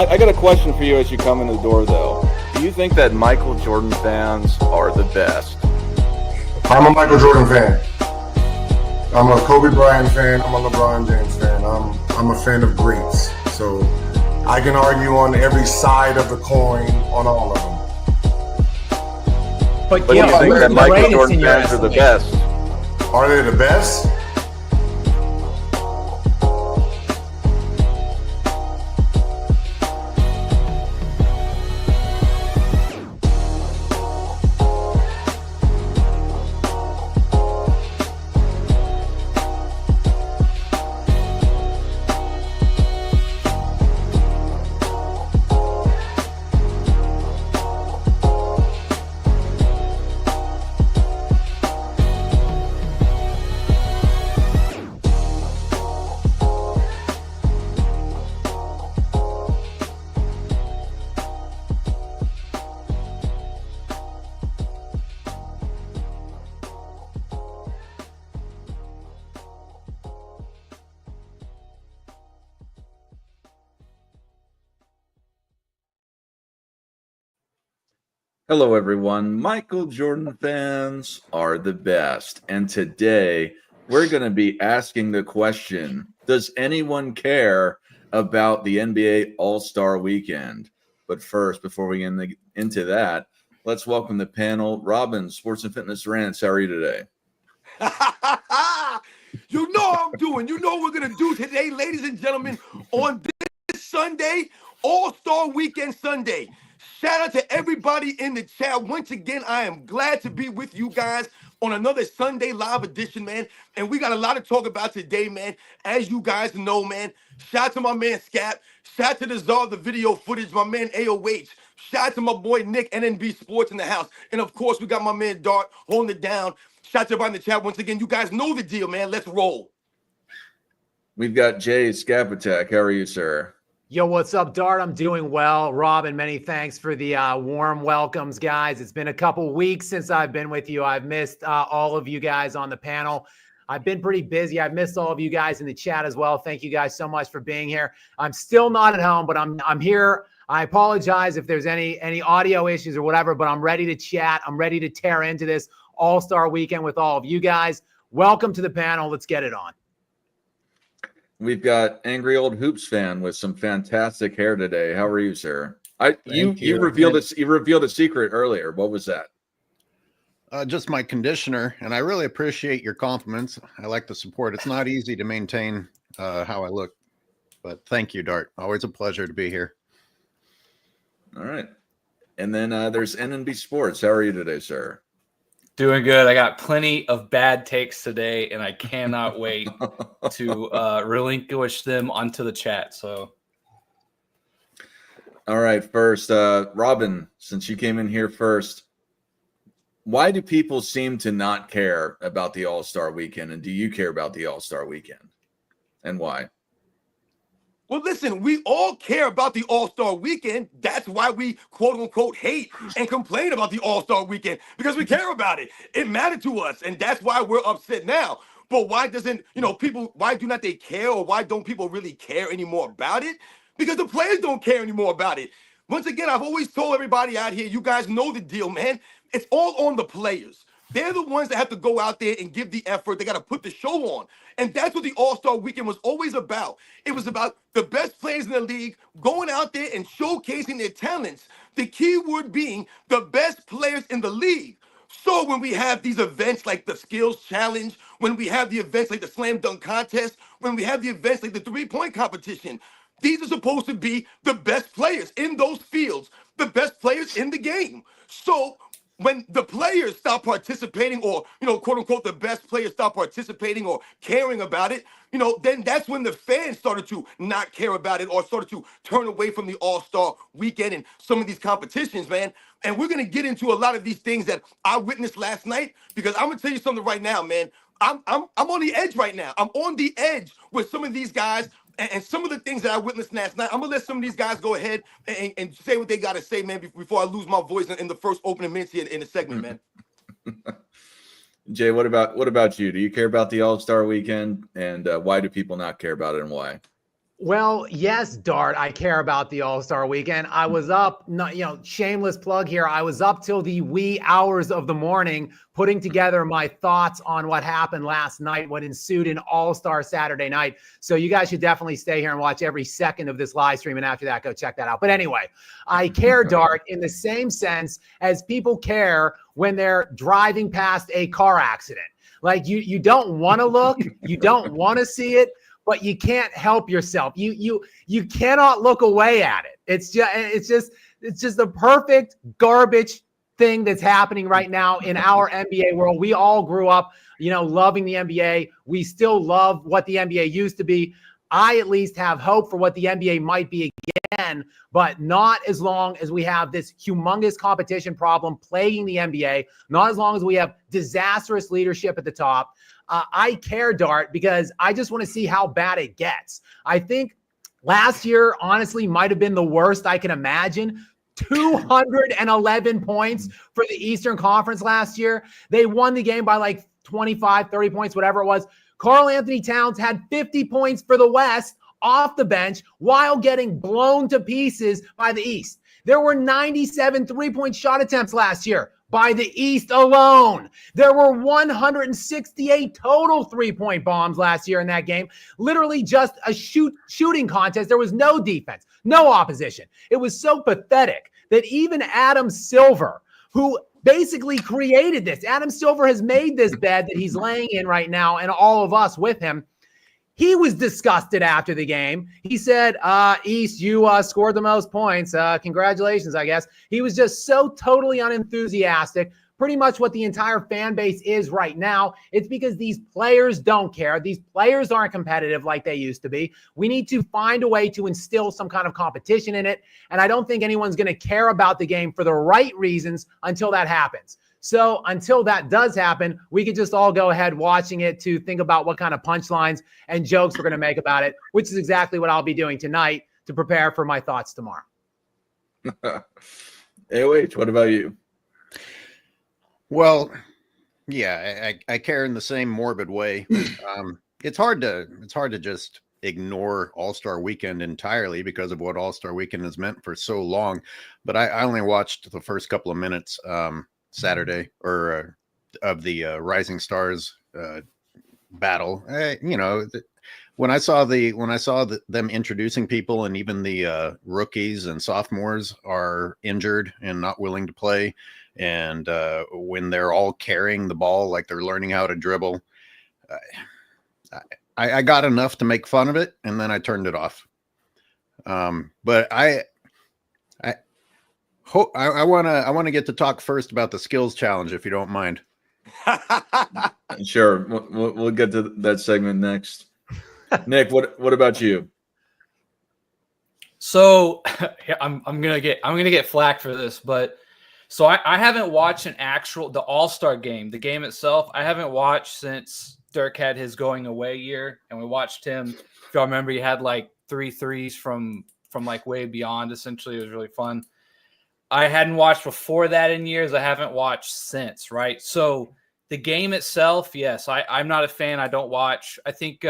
I got a question for you as you come in the door, though. Do you think that Michael Jordan fans are the best? I'm a Michael Jordan fan. I'm a Kobe Bryant fan. I'm a LeBron James fan. I'm a fan of greats. So I can argue on every side of the coin on all of them. But do you think that Michael Jordan fans are the best? Are they the best? Hello, everyone. Michael Jordan fans are the best. And today we're going to be asking the question, does anyone care about the NBA All-Star Weekend? But first, before we get into that, let's welcome the panel. Robin, Sports and Fitness Rants, how are you today? You know how I'm doing. You know what we're going to do today, ladies and gentlemen, on this Sunday, All-Star Weekend Sunday. Shout out to everybody in the chat. Once again, I am glad to be with you guys on another Sunday live edition, man. And we got a lot to talk about today, man. As you guys know, man, shout out to my man Scap. Shout out to the czar of the video footage, my man AOH. Shout out to my boy Nick, NNB Sports in the house. And of course, we got my man Dart holding it down. Shout out to everybody in the chat. Once again, you guys know the deal, man. Let's roll. We've got Jay Scap Attack. How are you, sir? Yo, what's up, Dart? I'm doing well. Robin, many thanks for the warm welcomes, guys. It's been a couple weeks since I've been with you. I've missed all of you guys on the panel. I've been pretty busy. I've missed all of you guys in the chat as well. Thank you guys so much for being here. I'm still not at home, but I'm here. I apologize if there's any audio issues or whatever, but I'm ready to chat. I'm ready to tear into this All-Star Weekend with all of you guys. Welcome to the panel. Let's get it on. We've got Angry Old Hoops fan with some fantastic hair today. How are you, sir? You revealed a secret earlier. What was that? Just my conditioner, and I really appreciate your compliments. I like the support. It's not easy to maintain how I look, but thank you, Dart. Always a pleasure to be here. All right. And then there's NNB Sports. How are you today, sir? Doing good. I got plenty of bad takes today, and I cannot wait to relinquish them onto the chat. So, all right. First, Robin, since you came in here first, why do people seem to not care about the All-Star Weekend, and do you care about the All-Star Weekend, and why? Well, listen, we all care about the All-Star Weekend. That's why we, quote-unquote, hate and complain about the All-Star Weekend, because we care about it. It mattered to us, and that's why we're upset now. But why doesn't, people, why do not they care, or why don't people really care anymore about it? Because the players don't care anymore about it. Once again, I've always told everybody out here, you guys know the deal, man. It's all on the players. They're the ones that have to go out there and give the effort. They got to put the show on. And that's what the All-Star Weekend was always about. It was about the best players in the league going out there and showcasing their talents. The key word being the best players in the league. So when we have these events like the Skills Challenge, when we have the events like the Slam Dunk Contest, when we have the events like the three-point competition, these are supposed to be the best players in those fields, the best players in the game. So when the players stop participating, or, quote unquote, the best players stop participating or caring about it, then that's when the fans started to not care about it or started to turn away from the All-Star Weekend and some of these competitions, man. And we're going to get into a lot of these things that I witnessed last night, because I'm going to tell you something right now, man. I'm on the edge right now. I'm on the edge with some of these guys and some of the things that I witnessed last night. I'm going to let some of these guys go ahead and say what they got to say, man, before I lose my voice in the first opening minutes here in the segment, man. Jay, what about you? Do you care about the All-Star Weekend, and why do people not care about it, and why? Well, yes, Dart, I care about the All-Star weekend. I was up, shameless plug here. I was up till the wee hours of the morning putting together my thoughts on what happened last night, what ensued in All-Star Saturday night. So you guys should definitely stay here and watch every second of this live stream. And after that, go check that out. But anyway, I care, Dart, in the same sense as people care when they're driving past a car accident. Like you don't want to look, you don't want to see it, but you can't help yourself. You cannot look away at it. It's just the perfect garbage thing that's happening right now in our NBA world. We all grew up, loving the NBA. We still love what the NBA used to be. I at least have hope for what the NBA might be again, but not as long as we have this humongous competition problem plaguing the NBA, not as long as we have disastrous leadership at the top. I care, Dart, because I just want to see how bad it gets. I think last year, honestly, might have been the worst I can imagine. 211 points for the Eastern Conference last year. They won the game by like 25, 30 points, whatever it was. Karl Anthony Towns had 50 points for the West off the bench while getting blown to pieces by the East. There were 97 three-point shot attempts last year by the East alone. There were 168 total three-point bombs last year in that game. Literally just a shooting contest. There was no defense, no opposition. It was so pathetic that even Adam Silver, who basically created this, Adam Silver has made this bed that he's laying in right now, and all of us with him. He was disgusted after the game. He said, East, you scored the most points. Congratulations, I guess. He was just so totally unenthusiastic. Pretty much what the entire fan base is right now. It's because these players don't care. These players aren't competitive like they used to be. We need to find a way to instill some kind of competition in it. And I don't think anyone's going to care about the game for the right reasons until that happens. So until that does happen, we could just all go ahead watching it to think about what kind of punchlines and jokes we're going to make about it, which is exactly what I'll be doing tonight to prepare for my thoughts tomorrow. AOH, what about you? Well, yeah, I care in the same morbid way. It's hard to just ignore All-Star Weekend entirely because of what All-Star Weekend has meant for so long. But I only watched the first couple of minutes Saturday or of the Rising Stars battle. When I saw them introducing people, and even the rookies and sophomores are injured and not willing to play, and when they're all carrying the ball like they're learning how to dribble, I got enough to make fun of it, and then I turned it off. But I want to get to talk first about the skills challenge, if you don't mind. Sure, we'll get to that segment next. Nick, what about you? So I'm gonna get flack for this, but so I haven't watched the All-Star game, the game itself. I haven't watched since Dirk had his going away year, and we watched him. If y'all remember, he had like 3 threes from like way beyond. Essentially, it was really fun. I hadn't watched before that in years. I haven't watched since, right? So the game itself, yes, I'm not a fan. I don't watch. I think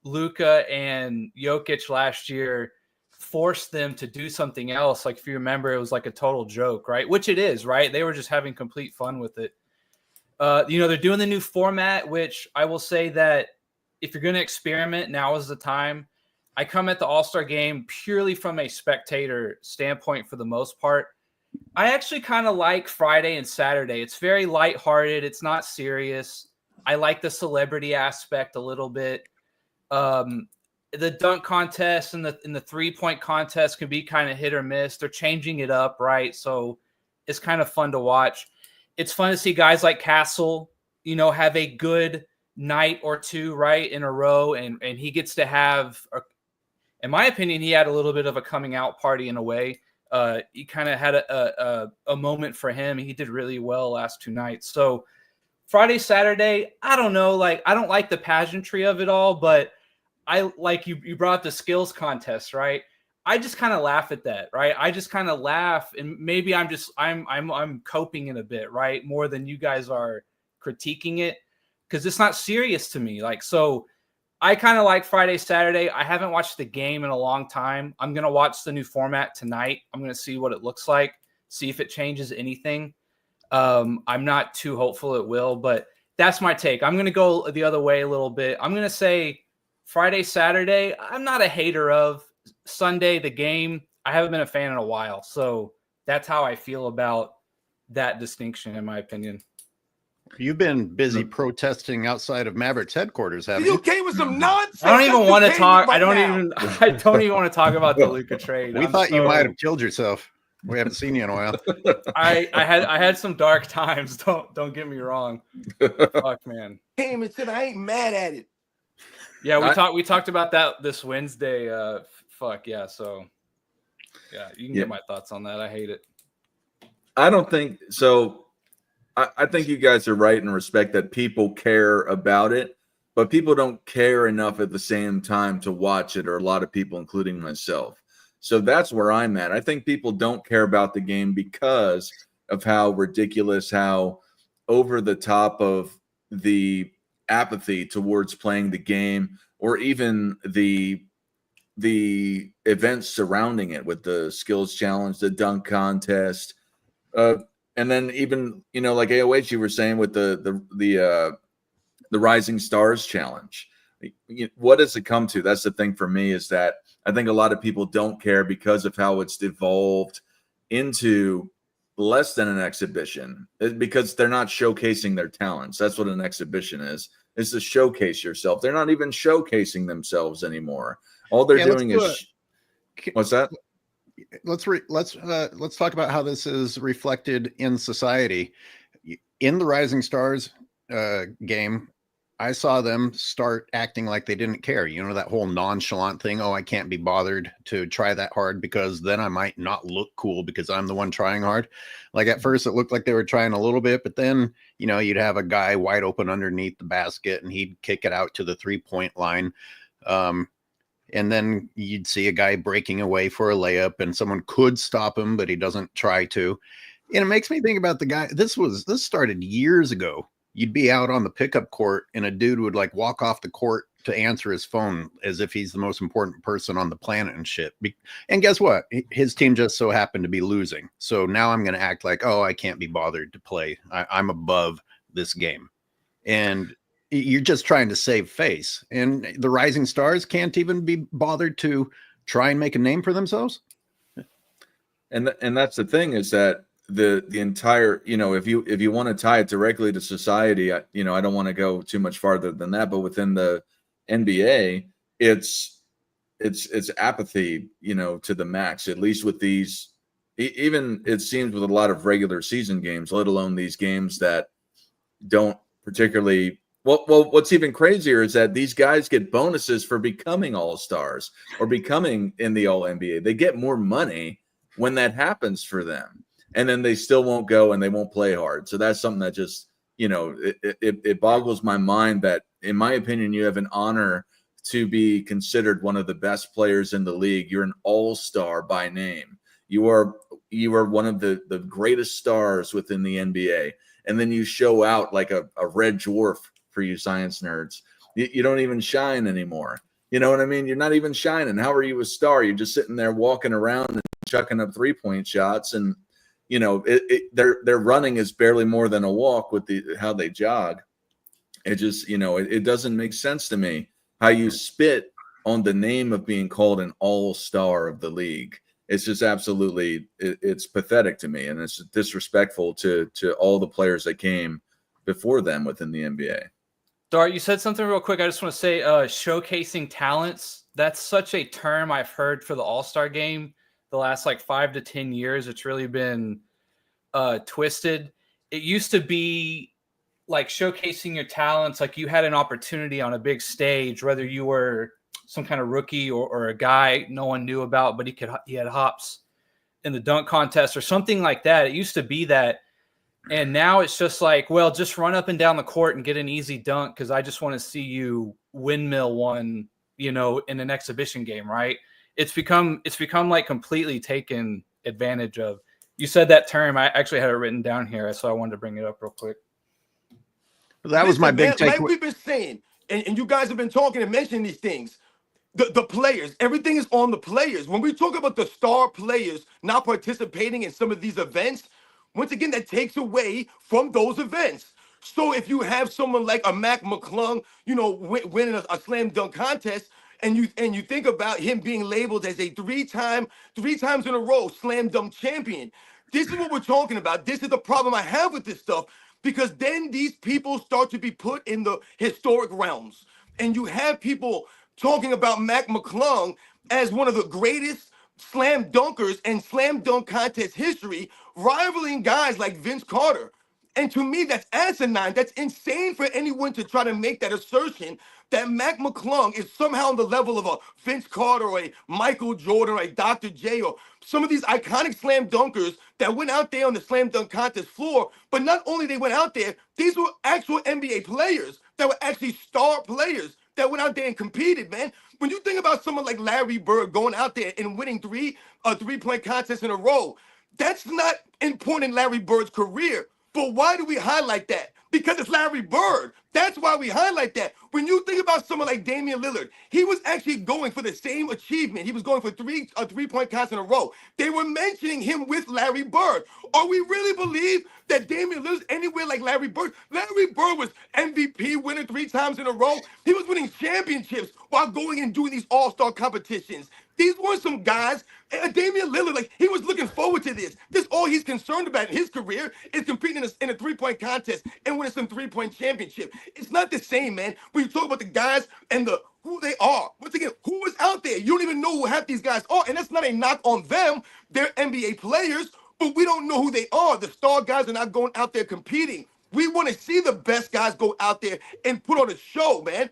Luka and Jokic last year forced them to do something else. Like, if you remember, it was like a total joke, right? Which it is, right? They were just having complete fun with it. They're doing the new format, which I will say that if you're going to experiment, now is the time. I come at the All-Star game purely from a spectator standpoint for the most part. I actually kind of like Friday and Saturday. It's very lighthearted. It's not serious. I like the celebrity aspect a little bit. The dunk contest and the three-point contest can be kind of hit or miss. They're changing it up, right? So it's kind of fun to watch. It's fun to see guys like Castle, have a good night or two, right, in a row, and he gets to have, in my opinion, he had a little bit of a coming out party in a way. He kind of had a moment for him. He did really well last 2 nights. So Friday, Saturday, I don't know. I don't like the pageantry of it all, but I like you brought up the skills contest, right? I just kind of laugh at that, right? I just kind of laugh, and maybe I'm coping in a bit, right? More than you guys are critiquing it, because it's not serious to me. So I kind of like Friday, Saturday. I haven't watched the game in a long time. I'm going to watch the new format tonight. I'm going to see what it looks like, see if it changes anything. I'm not too hopeful it will, but that's my take. I'm going to go the other way a little bit. I'm going to say Friday, Saturday, I'm not a hater of. Sunday, the game, I haven't been a fan in a while. So that's how I feel about that distinction, in my opinion. You've been busy protesting outside of Mavericks headquarters, haven't you? You came with some nonsense. I don't even want to talk. Right I don't now. even want to talk about the Luka trade. We thought you might have killed yourself. We haven't seen you in a while. I had some dark times. Don't get me wrong. Fuck, man. Came and said I ain't mad at it. Yeah, we talked about that this Wednesday. Fuck yeah. So yeah, you can get my thoughts on that. I hate it. I don't think so. I think you guys are right in respect that people care about it, but people don't care enough at the same time to watch it, or a lot of people, including myself. So that's where I'm at. I think people don't care about the game because of how ridiculous, how over the top of the apathy towards playing the game, or even the events surrounding it with the skills challenge, the dunk contest, and then even, like AOH, you were saying with the Rising Stars challenge. What does it come to? That's the thing for me, is that I think a lot of people don't care because of how it's devolved into less than an exhibition, because they're not showcasing their talents. That's what an exhibition is to showcase yourself. They're not even showcasing themselves anymore. All they're doing is what's that? Let's talk about how this is reflected in society. In the Rising Stars game, I saw them start acting like they didn't care. That whole nonchalant thing. Oh, I can't be bothered to try that hard because then I might not look cool because I'm the one trying hard. Like at first it looked like they were trying a little bit, but then, you'd have a guy wide open underneath the basket and he'd kick it out to the 3-point line. And then you'd see a guy breaking away for a layup and someone could stop him, but he doesn't try to. And it makes me think about the guy. This started years ago. You'd be out on the pickup court and a dude would like walk off the court to answer his phone as if he's the most important person on the planet and shit. And guess what? His team just so happened to be losing. So now I'm going to act like, oh, I can't be bothered to play. I'm above this game. And you're just trying to save face. And the Rising Stars can't even be bothered to try and make a name for themselves. And that's the thing, is that the entire, if you want to tie it directly to society, I don't want to go too much farther than that, but within the NBA, it's apathy, to the max, at least with these, even it seems with a lot of regular season games, let alone these games that don't particularly. Well, what's even crazier is that these guys get bonuses for becoming all-stars or becoming in the All-NBA. They get more money when that happens for them, and then they still won't go and they won't play hard. So that's something that just, it boggles my mind that, in my opinion, you have an honor to be considered one of the best players in the league. You're an all-star by name. You are one of the greatest stars within the NBA. And then you show out like a red dwarf. For you science nerds, you don't even shine anymore. You know what I mean? You're not even shining. How are you a star? You're just sitting there walking around and chucking up 3-point shots, and their running is barely more than a walk with how they jog. It just it doesn't make sense to me how you spit on the name of being called an all-star of the league. It's just absolutely it's pathetic to me, and it's disrespectful to all the players that came before them within the NBA. Dart, you said something real quick. I just want to say showcasing talents. That's such a term I've heard for the All-Star game the last 5 to 10 years. It's really been twisted. It used to be like showcasing your talents. Like you had an opportunity on a big stage, whether you were some kind of rookie or a guy no one knew about, but he had hops in the dunk contest or something like that. It used to be that. And now it's just like, well, just run up and down the court and get an easy dunk because I just want to see you windmill one, in an exhibition game, right? It's become like completely taken advantage of. You said that term. I actually had it written down here, so I wanted to bring it up real quick. That was my big take. Like we've been saying, and you guys have been talking and mentioning these things. The players, everything is on the players. When we talk about the star players not participating in some of these events, once again, that takes away from those events. So if you have someone like a Mac McClung, winning a slam dunk contest, and you think about him being labeled as a three times in a row slam dunk champion, this is what we're talking about. This is the problem I have with this stuff, because then these people start to be put in the historic realms, and you have people talking about Mac McClung as one of the greatest slam dunkers in slam dunk contest history, rivaling guys like Vince Carter. And to me, that's asinine. That's insane for anyone to try to make that assertion that Mac McClung is somehow on the level of a Vince Carter or a Michael Jordan or a Dr. J or some of these iconic slam dunkers that went out there on the slam dunk contest floor. But not only they went out there, these were actual NBA players that were actually star players that went out there and competed, man. When you think about someone like Larry Bird going out there and winning three-point contests in a row, that's not important in Larry Bird's career. But why do we highlight that? Because it's Larry Bird. That's why we highlight that. When you think about someone like Damian Lillard, he was actually going for the same achievement. He was going for three-point contests in a row. They were mentioning him with Larry Bird. Or we really believe that Damian Lillard's anywhere like Larry Bird? Larry Bird was MVP winner 3 times in a row. He was winning championships while going and doing these all-star competitions. These weren't some guys. Damian Lillard, like, he was looking forward to this. This all he's concerned about in his career is competing in a three-point contest and winning some three-point championship. It's not the same, man. When you talk about the guys and who they are, once again, who is out there? You don't even know who half these guys are, and that's not a knock on them. They're NBA players, but we don't know who they are. The star guys are not going out there competing. We want to see the best guys go out there and put on a show, man.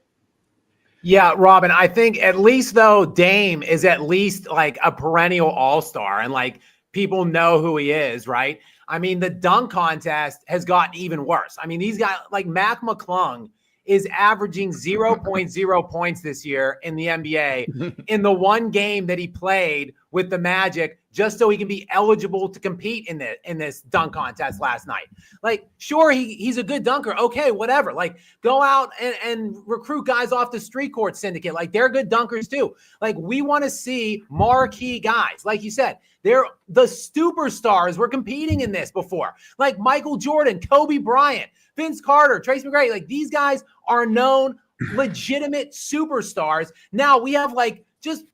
Yeah, Robin, I think at least though Dame is at least like a perennial all-star and like people know who he is, right? I mean, the dunk contest has gotten even worse. I mean, these guys like Mac McClung is averaging 0.0 points this year in the NBA in the one game that he played with the Magic just so he can be eligible to compete in this dunk contest last night. Like, sure, he's a good dunker. Okay, whatever. Like, go out and recruit guys off the street court syndicate. Like, they're good dunkers too. Like, we want to see marquee guys. Like you said, they're the superstars were competing in this before. Like Michael Jordan, Kobe Bryant, Vince Carter, Tracy McGrady. Like, these guys are known legitimate superstars. Now we have like just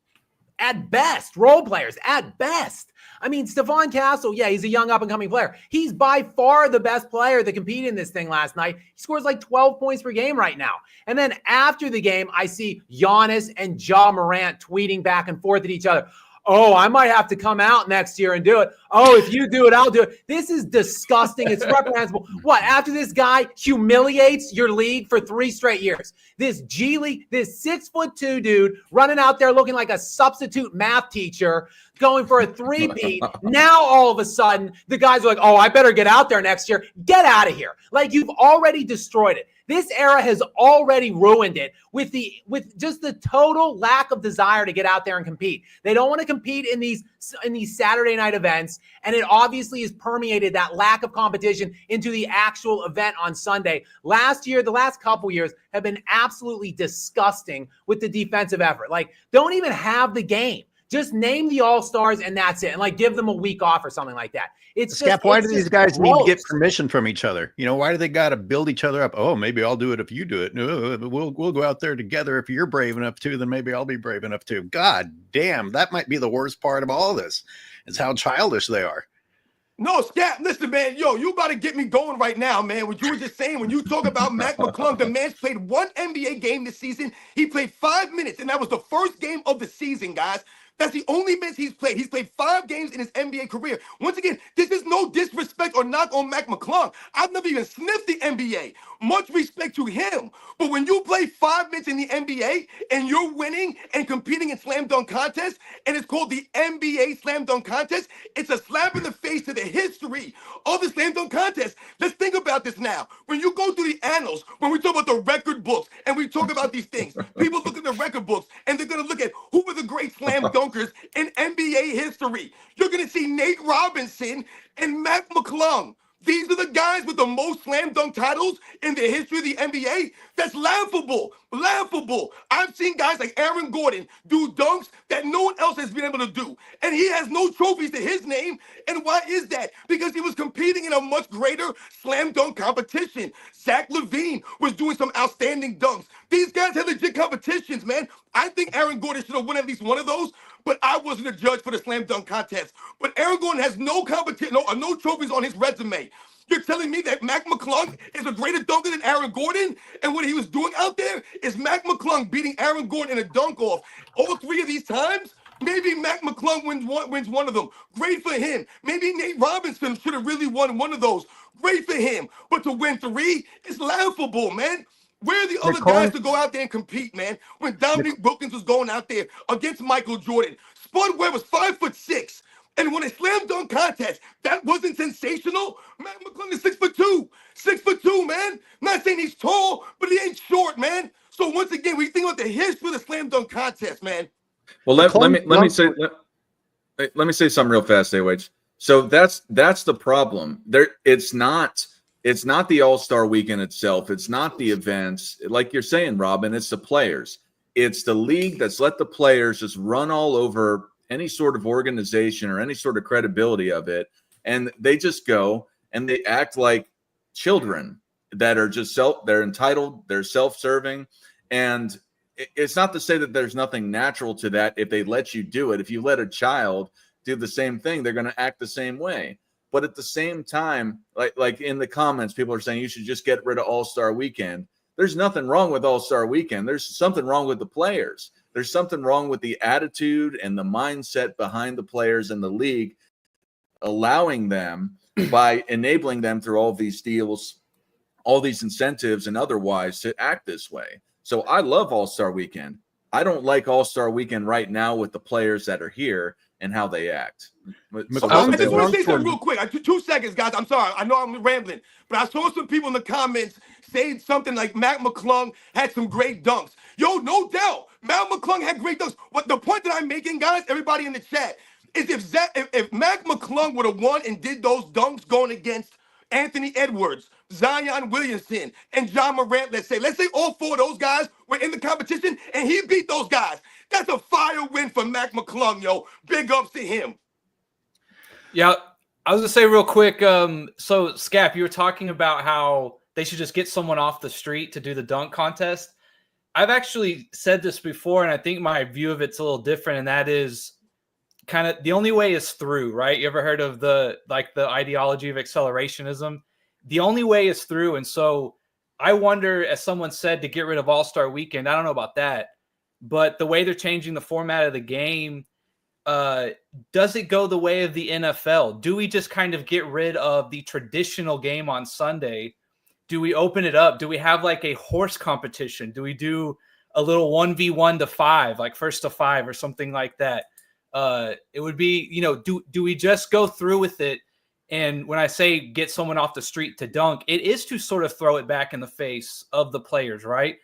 at best role players at best. I mean, Stephon Castle, yeah, he's a young up-and-coming player. He's by far the best player that competed in this thing last night. He scores like 12 points per game right now. And then after the game, I see Giannis and Ja Morant tweeting back and forth at each other. Oh, I might have to come out next year and do it. Oh, if you do it, I'll do it. This is disgusting. It's reprehensible. What, after this guy humiliates your league for 3 straight years? This G League, this 6'2" dude running out there looking like a substitute math teacher going for a three-peat. Now, all of a sudden, the guys are like, oh, I better get out there next year. Get out of here. Like, you've already destroyed it. This era has already ruined it with just the total lack of desire to get out there and compete. They don't want to compete in these Saturday night events, and it obviously has permeated that lack of competition into the actual event on Sunday. Last year, the last couple years have been absolutely disgusting with the defensive effort. Like, don't even have the game. Just name the all-stars and that's it. And like give them a week off or something like that. It's Scap, just, why it's do these just guys need to get gross. permission from each other? You know, why do they got to build each other up? Oh, maybe I'll do it if you do it. No, we'll go out there together. If you're brave enough to, then maybe I'll be brave enough to. God damn, that might be the worst part of all this, is how childish they are. No, Scap, listen, man. Yo, you about to get me going right now, man. What you were just saying, when you talk about Mac McClung, the man's played 1 NBA game this season. He played 5 minutes, and that was the first game of the season, guys. That's the only minutes he's played. He's played 5 games in his NBA career. Once again, this is no disrespect or knock on Mac McClung. I've never even sniffed the NBA. Much respect to him. But when you play 5 minutes in the NBA and you're winning and competing in slam dunk contests, and it's called the NBA Slam Dunk Contest, it's a slap in the face to the history of the slam dunk contest. Let's think about this now. When you go through the annals, when we talk about the record books and we talk about these things, people look at the record books and they're going to look at who were the great slam dunkers in NBA history. You're going to see Nate Robinson and Mac McClung. These are the guys with the most slam dunk titles in the history of the NBA. That's laughable. Laughable. I've seen guys like Aaron Gordon do dunks that no one else has been able to do. And he has no trophies to his name. And why is that? Because he was competing in a much greater slam dunk competition. Zach LaVine was doing some outstanding dunks. These guys had legit competitions, man. I think Aaron Gordon should have won at least one of those, but I wasn't a judge for the slam dunk contest. But Aaron Gordon has no competition, no trophies on his resume. You're telling me that Mac McClung is a greater dunker than Aaron Gordon? And what he was doing out there is Mac McClung beating Aaron Gordon in a dunk off. All three of these times, maybe Mac McClung wins one of them. Great for him. Maybe Nate Robinson should have really won one of those. Great for him. But to win three, it's laughable, man. Where are the other guys to go out there and compete, man? When Dominique Wilkins was going out there against Michael Jordan, Spud Webb was 5'6". And when a slam dunk contest, that wasn't sensational. Matt McClung is 6'2". 6'2", man. Not saying he's tall, but he ain't short, man. So once again, we think about the history of the slam dunk contest, man. Well, let me say something real fast, AWH. So that's the problem. It's not the All-Star Weekend itself. It's not the events. Like you're saying, Robin, it's the players. It's the league that's let the players just run all over any sort of organization or any sort of credibility of it. And they just go and they act like children that are just they're entitled, they're self-serving. And it's not to say that there's nothing natural to that if they let you do it. If you let a child do the same thing, they're going to act the same way. But at the same time, like in the comments, people are saying you should just get rid of All-Star Weekend. There's nothing wrong with All-Star Weekend. There's something wrong with the players. There's something wrong with the attitude and the mindset behind the players in the league, allowing them by enabling them through all these deals, all these incentives and otherwise to act this way. So I love All-Star Weekend. I don't like All-Star Weekend right now with the players that are here and how they act. So I just want to say something real quick. 2 seconds, guys. I'm sorry. I know I'm rambling, but I saw some people in the comments say something like Mac McClung had some great dunks. Yo, no doubt. Mac McClung had great dunks. What the point that I'm making, guys, everybody in the chat, is if Mac McClung would have won and did those dunks going against Anthony Edwards, Zion Williamson, and John Morant, let's say all four of those guys were in the competition and he beat those guys. That's a fire win for Mac McClung, yo. Big ups to him. Yeah, I was going to say real quick, so Scap, you were talking about how they should just get someone off the street to do the dunk contest. I've actually said this before, and I think my view of it's a little different, and that is kind of the only way is through, right? You ever heard of the ideology of accelerationism? The only way is through. And so I wonder, as someone said, to get rid of All-Star Weekend, I don't know about that, but the way they're changing the format of the game, does it go the way of the NFL? Do we just kind of get rid of the traditional game on Sunday? Do we open it up? Do we have like a horse competition? Do we do a little 1v1 to 5, like first to 5 or something like that? It would be, do we just go through with it? And when I say get someone off the street to dunk, it is to sort of throw it back in the face of the players, right?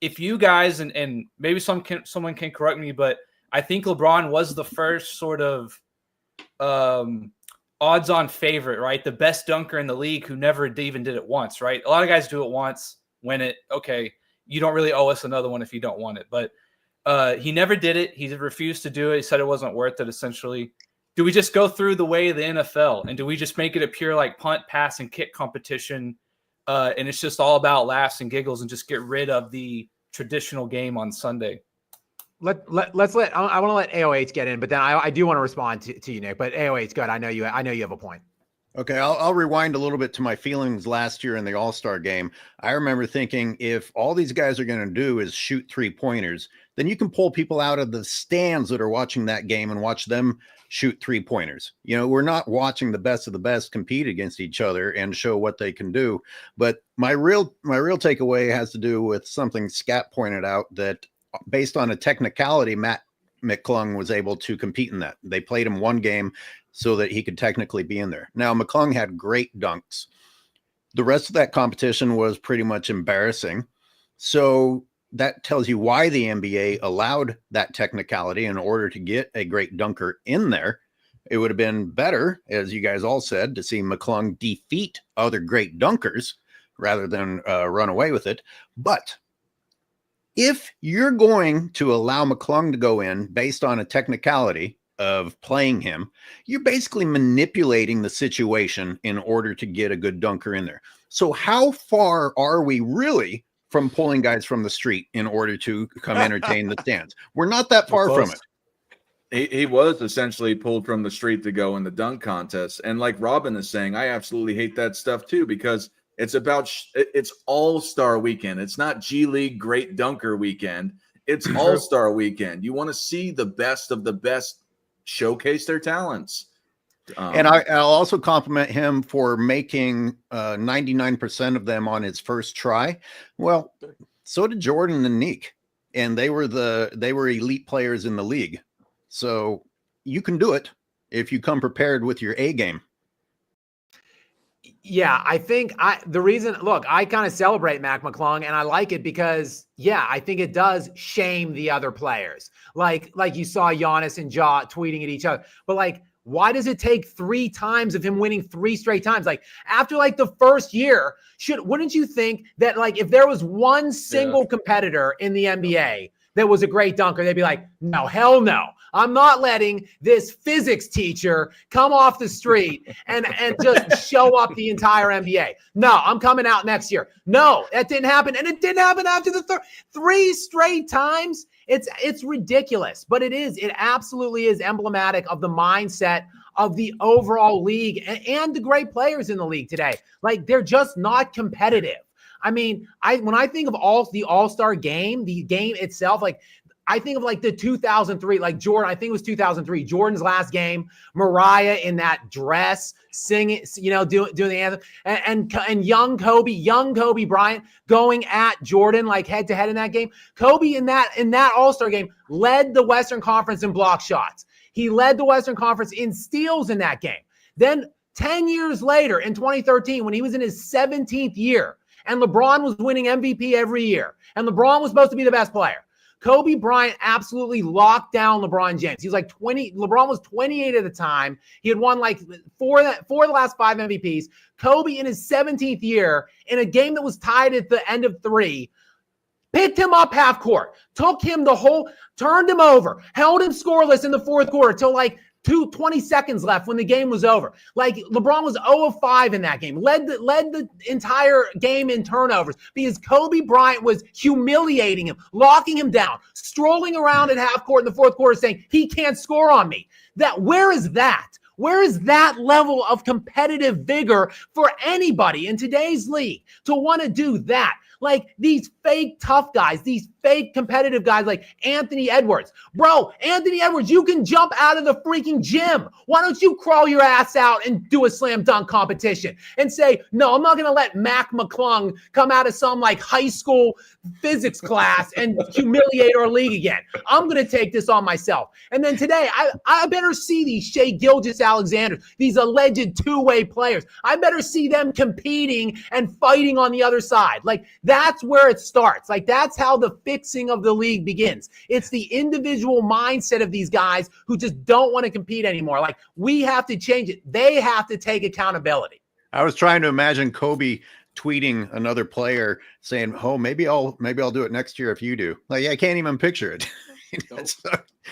If you guys, and maybe someone can correct me, but I think LeBron was the first sort of odds-on favorite, right? The best dunker in the league who never even did it once, right? A lot of guys do it once, win it. Okay, you don't really owe us another one if you don't want it. But he never did it. He refused to do it. He said it wasn't worth it, essentially. Do we just go through the way of the NFL? And do we just make it a pure like punt, pass, and kick competition? And it's just all about laughs and giggles and just get rid of the traditional game on Sunday? I want to let AOH get in, but then I do want to respond to you, Nick. But AOH, good. I know you have a point. Okay, I'll rewind a little bit to my feelings last year in the All-Star game. I remember thinking, if all these guys are going to do is shoot 3-pointers, then you can pull people out of the stands that are watching that game and watch them shoot 3-pointers. We're not watching the best of the best compete against each other and show what they can do. But my real takeaway has to do with something Scott pointed out, that based on a technicality, Matt McClung was able to compete in that. They played him one game so that he could technically be in there. Now, McClung had great dunks. The rest of that competition was pretty much embarrassing. So that tells you why the NBA allowed that technicality in order to get a great dunker in there. It would have been better, as you guys all said, to see McClung defeat other great dunkers rather than run away with it. But if you're going to allow McClung to go in based on a technicality of playing him, you're basically manipulating the situation in order to get a good dunker in there. So how far are we really from pulling guys from the street in order to come entertain the stands? We're not that far from it. He was essentially pulled from the street to go in the dunk contest. And like Robin is saying, I absolutely hate that stuff too, because it's about it's All-Star weekend. It's not G League Great Dunker weekend. It's All-Star weekend. You want to see the best of the best showcase their talents. And I'll also compliment him for making 99% of them on his first try. Well, so did Jordan and Neek, and they were elite players in the league. So you can do it if you come prepared with your A game. Yeah, I think the reason, look, I kind of celebrate Mac McClung, and I like it because, yeah, I think it does shame the other players. Like you saw Giannis and Ja tweeting at each other. But like, why does it take 3 times of him winning 3 straight times? Like after like the first year, wouldn't you think that like if there was one single competitor in the NBA that was a great dunker, they'd be like, no, hell no. I'm not letting this physics teacher come off the street and just show up the entire NBA. No, I'm coming out next year. No, that didn't happen. And it didn't happen after the 3 straight times. It's ridiculous, but it absolutely is emblematic of the mindset of the overall league and the great players in the league today. Like they're just not competitive. I mean, when I think of the All-Star game, the game itself, like I think of like the 2003, like Jordan, I think it was 2003, Jordan's last game, Mariah in that dress, singing, doing the anthem, and young Kobe Bryant going at Jordan like head to head in that game. Kobe in that All-Star game led the Western Conference in block shots. He led the Western Conference in steals in that game. Then 10 years later in 2013, when he was in his 17th year, and LeBron was winning MVP every year, and LeBron was supposed to be the best player, Kobe Bryant absolutely locked down LeBron James. He was like 20. LeBron was 28 at the time. He had won like four of the last 5 MVPs. Kobe in his 17th year in a game that was tied at the end of 3, picked him up half court, took him turned him over, held him scoreless in the 4th quarter till like 20 seconds left when the game was over. Like LeBron was 0 of 5 in that game, led the entire game in turnovers because Kobe Bryant was humiliating him, locking him down, strolling around at half court in the 4th quarter saying, he can't score on me. Where is that? Where is that level of competitive vigor for anybody in today's league to want to do that? Like these fake tough guys, these fake competitive guys like Anthony Edwards. Bro, Anthony Edwards, you can jump out of the freaking gym. Why don't you crawl your ass out and do a slam dunk competition and say, no, I'm not going to let Mac McClung come out of some like high school physics class and humiliate our league again. I'm going to take this on myself. And then today, I better see these Shea Gilgeous-Alexanders, these alleged two-way players. I better see them competing and fighting on the other side. Like that's where it starts. Like that's how the fixing of the league begins. It's the individual mindset of these guys who just don't want to compete anymore. Like we have to change it. They have to take accountability. I was trying to imagine Kobe tweeting another player saying, "Oh, maybe I'll do it next year if you do." Like I can't even picture it. It's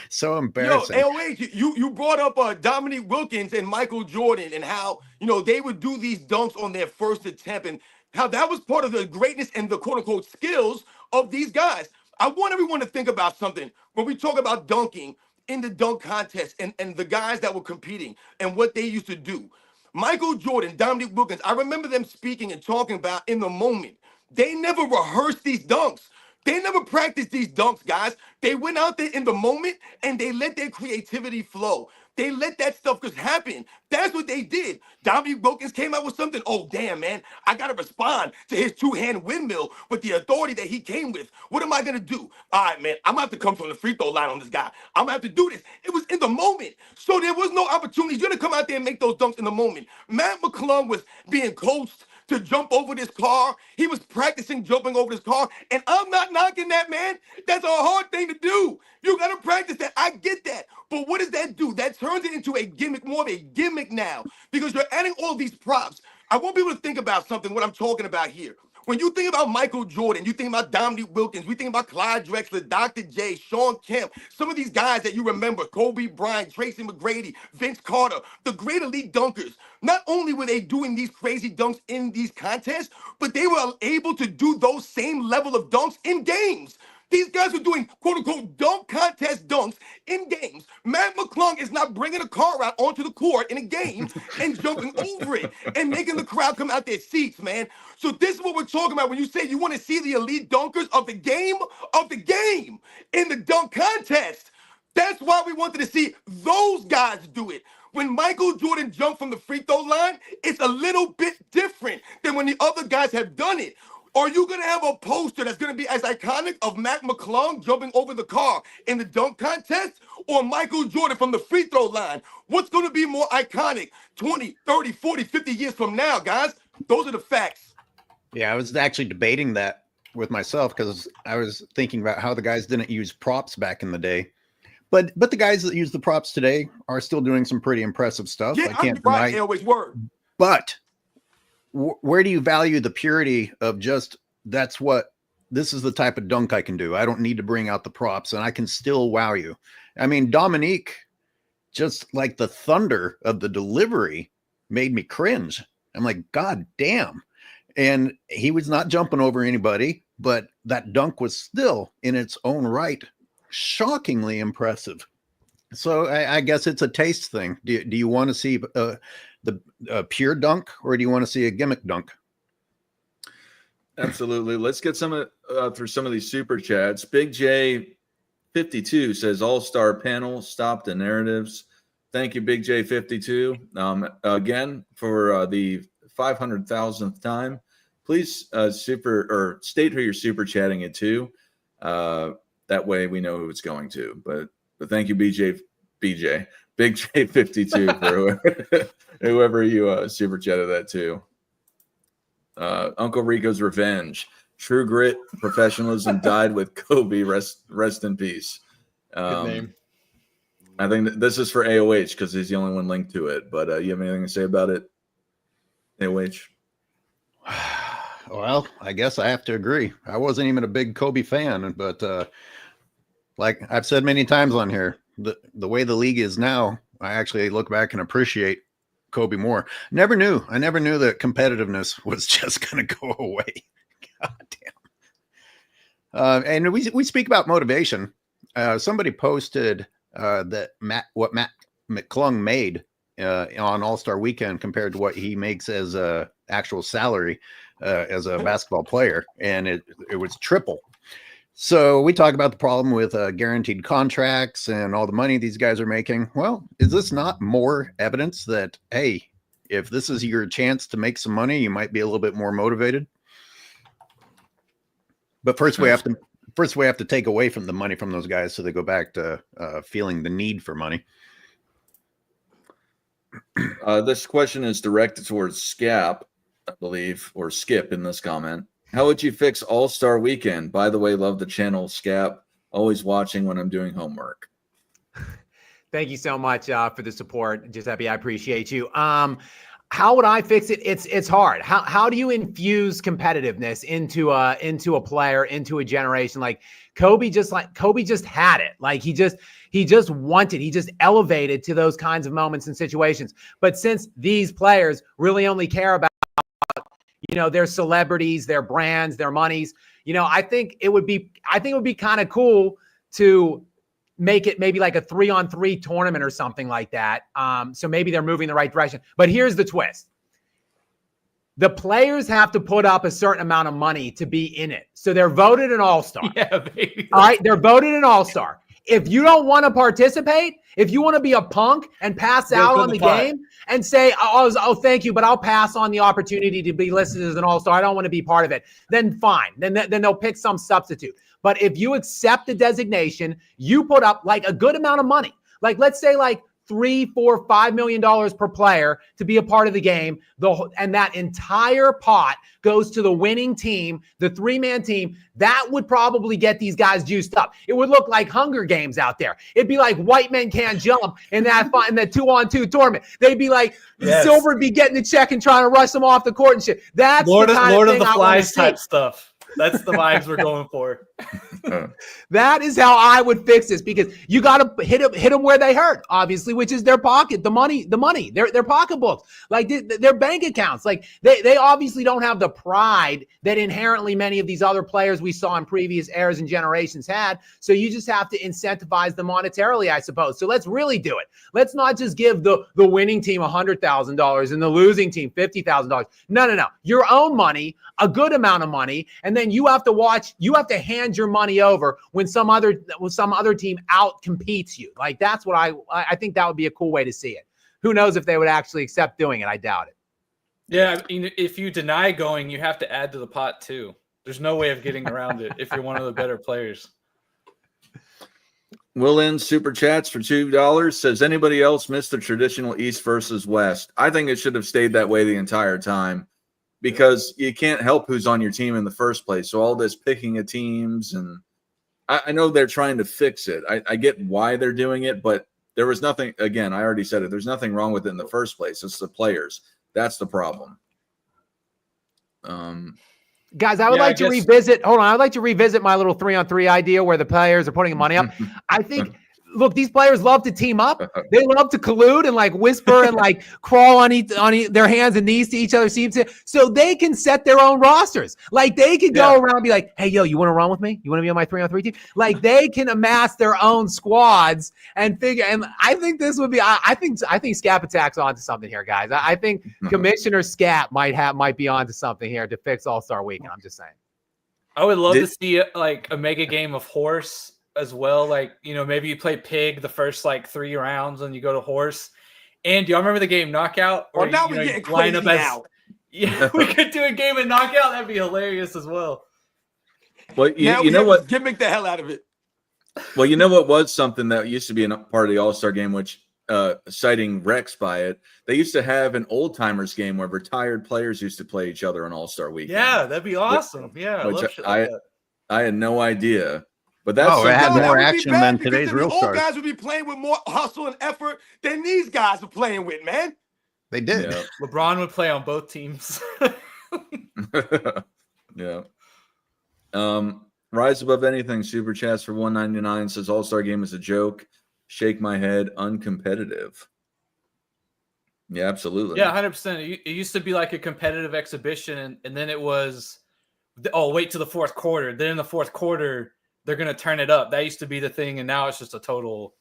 so embarrassing. Yo, wait, you brought up Dominique Wilkins and Michael Jordan and how they would do these dunks on their first attempt and how that was part of the greatness and the quote unquote skills of these guys. I want everyone to think about something when we talk about dunking in the dunk contest and the guys that were competing and what they used to do. Michael Jordan, Dominique Wilkins, I remember them speaking and talking about in the moment. They never rehearsed these dunks. They never practiced these dunks, guys. They went out there in the moment and they let their creativity flow. They let that stuff just happen. That's what they did. Dominique Wilkins came out with something. Oh, damn, man. I got to respond to his two-hand windmill with the authority that he came with. What am I going to do? All right, man. I'm going to have to come from the free throw line on this guy. I'm going to have to do this. It was in the moment. So there was no opportunity. You're going to come out there and make those dunks in the moment. Matt McClung was being coached to jump over this car. He was practicing jumping over this car. And I'm not knocking that, man. That's a hard thing to do. You got to practice that. I get that. But what does that do? That turns it into a gimmick, more of a gimmick now, because you're adding all these props. I want people to think about something, what I'm talking about here. When you think about Michael Jordan, you think about Dominique Wilkins, we think about Clyde Drexler, Dr. J, Sean Kemp, some of these guys that you remember, Kobe Bryant, Tracy McGrady, Vince Carter, the great elite dunkers. Not only were they doing these crazy dunks in these contests, but they were able to do those same level of dunks in games. These guys are doing quote-unquote dunk contest dunks in games. Matt McClung is not bringing a car out onto the court in a game and jumping over it and making the crowd come out their seats, man. So this is what we're talking about when you say you want to see the elite dunkers of the game in the dunk contest. That's why we wanted to see those guys do it. When Michael Jordan jumped from the free throw line, it's a little bit different than when the other guys have done it. Are you going to have a poster that's going to be as iconic of Matt McClung jumping over the car in the dunk contest or Michael Jordan from the free throw line? What's going to be more iconic 20, 30, 40, 50 years from now, guys? Those are the facts. Yeah, I was actually debating that with myself because I was thinking about how the guys didn't use props back in the day. But the guys that use the props today are still doing some pretty impressive stuff. Yeah, I can't deny. Airways word. But where do you value the purity of just this is the type of dunk I can do? I don't need to bring out the props and I can still wow you. I mean, Dominique, just like the thunder of the delivery made me cringe. I'm like, God damn. And he was not jumping over anybody, but that dunk was still in its own right shockingly impressive. So I guess it's a taste thing. Do you want to see the pure dunk, or do you want to see a gimmick dunk? Absolutely. Let's get some through some of these super chats. Big J 52 says all-star panel, stop the narratives. Thank you, Big J 52. Again, for the 500,000th time, please state who you're super chatting it to. That way we know who it's going to. But thank you, Big J 52 for whoever you super chatted that to. Uncle Rico's Revenge. True grit, professionalism died with Kobe. Rest in peace. Good name. I think this is for AOH because he's the only one linked to it. But you have anything to say about it, AOH? Well, I guess I have to agree. I wasn't even a big Kobe fan, but like I've said many times on here, the way the league is now, I actually look back and appreciate Kobe more. I never knew that competitiveness was just going to go away. God damn. And we speak about motivation. Somebody posted that what Matt McClung made on All-Star Weekend compared to what he makes as a actual salary as a basketball player, and it was triple. So we talk about the problem with guaranteed contracts and all the money these guys are making. Well, is this not more evidence that, hey, if this is your chance to make some money, you might be a little bit more motivated? But first we have to take away from the money from those guys so they go back to feeling the need for money. This question is directed towards Scap, I believe, or Skip in this comment. How would you fix All-Star Weekend? By the way, love the channel, Scap. Always watching when I'm doing homework. Thank you so much for the support, Giuseppe. I appreciate you. How would I fix it? It's hard. How do you infuse competitiveness into a player, into a generation? Like Kobe just had it. Like he just wanted, he just elevated to those kinds of moments and situations. But since these players really only care about, their celebrities, their brands, their monies, I think it would be kind of cool to make it maybe like a 3-on-3 tournament or something like that. So maybe they're moving in the right direction. But here's the twist. The players have to put up a certain amount of money to be in it. So they're voted an all-star. Yeah, baby. All right, they're voted an all-star. If you don't want to participate, if you want to be a punk and pass out on the game and say, oh, thank you, but I'll pass on the opportunity to be listed as an all-star, I don't want to be part of it, then fine. Then they'll pick some substitute. But if you accept the designation, you put up like a good amount of money. Like let's say like $3, $4, $5 million per player to be a part of the game. And that entire pot goes to the winning team, the 3-man team. That would probably get these guys juiced up. It would look like Hunger Games out there. It'd be like white men can't jump in that 2-on-2 tournament. They'd be like, Silver would be getting the check and trying to rush them off the court and shit. That's Lord the kind of of the thing Flies type stuff. That's the vibes we're going for. That is how I would fix this, because you got to hit them where they hurt, obviously, which is their pocket, the money, their pocketbooks, like their bank accounts. Like they obviously don't have the pride that inherently many of these other players we saw in previous eras and generations had. So you just have to incentivize them monetarily, I suppose. So let's really do it. Let's not just give the winning team $100,000 and the losing team $50,000. No. Your own money, a good amount of money, and then you have to hand your money over when some other team out competes you. Like, that's what I think that would be a cool way to see it. Who knows if they would actually accept doing it? I doubt it. Yeah, I mean, if you deny going, you have to add to the pot too. There's no way of getting around it if you're one of the better players. Will in super chats for $2. Says, anybody else miss the traditional East versus West? I think it should have stayed that way the entire time, because you can't help who's on your team in the first place. So all this picking of teams, and I know they're trying to fix it. I get why they're doing it, but there was nothing, again, I already said it, there's nothing wrong with it in the first place. It's the players. That's the problem. Guys, I would like to revisit. Hold on. I'd like to revisit my little 3-on-3 idea where the players are putting money up. I think, look, these players love to team up. They love to collude and like whisper and like crawl on their hands and knees to each other's teams, so they can set their own rosters. Like, they can go around and be like, hey, yo, you want to run with me? You want to be on my 3-on-3 team? Like, they can amass their own squads and figure. And I think this would be. I think Scap Attack's onto something here, guys. I think Commissioner Scap might be onto something here to fix All-Star Weekend. I'm just saying. I would love to see like a mega game of horse as well. Like, maybe you play pig the first like 3 rounds and you go to horse. And do y'all remember the game Knockout? Or now we're getting crazy now. Yeah, we could do a game of Knockout. That'd be hilarious as well. Well, you know what? Gimmick the hell out of it. Well, you know what was something that used to be a part of the All-Star game, which citing Rex by it, they used to have an old timers game where retired players used to play each other on All-Star Weekend. Yeah, that'd be awesome. I had no idea. But that's it had more action than today's Real Stars. Old guys would be playing with more hustle and effort than these guys are playing with, man. They did. Yeah. LeBron would play on both teams. Yeah. Rise Above Anything super chats for $1.99 says All-Star Game is a joke. Shake my head, uncompetitive. Yeah, absolutely. Yeah, 100%. It used to be like a competitive exhibition, and then it was, wait till the fourth quarter. Then in the fourth quarter, they're going to turn it up. That used to be the thing, and now it's just a total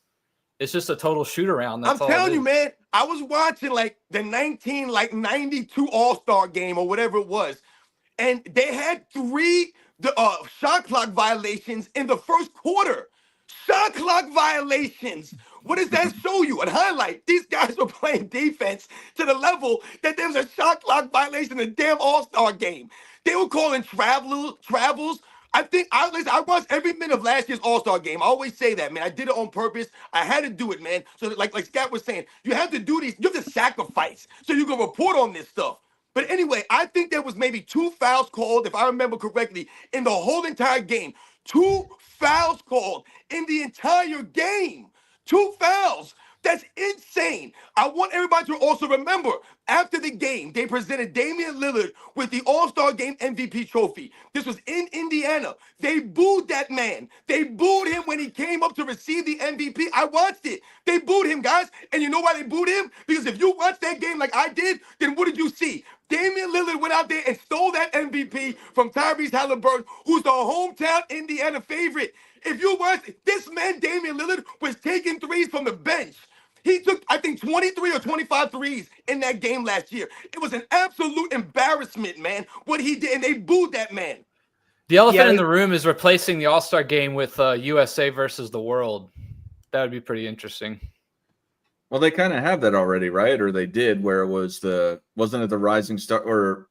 shoot around. I'm telling you, man, I was watching like the 92 All-Star game or whatever it was, and they had 3 shot clock violations in the first quarter. Shot clock violations. What does that show you? At highlight, these guys were playing defense to the level that there was a shot clock violation in the damn All-Star game. They were calling travels. I watched every minute of last year's All-Star game. I always say that, man. I did it on purpose. I had to do it, man. So like Scott was saying, you have to do these. You have to sacrifice so you can report on this stuff. But anyway, I think there was maybe 2 fouls called, if I remember correctly, in the whole entire game. 2 fouls called in the entire game. 2 fouls. That's insane. I want everybody to also remember, after the game, they presented Damian Lillard with the All-Star Game MVP trophy. This was in Indiana. They booed that man. They booed him when he came up to receive the MVP. I watched it. They booed him, guys. And you know why they booed him? Because if you watched that game like I did, then what did you see? Damian Lillard went out there and stole that MVP from Tyrese Halliburton, who's the hometown Indiana favorite. If you watch, this man, Damian Lillard, was taking threes from the bench. He took, I think, 23 or 25 threes in that game last year. It was an absolute embarrassment, man, what he did, and they booed that man. The elephant in the room is replacing the All-Star game with USA versus the world. That would be pretty interesting. Well, they kind of have that already, right? Or they did, where it was wasn't it the Rising Star, or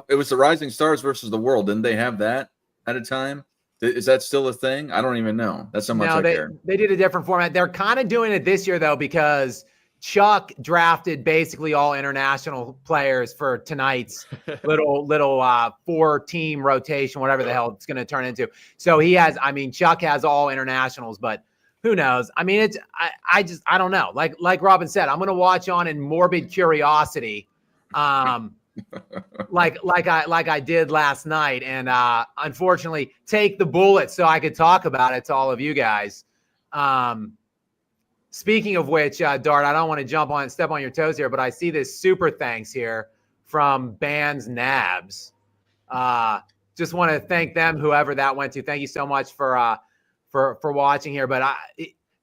it was the Rising Stars versus the world? Didn't they have that at a time? Is that still a thing? I don't even know. That's how much I care. They did a different format. They're kind of doing it this year though, because Chuck drafted basically all international players for tonight's little 4-team rotation, whatever the hell it's going to turn into. So Chuck has all internationals, but who knows? I mean, I don't know. Like Robin said, I'm going to watch on in morbid curiosity. Like I did last night, and unfortunately take the bullet so I could talk about it to all of you guys. Speaking of which, Dart, I don't want to step on your toes here, but I see this super thanks here from Bands Nabs. Just want to thank them, whoever that went to. Thank you so much for watching here. But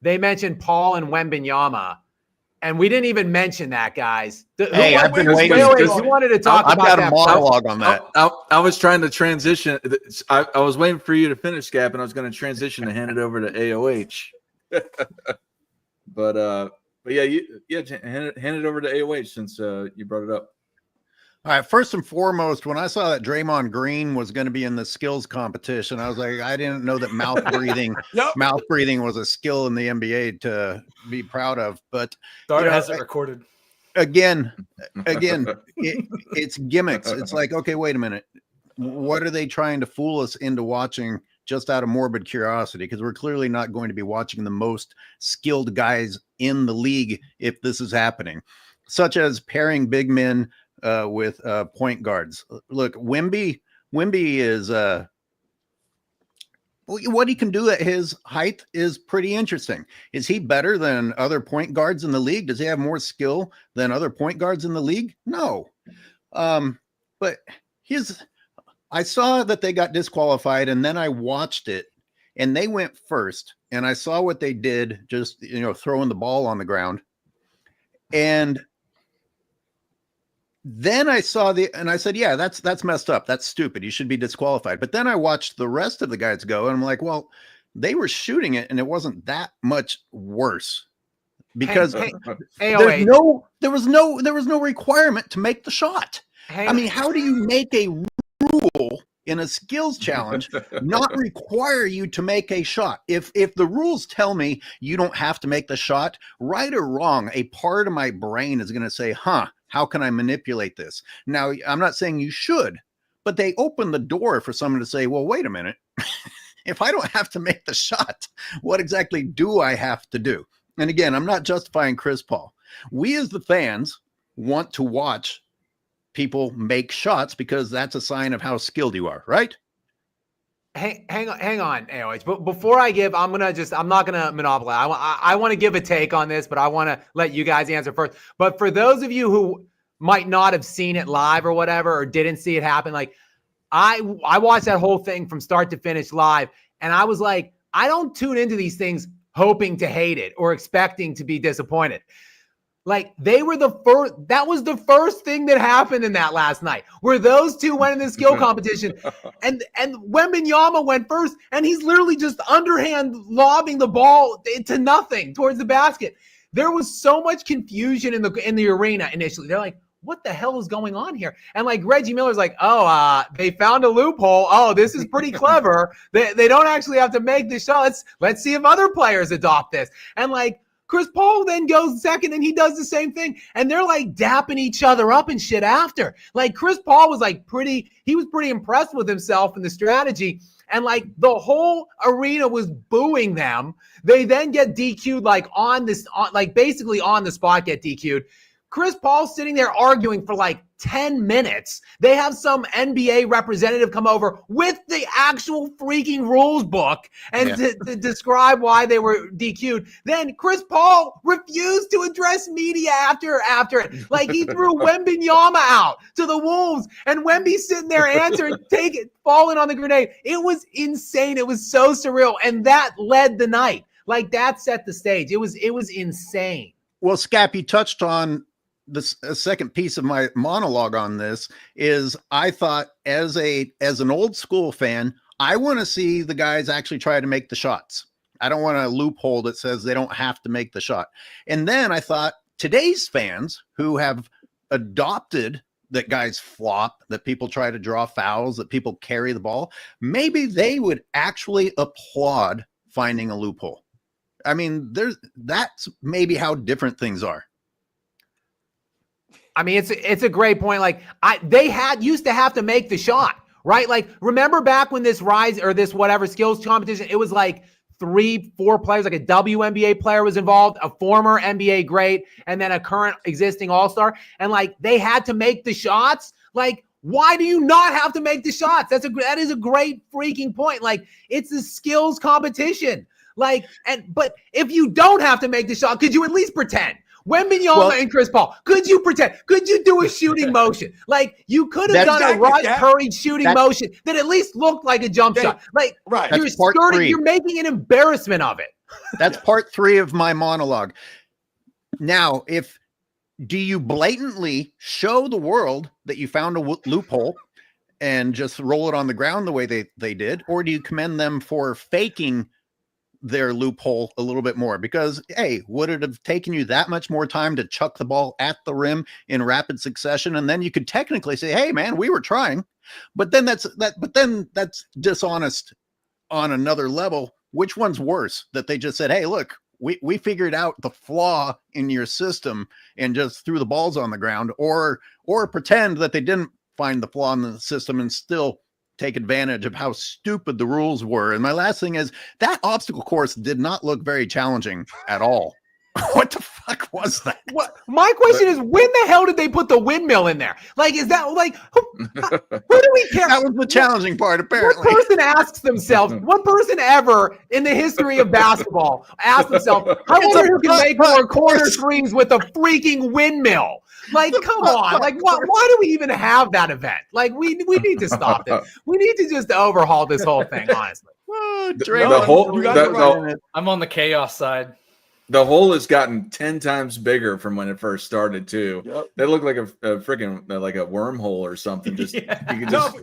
they mentioned Paul and Wembanyama. And we didn't even mention that, guys. Hey, I've been waiting. You wanted to talk about that. I've got a monologue on that. I was trying to transition. I was waiting for you to finish, Cap, and I was going to transition to hand it over to AOH. but hand it over to AOH since you brought it up. All right. First and foremost, when I saw that Draymond Green was going to be in the skills competition, I was like, I didn't know that mouth breathing was a skill in the NBA to be proud of. But Dart has it recorded. Again, it's gimmicks. It's like, okay, wait a minute. What are they trying to fool us into watching just out of morbid curiosity? Because we're clearly not going to be watching the most skilled guys in the league if this is happening, such as pairing big men with point guards. Look, Wemby is what he can do at his height is pretty interesting. Is he better than other point guards in the league? Does he have more skill than other point guards in the league? No. But I saw that they got disqualified, and then I watched it, and they went first, and I saw what they did, just throwing the ball on the ground. And then I saw and I said, yeah, that's messed up. That's stupid. You should be disqualified. But then I watched the rest of the guys go, and I'm like, well, they were shooting it, and it wasn't that much worse because there was no requirement to make the shot. I mean, how do you make a rule in a skills challenge not require you to make a shot? If the rules tell me you don't have to make the shot, right or wrong, a part of my brain is going to say, how can I manipulate this? Now, I'm not saying you should, but they open the door for someone to say, well, wait a minute. If I don't have to make the shot, what exactly do I have to do? And again, I'm not justifying Chris Paul. We as the fans want to watch people make shots because that's a sign of how skilled you are, right? Hang on, AOH. But before I give, I'm not gonna monopolize. I want to give a take on this, but I want to let you guys answer first. But for those of you who might not have seen it live or whatever, or didn't see it happen, like I watched that whole thing from start to finish live, and I was like, I don't tune into these things hoping to hate it or expecting to be disappointed. Like they were that was the first thing that happened in that last night, where those two went in the skill competition, and Wembanyama went first, and he's literally just underhand lobbing the ball to nothing towards the basket. There was so much confusion in the arena initially. They're like, what the hell is going on here? And like Reggie Miller's like, they found a loophole. Oh, this is pretty clever. They don't actually have to make the shots. Let's see if other players adopt this. And like, Chris Paul then goes second and he does the same thing. And they're like dapping each other up and shit after. Like Chris Paul was like pretty impressed with himself and the strategy. And like the whole arena was booing them. They then get DQ'd basically on the spot get DQ'd. Chris Paul sitting there arguing for like 10 minutes. They have some NBA representative come over with the actual freaking rules book and to describe why they were DQ'd. Then Chris Paul refused to address media after it. Like he threw Wembanyama out to the Wolves, and Wemby's sitting there answering, falling on the grenade. It was insane. It was so surreal. And that led the night. Like that set the stage. It was insane. Well, Scap, you touched on the second piece of my monologue on this is I thought as an old school fan, I want to see the guys actually try to make the shots. I don't want a loophole that says they don't have to make the shot. And then I thought today's fans who have adopted that guys flop, that people try to draw fouls, that people carry the ball, maybe they would actually applaud finding a loophole. I mean, that's maybe how different things are. I mean, it's a great point. Like they used to have to make the shot, right? Like remember back when this rise or this whatever skills competition, it was like 3-4 players, like a WNBA player was involved, a former NBA great, and then a current existing all-star. And like they had to make the shots. Like, why do you not have to make the shots? That is a great freaking point. Like it's a skills competition. Like, but if you don't have to make the shot, could you at least pretend? Wembanyama and Chris Paul, could you pretend? Could you do a shooting motion? Like you could have done a Russ Curry shooting motion that at least looked like a jump shot. Like you're making an embarrassment of it. That's part 3 of my monologue. Now, do you blatantly show the world that you found a loophole and just roll it on the ground the way they did, or do you commend them for faking their loophole a little bit more? Because hey, would it have taken you that much more time to chuck the ball at the rim in rapid succession? And then you could technically say, hey man, we were trying, but then that's dishonest on another level. Which one's worse? That they just said, hey, look, we figured out the flaw in your system and just threw the balls on the ground, or pretend that they didn't find the flaw in the system and still take advantage of how stupid the rules were. And my last thing is that obstacle course did not look very challenging at all. What the fuck was that? What my question is, when the hell did they put the windmill in there? Like, is that like who do we care? That was the challenging part, apparently. What person asks themselves, what person ever in the history of basketball asks themselves, I wonder who can make more corner threes with a freaking windmill? Like, come on. Like, why do we even have that event? Like, we need to stop this. We need to just overhaul this whole thing, honestly. I'm on the chaos side. The hole has gotten 10 times bigger from when it first started too. Yep. They look like a freaking like a wormhole or something. Just you can just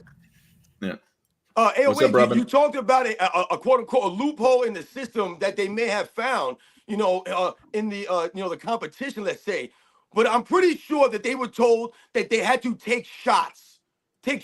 What's up, Robin? You talked about a quote unquote a loophole in the system that they may have found, in the the competition, let's say. But I'm pretty sure that they were told that they had to take shots. Yeah.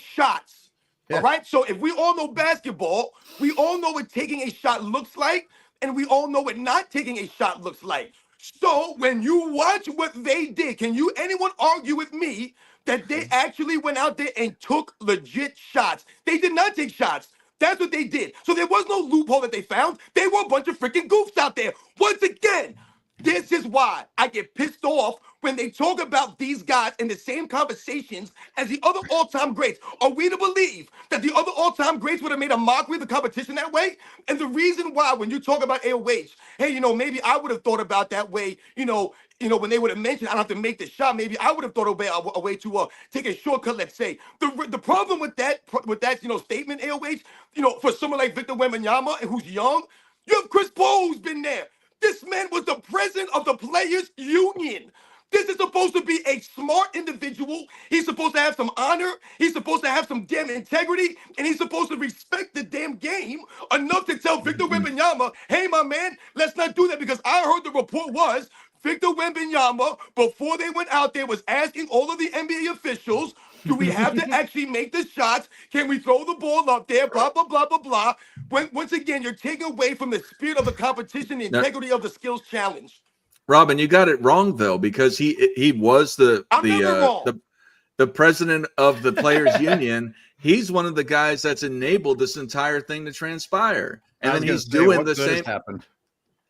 All right. So if we all know basketball, we all know what taking a shot looks like. And we all know what not taking a shot looks like. So when you watch what they did, can anyone argue with me that they actually went out there and took legit shots? They did not take shots. That's what they did. So there was no loophole that they found. They were a bunch of freaking goofs out there. Once again, this is why I get pissed off when they talk about these guys in the same conversations as the other all-time greats. Are we to believe that the other all-time greats would have made a mockery of the competition that way? And the reason why, when you talk about AOH, hey, maybe I would have thought about that way, when they would have mentioned I don't have to make the shot, maybe I would have thought a way to take a shortcut, let's say. The problem with that statement, AOH, for someone like Victor Wembanyama, who's young, you have Chris Paul who's been there. This man was the president of the Players Union. This is supposed to be a smart individual. He's supposed to have some honor. He's supposed to have some damn integrity. And he's supposed to respect the damn game enough to tell Victor Wembanyama, hey, my man, let's not do that. Because I heard the report was Victor Wembanyama, before they went out there, was asking all of the NBA officials, do we have to actually make the shots? Can we throw the ball up there? Blah, blah, blah, blah, blah. Once again, you're taking away from the spirit of the competition, the integrity of the skills challenge. Robin, you got it wrong though, because he was the president of the Players Union. He's one of the guys that's enabled this entire thing to transpire, and then he's doing the same.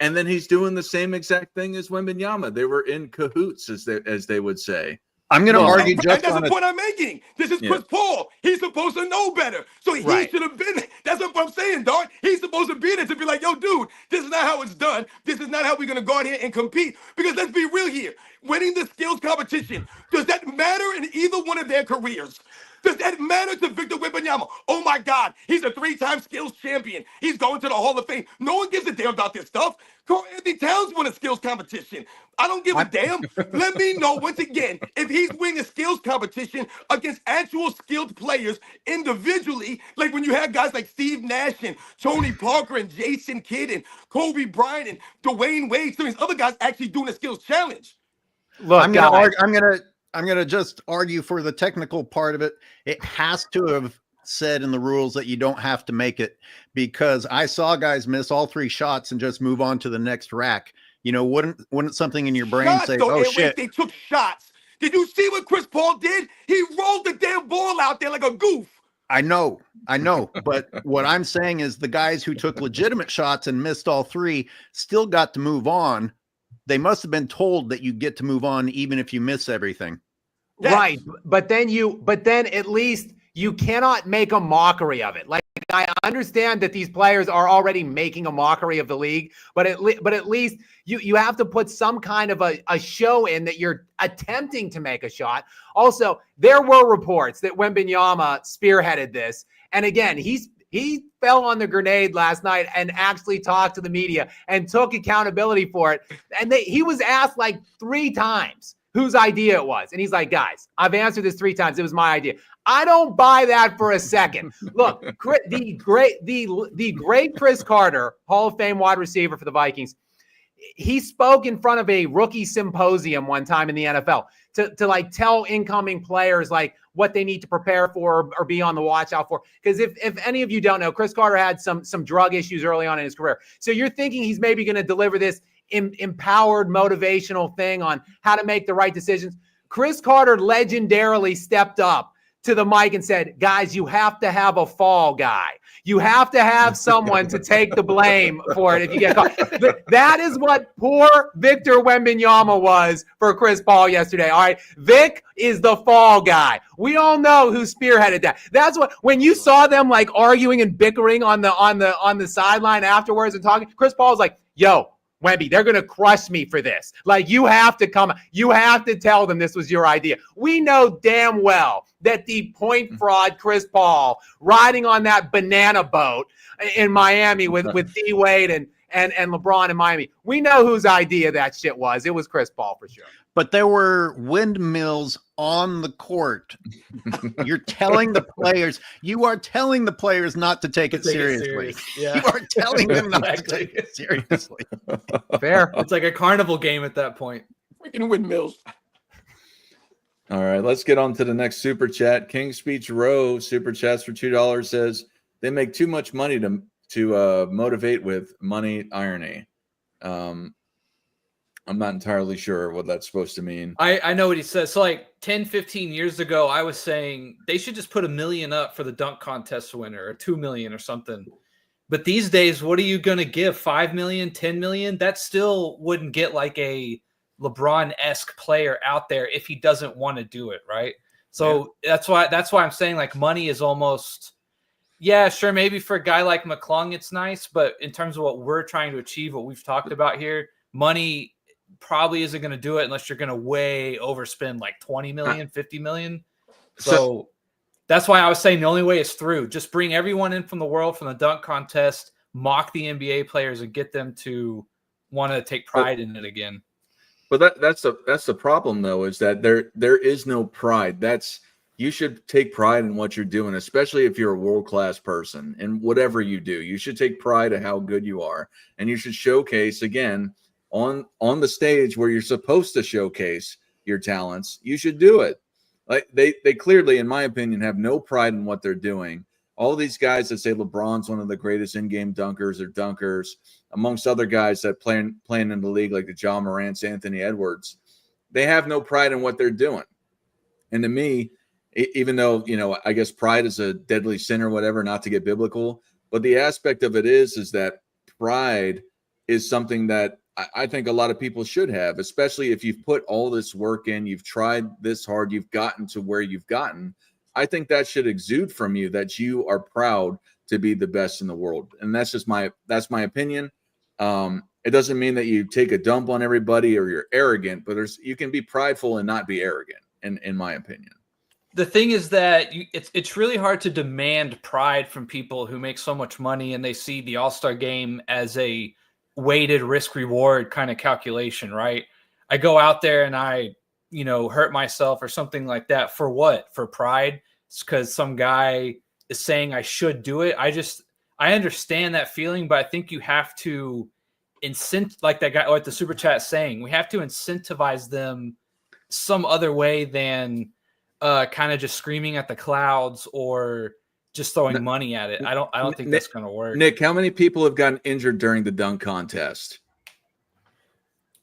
And then he's doing the same exact thing as Wembanyama. They were in cahoots, as they would say. I'm going to argue just that's the point I'm making. This is Chris Paul. He's supposed to know better. So he should have been. That's what I'm saying, dog. He's supposed to be there to be like, yo, dude, this is not how it's done. This is not how we're going to go out here and compete. Because let's be real here. Winning the skills competition, does that matter in either one of their careers? Does that matter to Victor Wembanyama? Oh, my God. He's a 3-time skills champion. He's going to the Hall of Fame. No one gives a damn about this stuff. Karl Anthony Towns won a skills competition. I don't give a damn. Let me know, once again, if he's winning a skills competition against actual skilled players individually, like when you had guys like Steve Nash and Tony Parker and Jason Kidd and Kobe Bryant and Dwayne Wade, some of these other guys actually doing a skills challenge. Look, I'm gonna I'm going to just argue for the technical part of it. It has to have said in the rules that you don't have to make it, because I saw guys miss all 3 shots and just move on to the next rack. You know, wouldn't something in your brain Shots, say, though, "Oh and wait, shit"? they took shots. Did you see what Chris Paul did? He rolled the damn ball out there like a goof. I know, but what I'm saying is the guys who took legitimate shots and missed all 3 still got to move on. They must have been told that you get to move on even if you miss everything. Yes. Right. But then at least you cannot make a mockery of it. Like, I understand that these players are already making a mockery of the league, but at least you have to put some kind of a show in that you're attempting to make a shot. Also, there were reports that Wembanyama spearheaded this. And again, he fell on the grenade last night and actually talked to the media and took accountability for it. And he was asked like 3 times whose idea it was. And he's like, guys, I've answered this 3 times. It was my idea. I don't buy that for a second. Look, the great Chris Carter, Hall of Fame wide receiver for the Vikings, he spoke in front of a rookie symposium one time in the NFL to like tell incoming players like what they need to prepare for or be on the watch out for. Because if any of you don't know, Chris Carter had some drug issues early on in his career. So you're thinking he's maybe going to deliver this empowered motivational thing on how to make the right decisions. Chris Carter legendarily stepped up to the mic and said, guys, you have to have a fall guy. You have to have someone to take the blame for it if you get caught. That is what poor Victor Wembanyama was for Chris Paul yesterday. All right. Vic is the fall guy. We all know who spearheaded that. That's what, when you saw them like arguing and bickering on the sideline afterwards and talking, Chris Paul was like, yo, Wemby, they're going to crush me for this. Like, you have to tell them this was your idea. We know damn well that the point fraud Chris Paul riding on that banana boat in Miami with D Wade and LeBron in Miami. We know whose idea that shit was. It was Chris Paul for sure. But there were windmills on the court. You are telling the players not to take it seriously. Yeah. You are telling them not to take it seriously. Fair. It's like a carnival game at that point. Freaking windmills. All right, let's get on to the next super chat. King Speech Row super chats for $2 says they make too much money to motivate with money irony. I'm not entirely sure what that's supposed to mean. I know what he says. So like 10, 15 years ago, I was saying they should just put $1 million up for the dunk contest winner or $2 million or something. But these days, what are you going to give? 5 million, 10 million? That still wouldn't get like a LeBron-esque player out there if he doesn't want to do it, right? So that's why I'm saying like money is almost, yeah, sure, maybe for a guy like McClung, it's nice, but in terms of what we're trying to achieve, what we've talked about here, money probably isn't going to do it unless you're going to way overspend like 20 million, 50 million. So that's why I was saying the only way is through. Just bring everyone in from the world, from the dunk contest, mock the NBA players and get them to want to take pride in it again. But that's the problem though, is that there is no pride. You should take pride in what you're doing, especially if you're a world-class person and whatever you do. You should take pride in how good you are, and you should showcase again on the stage where you're supposed to showcase your talents. You should do it. Like they clearly, in my opinion, have no pride in what they're doing. All these guys that say LeBron's one of the greatest in-game dunkers or dunkers, amongst other guys that playing in the league like the John Morants, Anthony Edwards, they have no pride in what they're doing. And to me, even though, I guess pride is a deadly sin or whatever, not to get biblical, but the aspect of it is that pride is something that I think a lot of people should have, especially if you've put all this work in, you've tried this hard, you've gotten to where you've gotten. I think that should exude from you that you are proud to be the best in the world. And that's my opinion. It doesn't mean that you take a dump on everybody or you're arrogant, but you can be prideful and not be arrogant, in my opinion. The thing is that it's really hard to demand pride from people who make so much money and they see the All-Star game as a weighted risk reward kind of calculation, right? I go out there and I, hurt myself or something like that. For what? For pride? It's because some guy is saying I should do it. I understand that feeling, but I think you have to like that guy or the super chat saying, we have to incentivize them some other way than kind of just screaming at the clouds or just throwing money at it. I don't think that's going to work. Nick, how many people have gotten injured during the dunk contest?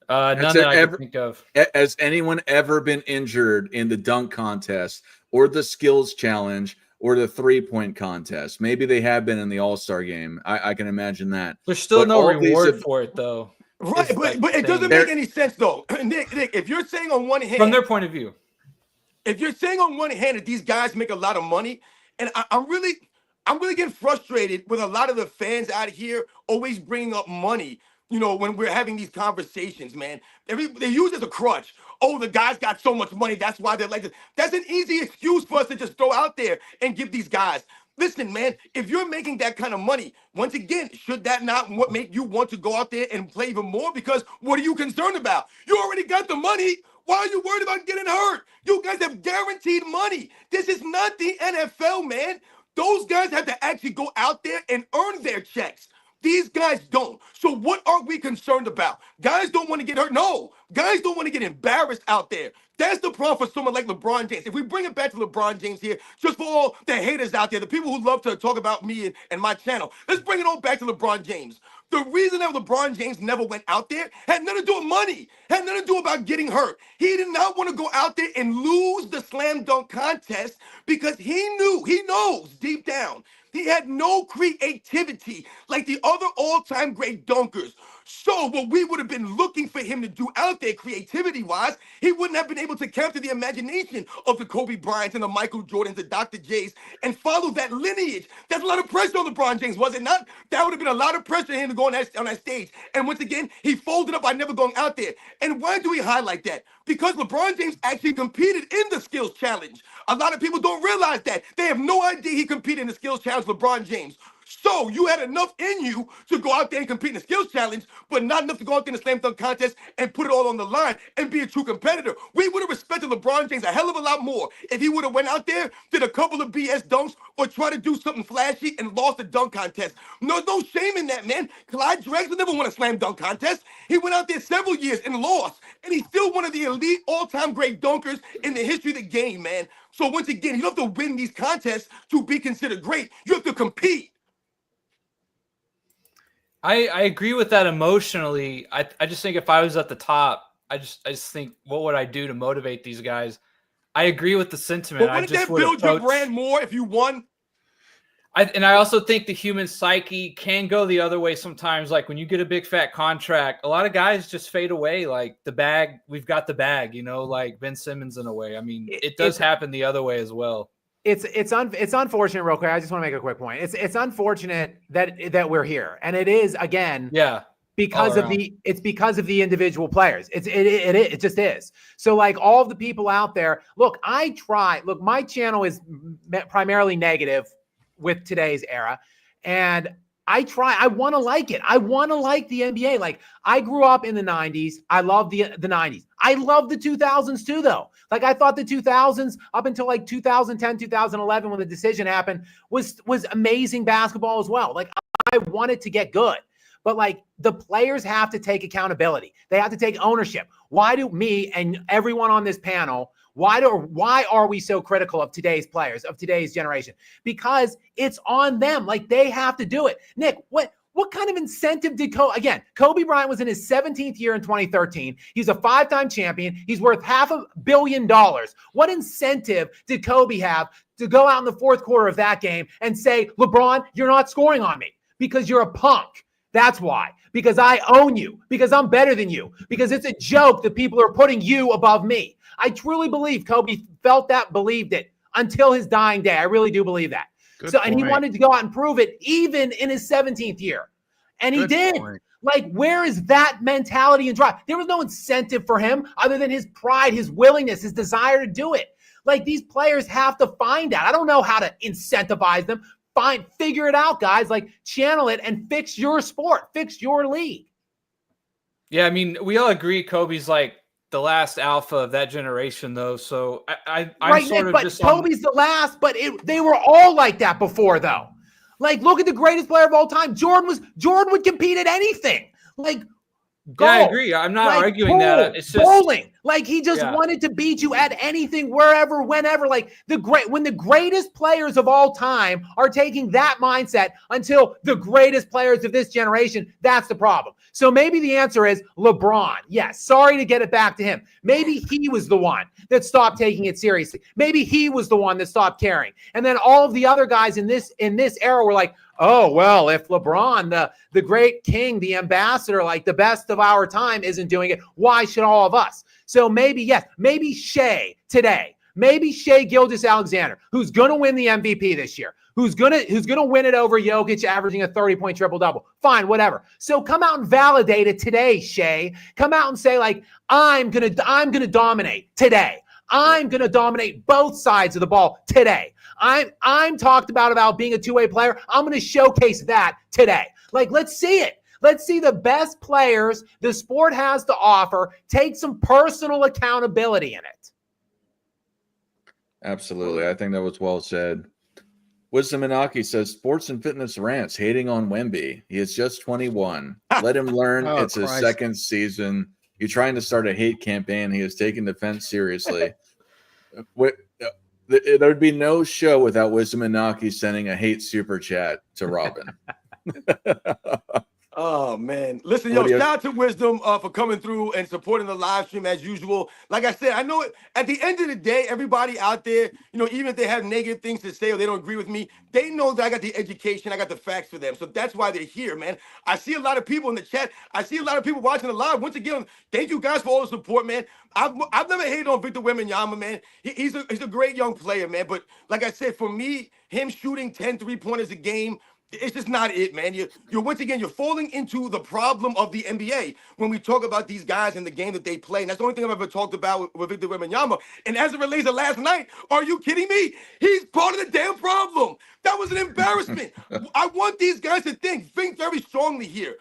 None that I can think of. Has anyone ever been injured in the dunk contest or the skills challenge or the 3-point contest? Maybe they have been in the All-Star game. I can imagine that. There's still no reward for it, though. Right, but it doesn't make any sense, though. Nick, if you're saying on one hand, from their point of view, if you're saying on one hand that these guys make a lot of money, and I'm really getting frustrated with a lot of the fans out here always bringing up money. You know, when we're having these conversations, man, they use it as a crutch. Oh, the guys got so much money, that's why they're like this. That's an easy excuse for us to just throw out there and give these guys. Listen, man, if you're making that kind of money, once again, should that not make you want to go out there and play even more? Because what are you concerned about? You already got the money. Why are you worried about getting hurt? You guys have guaranteed money. This is not the NFL, man. Those guys have to actually go out there and earn their checks. These guys don't. So what are we concerned about? Guys don't want to get hurt. No, guys don't want to get embarrassed out there. That's the problem for someone like LeBron James. If we bring it back to LeBron James here, just for all the haters out there, the people who love to talk about me and my channel, let's bring it all back to LeBron James. The reason that LeBron James never went out there had nothing to do with money, had nothing to do about getting hurt. He did not want to go out there and lose the slam dunk contest because he knows deep down, he had no creativity like the other all-time great dunkers. So what we would have been looking for him to do out there creativity-wise, he wouldn't have been able to capture the imagination of the Kobe Bryants and the Michael Jordans, the Dr. J's, and follow that lineage. That's a lot of pressure on LeBron James, was it not? That would have been a lot of pressure on him to go on that stage. And once again, he folded up by never going out there. And why do we highlight that? Because LeBron James actually competed in the skills challenge. A lot of people don't realize that. They have no idea he competed in the skills challenge, LeBron James. So you had enough in you to go out there and compete in the skills challenge, but not enough to go out there in the slam dunk contest and put it all on the line and be a true competitor. We would have respected LeBron James a hell of a lot more if he would have went out there, did a couple of BS dunks, or tried to do something flashy and lost the dunk contest. No shame in that, man. Clyde Drexler never won a slam dunk contest. He went out there several years and lost, and he's still one of the elite all-time great dunkers in the history of the game, man. So once again, you don't have to win these contests to be considered great. You have to compete. I agree with that emotionally. I just think if I was at the top, I just think, what would I do to motivate these guys? I agree with the sentiment. But wouldn't that build your brand more if you won? And I also think the human psyche can go the other way sometimes. Like when you get a big fat contract, a lot of guys just fade away. Like the bag, we've got the bag, you know, like Ben Simmons in a way. I mean, it does happen the other way as well. It's unfortunate, real quick. I just want to make a quick point. It's unfortunate that we're here, and it is again, because of the individual players. It just is. So like all of the people out there, look, my channel is primarily negative with today's era, and I want to like it. I want to like the NBA. Like I grew up in the 90s. I love the 90s. I love the 2000s too, though. Like I thought the 2000s up until like 2010, 2011, when the decision happened, was amazing basketball as well. Like I wanted to get good, but like the players have to take accountability. They have to take ownership. Why do me and everyone on this panel, why are we so critical of today's players, of today's generation? Because it's on them. Like they have to do it. Nick, what kind of incentive did Kobe Bryant was in his 17th year in 2013. He's a 5-time champion. He's worth $500 million. What incentive did Kobe have to go out in the fourth quarter of that game and say, LeBron, you're not scoring on me because you're a punk? That's why. Because I own you. Because I'm better than you. Because it's a joke that people are putting you above me. I truly believe Kobe felt that, believed it until his dying day. I really do believe that. And he wanted to go out and prove it even in his 17th year. And he did. Like, where is that mentality and drive? There was no incentive for him other than his pride, his willingness, his desire to do it. Like, these players have to find out. I don't know how to incentivize them. Figure it out, guys. Like, channel it and fix your sport. Fix your league. Yeah, I mean, we all agree Kobe's like the last alpha of that generation, though. So I'm right, sort Nick, of but just Kobe's the last, but they were all like that before, though. Like, look at the greatest player of all time. Jordan would compete at anything. Like, Yeah, I golf, agree. I'm not like arguing pool, that. It's just bowling. Like he just Yeah. wanted to beat you at anything, wherever, whenever. Like when the greatest players of all time are taking that mindset until the greatest players of this generation, that's the problem. So maybe the answer is LeBron. Yes, sorry to get it back to him. Maybe he was the one that stopped taking it seriously. Maybe he was the one that stopped caring. And then all of the other guys in this era were like, oh, well, if LeBron, the great king, the ambassador, like the best of our time isn't doing it, why should all of us? So maybe, yes, maybe Shea today, maybe Shea Gilgeous-Alexander, who's going to win the MVP this year, who's going to win it over Jokic, averaging a 30-point triple-double. Fine, whatever. So come out and validate it today, Shea. Come out and say, like, I'm going to dominate today. I'm going to dominate both sides of the ball today. I'm talked about being a two-way player. I'm going to showcase that today. Like, let's see it. Let's see the best players the sport has to offer. Take some personal accountability in it. Absolutely. I think that was well said. Wisdom Inaki says, sports and fitness rants hating on Wemby. He is just 21. Let him learn. Oh, It's his Christ. second season. You're trying to start a hate campaign. He has taken defense seriously. There'd be no show without Wisdom Inaki sending a hate super chat to Robin. Oh man, listen, What yo, do you- shout out to Wisdom for coming through and supporting the live stream as usual. Like I said, I know at the end of the day, everybody out there, even if they have negative things to say or they don't agree with me, they know that I got the education, I got the facts for them. So that's why they're here, man. I see a lot of people in the chat. I see a lot of people watching the live. Once again, thank you guys for all the support, man. I've never hated on Victor Wembanyama, man. He's a great young player, man. But like I said, for me, him shooting 10 3-pointers a game, it's just not it, man. You're once again, you're falling into the problem of the NBA when we talk about these guys in the game that they play. And that's the only thing I've ever talked about with Victor Wembanyama. And as it relates to last night, are you kidding me? He's part of the damn problem. That was an embarrassment. I want these guys to think very strongly here.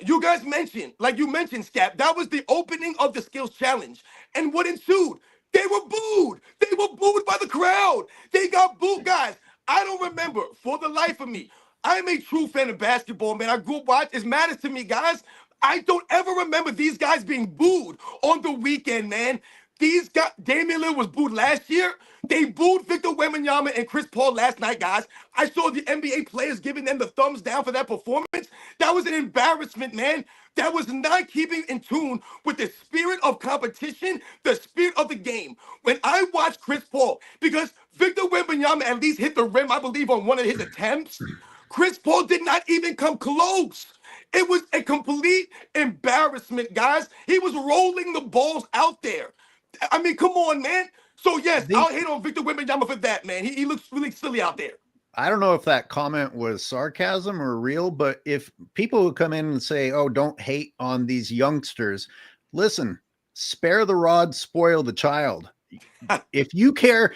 You guys mentioned, like you mentioned, Scap, that was the opening of the skills challenge. And what ensued? They were booed. They were booed by the crowd. They got booed, guys. I don't remember for the life of me. I'm a true fan of basketball, man. I grew up watching. It matters to me, guys. I don't ever remember these guys being booed on the weekend, man. These guys, Damian Lillard was booed last year. They booed Victor Wembanyama and Chris Paul last night, guys. I saw the NBA players giving them the thumbs down for that performance. That was an embarrassment, man. That was not keeping in tune with the spirit of competition, the spirit of the game. When I watched Chris Paul, because Victor Wembanyama at least hit the rim, I believe, on one of his attempts. Chris Paul did not even come close. It was a complete embarrassment, guys. He was rolling the balls out there. I mean, come on, man. So, yes, I'll hate on Victor Wembanyama for that, man. He looks really silly out there. I don't know if that comment was sarcasm or real, but if people who come in and say, oh, don't hate on these youngsters, listen, spare the rod, spoil the child. If you care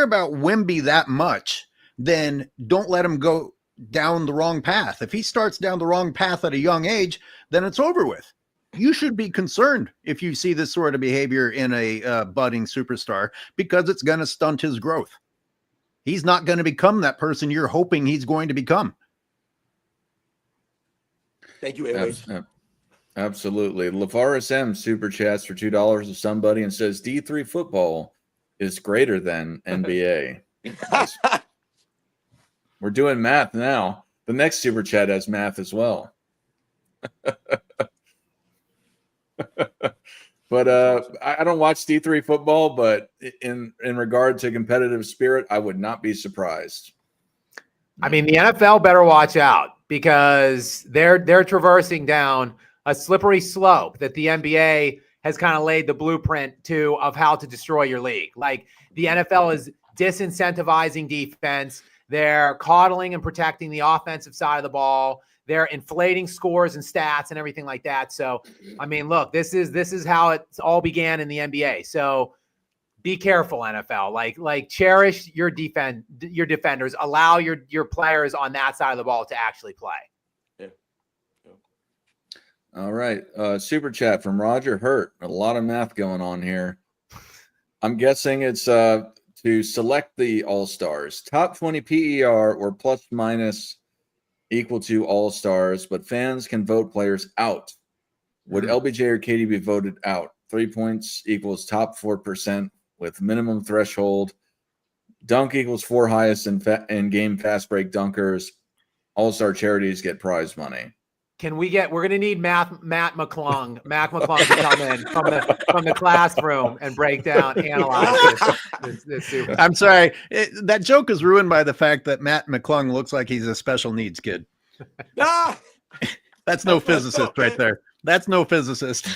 about Wemby that much, then don't let him go down the wrong path. If he starts down the wrong path at a young age, then it's over with. You should be concerned if you see this sort of behavior in a budding superstar, because it's going to stunt his growth. He's not going to become that person you're hoping he's going to become. Thank you, Airways. Absolutely. LaFaris M super chats for $2 to somebody and says D3 football is greater than NBA. We're doing math now. The next super chat has math as well. But I don't watch D3 football, but in regard to competitive spirit, I would not be surprised. I mean, the NFL better watch out, because they're traversing down a slippery slope that the NBA has kind of laid the blueprint to of how to destroy your league. Like, the NFL is disincentivizing defense. They're coddling and protecting the offensive side of the ball. They're inflating scores and stats and everything like that. So, I mean, look, this is how it all began in the NBA. So be careful, NFL. Like cherish your defenders. Allow your players on that side of the ball to actually play. Yeah. All right. Super chat from Roger Hurt. A lot of math going on here. I'm guessing it's to select the All-Stars. Top 20 PER or plus minus equal to All-Stars, but fans can vote players out. Would Mhm. LBJ or KD be voted out? 3 points equals top 4% with minimum threshold. Dunk equals 4 highest in game fast break dunkers. All-star charities get prize money. We're going to need Matt McClung. Matt McClung to come in from the classroom and break down, analyze this super. I'm sorry. That joke is ruined by the fact that Matt McClung looks like he's a special needs kid. Ah! That's no physicist right there. That's no physicist.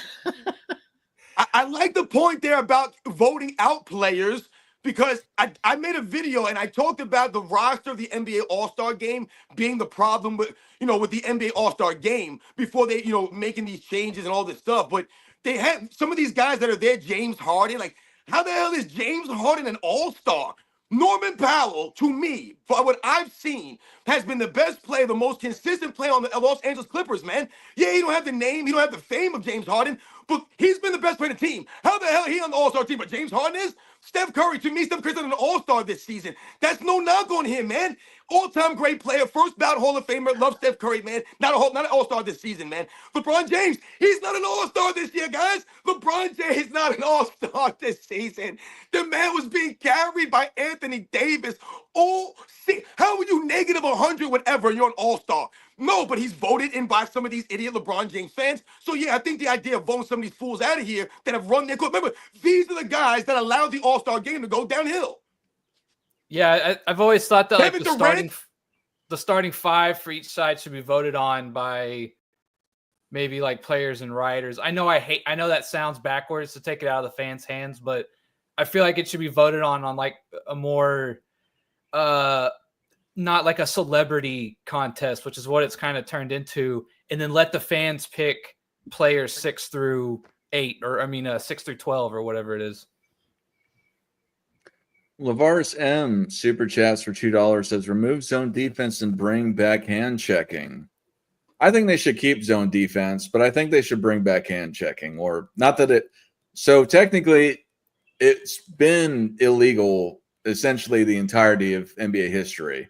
I like the point there about voting out players because I made a video and I talked about the roster of the NBA All-Star game being the problem with the NBA All-Star game before they making these changes and all this stuff. But they have some of these guys that are there, James Harden. Like, how the hell is James Harden an All-Star? Norman Powell, to me, for what I've seen, has been the best player, the most consistent player on the Los Angeles Clippers, man. Yeah, he don't have the name, he don't have the fame of James Harden, but he's been the best player on the team. How the hell he on the All-Star team, but James Harden is? Steph Curry, to me, Steph Curry's an All-Star this season. That's no knock on him, man. All-time great player, first ballot Hall of Famer. Love Steph Curry, man. Not an All-Star this season, man. LeBron James, he's not an All-Star this year, guys. LeBron James is not an All-Star this season. The man was being carried by Anthony Davis. How are you negative 100 whatever? You're an All-Star. No, but he's voted in by some of these idiot LeBron James fans. So, yeah, I think the idea of voting some of these fools out of here that have run their court. Remember, these are the guys that allowed the All-Star game to go downhill. Yeah, I've always thought that Kevin Durant, the starting five for each side should be voted on by maybe like players and writers. I know that sounds backwards to take it out of the fans' hands, but I feel like it should be voted on like a more not like a celebrity contest, which is what it's kind of turned into, and then let the fans pick players 6 through 12 or whatever it is. Lavaris M super chats for $2 says remove zone defense and bring back hand checking. I think they should keep zone defense, but I think they should bring back hand checking, or not that it. So technically, it's been illegal essentially the entirety of NBA history.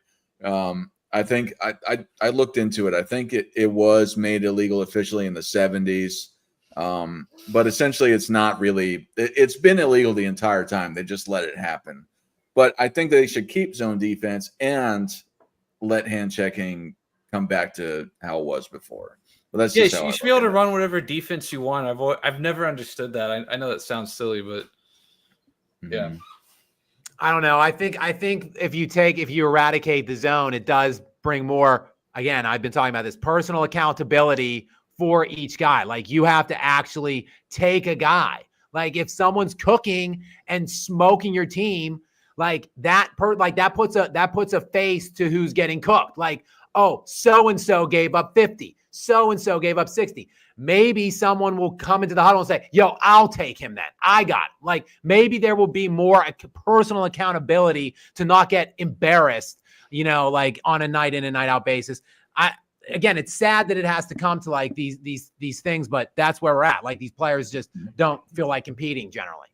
I think I looked into it. I think it was made illegal officially in the 70s. But essentially it's not really, it's been illegal the entire time. They just let it happen. But I think they should keep zone defense and let hand checking come back to how it was before. But that's just how you should be able to run whatever defense you want. I've never understood that. I know that sounds silly, but yeah. I don't know. I think if you eradicate the zone, it does bring more. Again, I've been talking about this personal accountability for each guy. Like, you have to actually take a guy. Like, if someone's cooking and smoking your team, like that puts a face to who's getting cooked. Like, oh, so and so gave up 50, so and so gave up 60. Maybe someone will come into the huddle and say, yo, I'll take him then. I got it. Like, maybe there will be more personal accountability to not get embarrassed, like on a night in and night out basis. Again, it's sad that it has to come to like these things, but that's where we're at. Like, these players just don't feel like competing generally.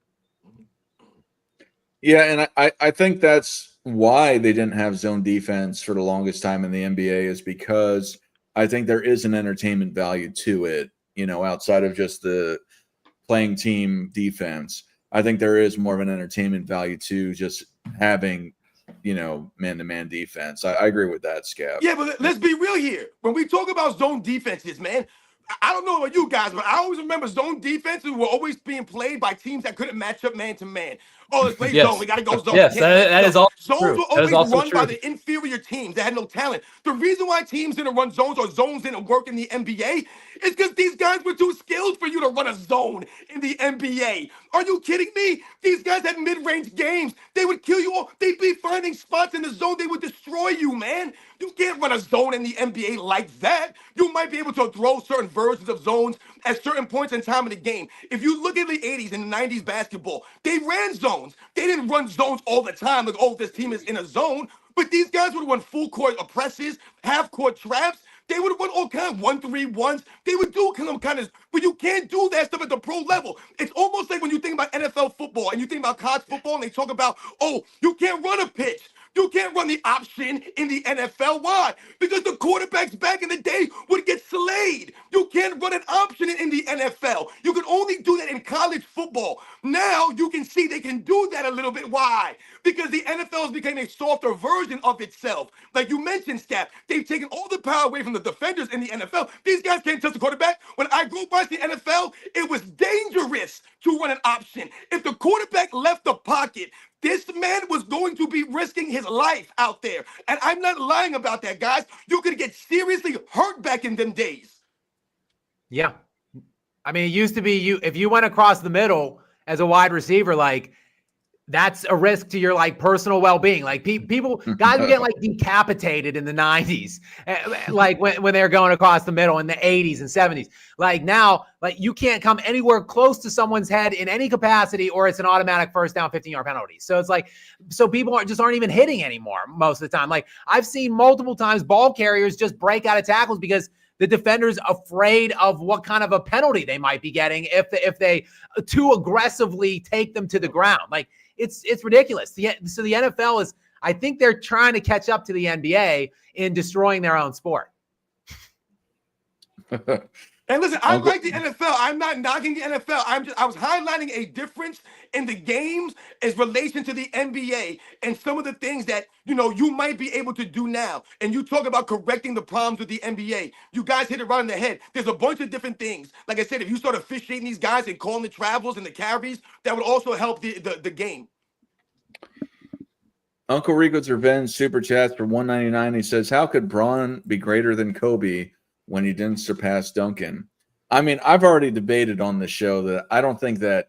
Yeah, and I think that's why they didn't have zone defense for the longest time in the NBA, is because I think there is an entertainment value to it, outside of just the playing team defense. I think there is more of an entertainment value to just having, man-to-man defense. I agree with that, Scab. Yeah, but let's be real here. When we talk about zone defenses, man, I don't know about you guys, but I always remember zone defenses were always being played by teams that couldn't match up man-to-man. Oh, let's play zone. We got to go zone. Yes, that is all Zones true. were always run by the inferior teams that had no talent. The reason why teams didn't run zones or zones didn't work in the NBA is because these guys were too skilled for you to run a zone in the NBA. Are you kidding me? These guys had mid-range games. They would kill you all. They'd be finding spots in the zone. They would destroy you, man. You can't run a zone in the NBA like that. You might be able to throw certain versions of zones at certain points in time of the game. If you look at the 80s and the 90s basketball, they ran zones. They didn't run zones all the time. Like, oh, this team is in a zone. But these guys would run full court presses, half court traps. They would run all kinds of 1-3-1s. They would do kind of, but you can't do that stuff at the pro level. It's almost like when you think about NFL football and you think about college football and they talk about, oh, you can't run a pitch. You can't run the option in the NFL. Why? Because the quarterbacks back in the day would get slayed. You can't run an option in the NFL. You can only do that in college football. Now you can see they can do that a little bit. Why? Because the NFL has become a softer version of itself. Like you mentioned, Scap, they've taken all the power away from the defenders in the NFL. These guys can't touch the quarterback. When I grew up watching the NFL, it was dangerous to run an option. If the quarterback left the pocket, this man was going to be risking his life out there. And I'm not lying about that, guys. You could get seriously hurt back in them days. Yeah. I mean, it used to be if you went across the middle as a wide receiver, like that's a risk to your like personal well-being. Like people, guys would get like decapitated in the 90s, like when they're going across the middle in the 80s and 70s. Like now, like you can't come anywhere close to someone's head in any capacity, or it's an automatic first down, 15-yard penalty. So it's like, so people aren't even hitting anymore most of the time. Like I've seen multiple times ball carriers just break out of tackles because the defender's afraid of what kind of a penalty they might be getting if they too aggressively take them to the ground. Like it's ridiculous. So the NFL is, I think they're trying to catch up to the NBA in destroying their own sport. And listen, I like the NFL. I'm not knocking the NFL. I was highlighting a difference in the games as relation to the NBA and some of the things that, you might be able to do now. And you talk about correcting the problems with the NBA. You guys hit it right on the head. There's a bunch of different things. Like I said, if you start officiating these guys and calling the travels and the carries, that would also help the game. Uncle Rico's Revenge super chats for $1.99. He says, how could Braun be greater than Kobe when he didn't surpass Duncan? I mean, I've already debated on the show that I don't think that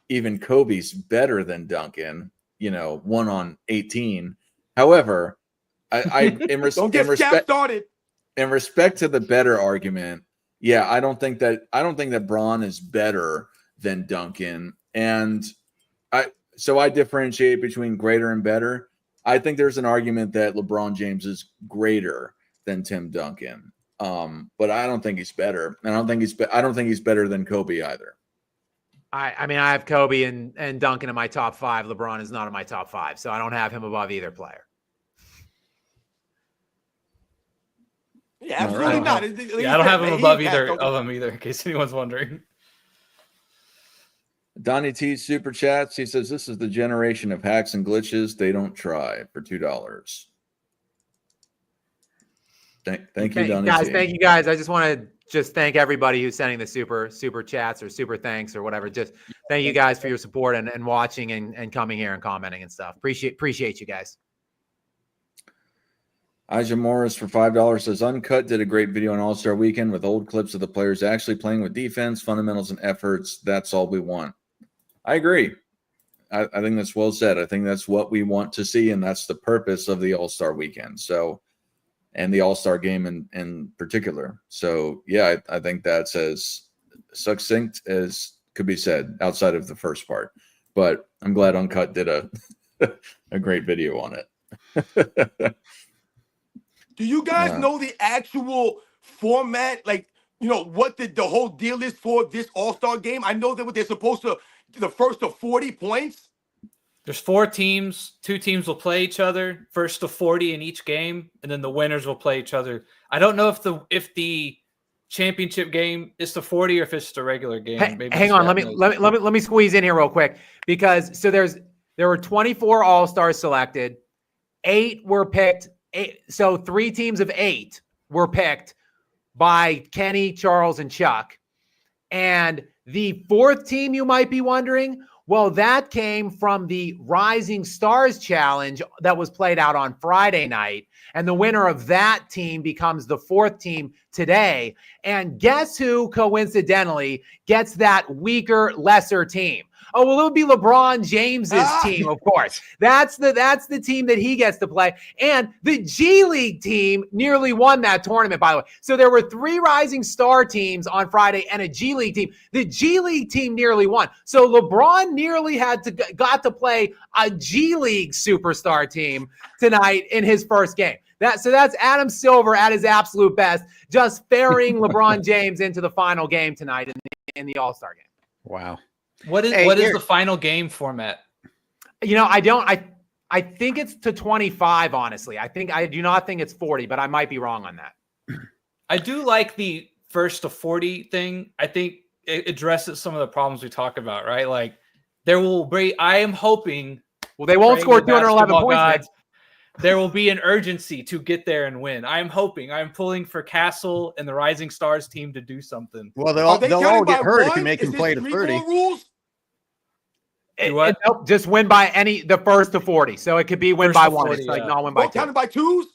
even Kobe's better than Duncan, 1 on 18. However, in respect to the better argument, yeah, I don't think that Braun is better than Duncan. And I differentiate between greater and better. I think there's an argument that LeBron James is greater than Tim Duncan. But I don't think he's better. And I don't think he's better than Kobe either. I mean, I have Kobe and Duncan in my top 5. LeBron is not in my top 5, so I don't have him above either player. Yeah, absolutely not. I don't have him above either of them either, in case anyone's wondering. Donnie T super chats. He says, this is the generation of hacks and glitches. They don't try, for $2. Thank you, Donnie guys. T. Thank you, guys. I just want to thank everybody who's sending the super chats or super thanks or whatever. Just thank you guys for your support and watching and coming here and commenting and stuff. Appreciate you guys. Aja Morris for $5 says, Uncut did a great video on All-Star Weekend with old clips of the players actually playing with defense, fundamentals, and efforts. That's all we want. I agree. I think that's well said. I think that's what we want to see, and that's the purpose of the All-Star Weekend. So, and the All-Star game in particular. So, yeah, I think that's as succinct as could be said outside of the first part. But I'm glad Uncut did a great video on it. Do you guys know the actual format? Like, what the whole deal is for this All-Star game? I know that what they're supposed to, the first to 40 points. There's 4 teams. 2 teams will play each other, first to 40 in each game, and then the winners will play each other. I don't know if the championship game is to 40 or if it's just a regular game. Hang on, let me squeeze in here real quick, because there were 24 All-Stars selected. 8 were picked. So 3 teams of 8 were picked by Kenny, Charles, and Chuck. And the 4th team, you might be wondering, well, that came from the Rising Stars Challenge that was played out on Friday night. And the winner of that team becomes the 4th team today. And guess who, coincidentally, gets that weaker, lesser team? Oh, well, it would be LeBron James's team, of course. That's the team that he gets to play. And the G League team nearly won that tournament, by the way. So there were 3 Rising Star teams on Friday and a G League team. The G League team nearly won. So LeBron nearly got to play a G League superstar team tonight in his first game. So that's Adam Silver at his absolute best, just ferrying LeBron James into the final game tonight in the All-Star game. Wow. What is the final game format? I think it's to 25, honestly. I do not think it's 40, but I might be wrong on that. I do like the first to 40 thing, I think it addresses some of the problems we talk about, right? Like there will be, I am hoping, well, they won't praying score to 211 basketball points. gods, there will be an urgency to get there and win. I'm hoping. I'm pulling for Castle and the Rising Stars team to do something. Well, Are they they'll counting all by get hurt if you one? make Is them this play to free 30. throw rules? What? Nope, just win by the first to 40. So it could be win First by to 1. 40, It's like yeah. not win by Well, 2. counted by twos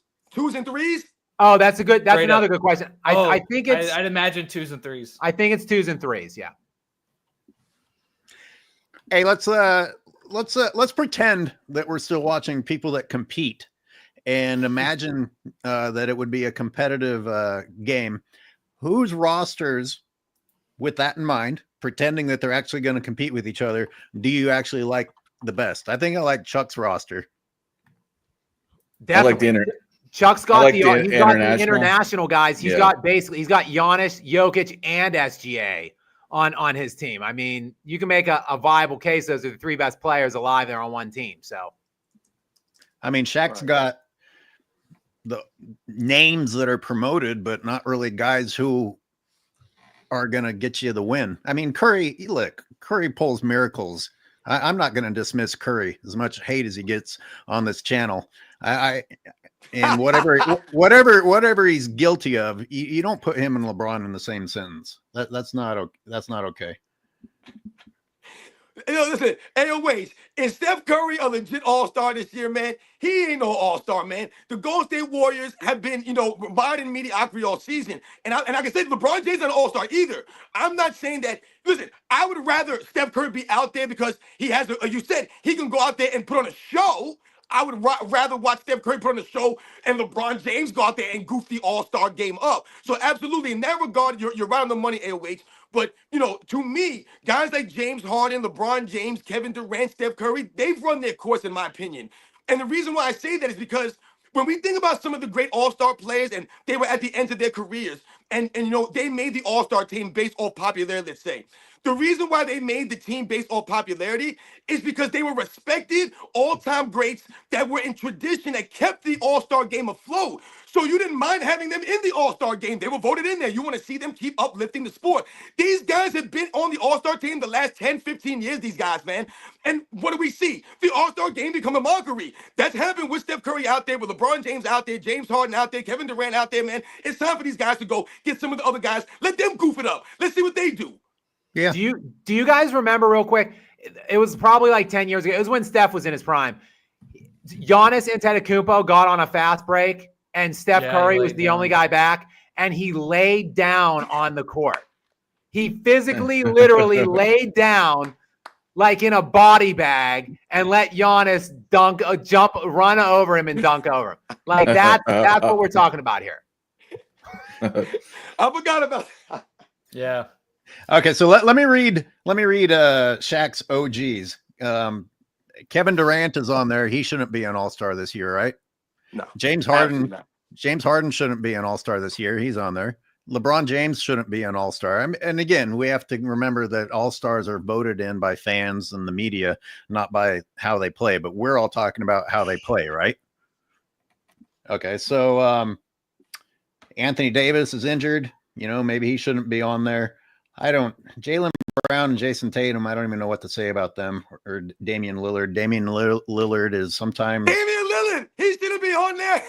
and threes? Oh, that's Straight another up. good question. Oh, I think it's I'd imagine 2s and 3s. I think it's 2s and 3s. Yeah. Hey, let's pretend that we're still watching people that compete, and imagine that it would be a competitive game. Whose rosters, with that in mind, pretending that they're actually going to compete with each other, do you actually like the best? I think I like Chuck's roster. Definitely. I like the Chuck's got like he's the got the international. international guys. He's got Giannis, Jokic, and SGA on his team. I mean, you can make a viable case. Those are the 3 best players alive there on one team. So, I mean, Shaq's got the names that are promoted, but not really guys who are going to get you the win. I mean, Curry pulls miracles. I'm not going to dismiss Curry, as much hate as he gets on this channel. And whatever he's guilty of, you don't put him and LeBron in the same sentence. That's not okay. Listen, wait. Is Steph Curry a legit all-star this year, man? He ain't no all-star, man. The Golden State Warriors have been, riding mediocrity all season. And I can say LeBron James is not an all-star either. I'm not saying that. Listen, I would rather Steph Curry be out there because he has, you said, he can go out there and put on a show. I would rather watch Steph Curry put on a show and LeBron James go out there and goof the all-star game up. So absolutely, in that regard, you're right on the money, AOH. But, to me, guys like James Harden, LeBron James, Kevin Durant, Steph Curry, they've run their course, in my opinion. And the reason why I say that is because when we think about some of the great all-star players and they were at the end of their careers and they made the all-star team based off popularity, let's say. The reason why they made the team based on popularity is because they were respected all-time greats that were in tradition that kept the all-star game afloat. So you didn't mind having them in the all-star game. They were voted in there. You want to see them keep uplifting the sport. These guys have been on the all-star team the last 10, 15 years, these guys, man. And what do we see? The all-star game become a mockery. That's happened with Steph Curry out there, with LeBron James out there, James Harden out there, Kevin Durant out there, man. It's time for these guys to go get some of the other guys. Let them goof it up. Let's see what they do. Yeah. Do you guys remember real quick? It was probably like 10 years ago. It was when Steph was in his prime. Giannis Antetokounmpo got on a fast break, and Steph Curry was the only guy back, and he laid down on the court. He physically, literally laid down like in a body bag and let Giannis run over him and dunk over him. Like that's what we're talking about here. I forgot about that. Yeah. Okay, so let me read Shaq's OGs. Kevin Durant is on there. He shouldn't be an all-star this year, right? No. James Harden shouldn't be an all-star this year. He's on there. LeBron James shouldn't be an all-star. And again, we have to remember that all-stars are voted in by fans and the media, not by how they play. But we're all talking about how they play, right? Okay, so Anthony Davis is injured. Maybe he shouldn't be on there. Jaylen Brown and Jason Tatum, I don't even know what to say about them, or Damian Lillard. Damian Lillard is sometimes... Damian Lillard, he shouldn't be on there.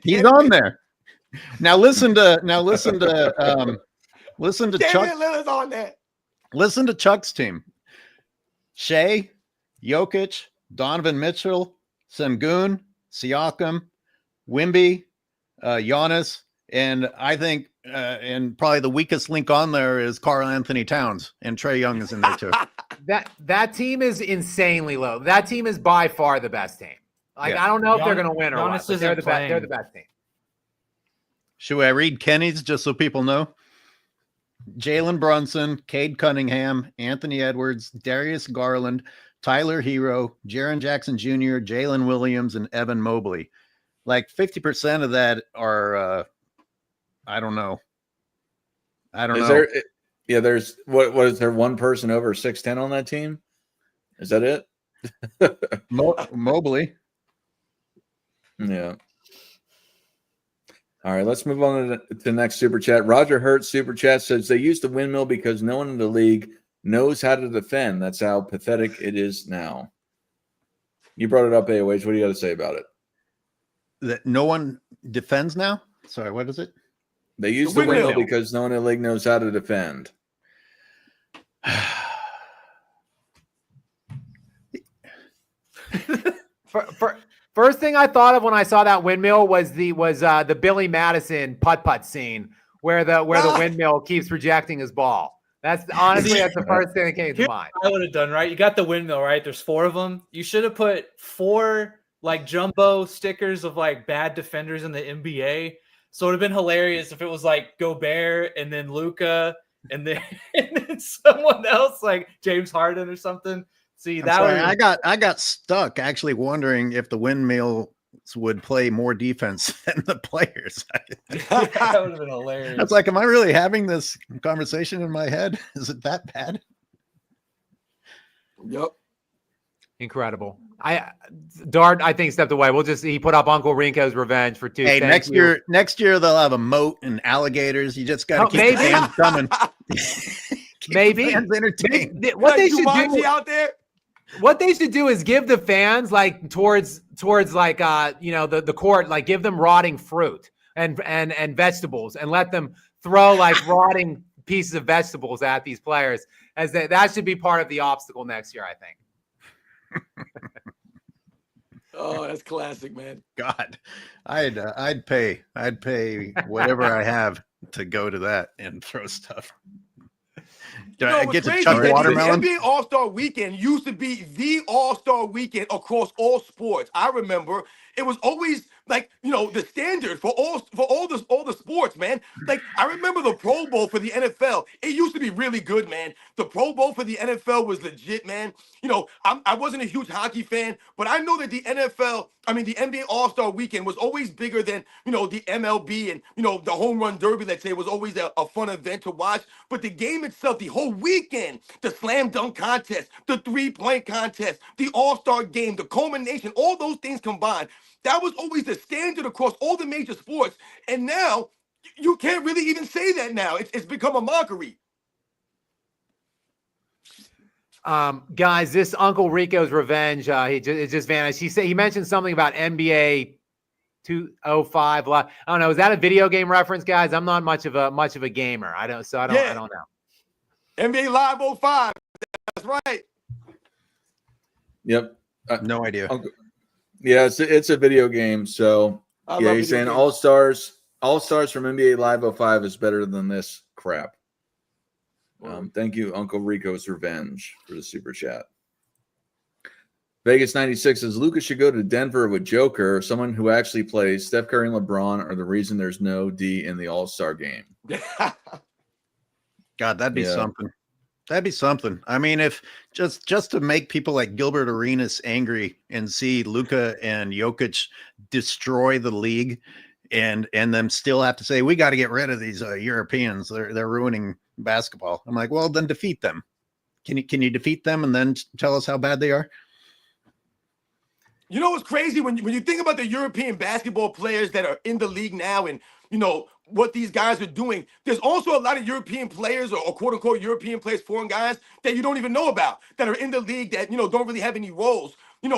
He's on there. Now listen to Damian Chuck. Lillard's on there. Listen to Chuck's team. Shea, Jokic, Donovan Mitchell, Sengun, Siakam, Wemby, Giannis, and I think and probably the weakest link on there is Karl Anthony Towns, and Trae Young is in there too. That team is insanely low. That team is by far the best team. Like I don't know if they're going to win or what. But they're the best. They're the best team. Should I read Kenny's just so people know? Jalen Brunson, Cade Cunningham, Anthony Edwards, Darius Garland, Tyler Hero, Jaren Jackson Jr., Jalen Williams, and Evan Mobley. Like 50% of that are I don't know. There's what is there, one person over 6'10" on that team? Is that it? Mobley. Yeah. All right, let's move on to the next super chat. Roger Hurt super chat says they used the windmill because no one in the league knows how to defend. That's how pathetic it is now. You brought it up, AOH. What do you got to say about it? That no one defends now? Sorry, what is it? They use the windmill because no one in the league knows how to defend. First thing I thought of when I saw that windmill was the Billy Madison putt scene where the windmill keeps rejecting his ball. That's honestly that's the first thing that came to mind. I would have done right. You got the windmill, right? There's 4 of them. You should have put 4 like jumbo stickers of like bad defenders in the NBA. So it would have been hilarious if it was like Gobert and then Luka and then someone else like James Harden or something. See, I got stuck actually wondering if the windmills would play more defense than the players. That would have been hilarious. I was like, am I really having this conversation in my head? Is it that bad? Yep. Incredible. Dart, I think, stepped away. He put up Uncle Rinko's Revenge for 2. Hey, next year they'll have a moat and alligators. You just got to keep the fans coming. Maybe. Fans entertained. What they should do out there. What they should do is give the fans like towards like the court, like give them rotting fruit and vegetables and let them throw like rotting pieces of vegetables at these players, as that should be part of the obstacle next year, I think. Oh, that's classic, man. God, I'd pay whatever I have to go to that and throw stuff. Do I get to chuck watermelon? The NBA All-Star Weekend used to be the All-Star Weekend across all sports. I remember it was always like, the standard for all the sports, man. Like, I remember the Pro Bowl for the NFL. It used to be really good, man. The Pro Bowl for the NFL was legit, man. I wasn't a huge hockey fan, but I know that the NBA All-Star Weekend was always bigger than, the MLB and, the home run derby, let's say, was always a fun event to watch. But the game itself, the whole weekend, the slam dunk contest, the 3-point contest, the All-Star game, the culmination, all those things combined, that was always the standard across all the major sports. And now you can't really even say that now. It's become a mockery. Guys, this Uncle Rico's Revenge, it just vanished. He mentioned something about NBA 205. I don't know. Is that a video game reference, guys? I'm not much of a gamer. I don't know. NBA Live 05. That's right. Yep. No idea. Yeah, it's a video game. So he's saying All Stars from NBA Live 05 is better than this crap. Thank you, Uncle Rico's Revenge, for the super chat. Vegas 96 says Luka should go to Denver with Joker, someone who actually plays. Steph Curry and LeBron are the reason there's no D in the All-Star game. God, that'd be something. That'd be something. I mean, if just to make people like Gilbert Arenas angry and see Luka and Jokic destroy the league, and them still have to say we got to get rid of these Europeans. They're ruining basketball. I'm like, well, then defeat them. Can you defeat them and then tell us how bad they are? You know what's crazy when you think about the European basketball players that are in the league now, and what these guys are doing. There's also a lot of European players or quote unquote European players, foreign guys that you don't even know about that are in the league that, don't really have any roles.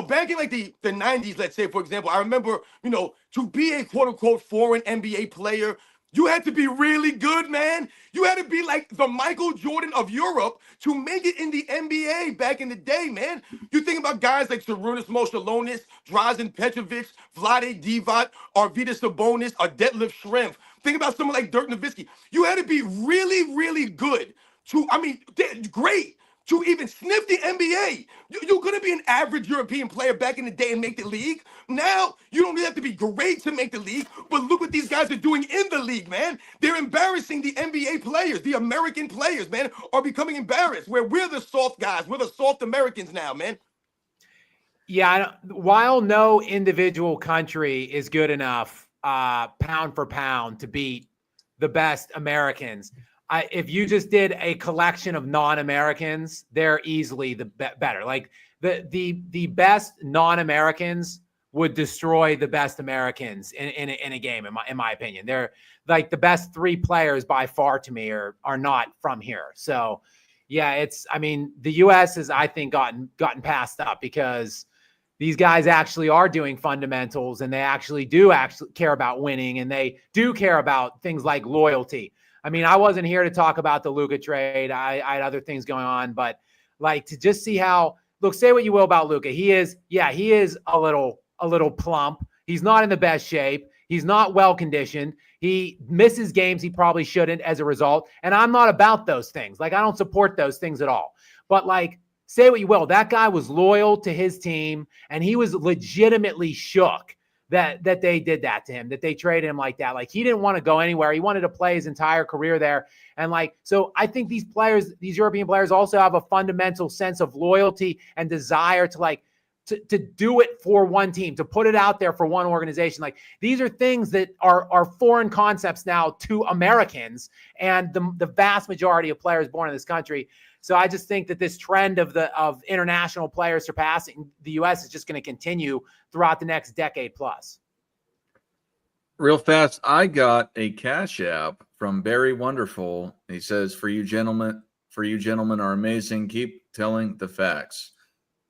Back in like the 90s, let's say, for example, I remember, to be a quote unquote foreign NBA player, you had to be really good, man. You had to be like the Michael Jordan of Europe to make it in the NBA back in the day, man. You think about guys like Sarunas Moshalonis, Drazen Petrovic, Vlade Divac, Arvydas Sabonis, or Detlef Schrempf. Think about someone like Dirk Nowitzki. You had to be really, really good great to even sniff the NBA. You're going to be an average European player back in the day and make the league. Now, you don't really have to be great to make the league, but look what these guys are doing in the league, man. They're embarrassing the NBA players. The American players, man, are becoming embarrassed, where we're the soft guys. We're the soft Americans now, man. Yeah, while no individual country is good enough pound for pound to beat the best Americans, if you just did a collection of non-Americans, they're easily the better. Like the best non-Americans would destroy the best Americans in a game, in my opinion. They're like the best 3 players by far to me are not from here. So yeah, the US has, I think, gotten passed up because these guys actually are doing fundamentals and they actually care about winning, and they do care about things like loyalty. I mean, I wasn't here to talk about the Luka trade. I had other things going on, but like to just see how, look, say what you will about Luka. He is a little plump. He's not in the best shape. He's not well conditioned. He misses games he probably shouldn't as a result. And I'm not about those things. Like, I don't support those things at all. But like, say what you will, that guy was loyal to his team, and he was legitimately shook that they did that to him, that they traded him like that. Like, he didn't want to go anywhere. He wanted to play his entire career there. And like, so I think these European players also have a fundamental sense of loyalty and desire to like, to do it for one team, to put it out there for one organization. Like, these are things that are foreign concepts now to Americans and the vast majority of players born in this country. So I just think that this trend of international players surpassing the U.S. is just going to continue throughout the next decade plus. Real fast, I got a Cash App from Barry Wonderful. He says, "For you gentlemen are amazing. Keep telling the facts."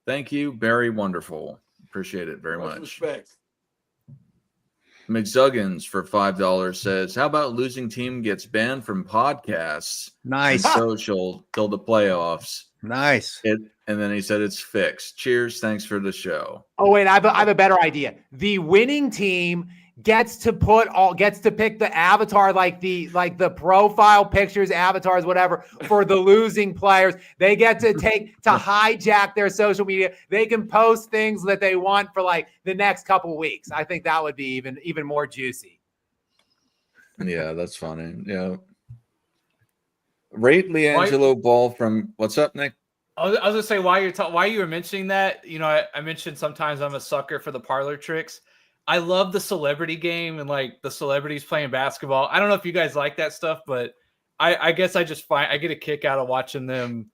Thank you, Barry Wonderful. Appreciate it very much. Respect. McZuggins for $5 says, "How about losing team gets banned from podcasts? Nice. Social till the playoffs." Nice. And then he said it's fixed. Cheers. Thanks for the show. Oh, wait, I have a better idea. The winning team gets to pick the avatar, like the profile pictures, avatars, whatever, for the losing players. They get to hijack their social media. They can post things that they want for like the next couple of weeks. I think that would be even more juicy. Yeah, that's funny. Yeah. Rate LiAngelo Ball from what's up, Nick? I was gonna say, while you were mentioning that, I mentioned sometimes I'm a sucker for the parlor tricks. I love the celebrity game and like the celebrities playing basketball. I don't know if you guys like that stuff, but I guess I get a kick out of watching them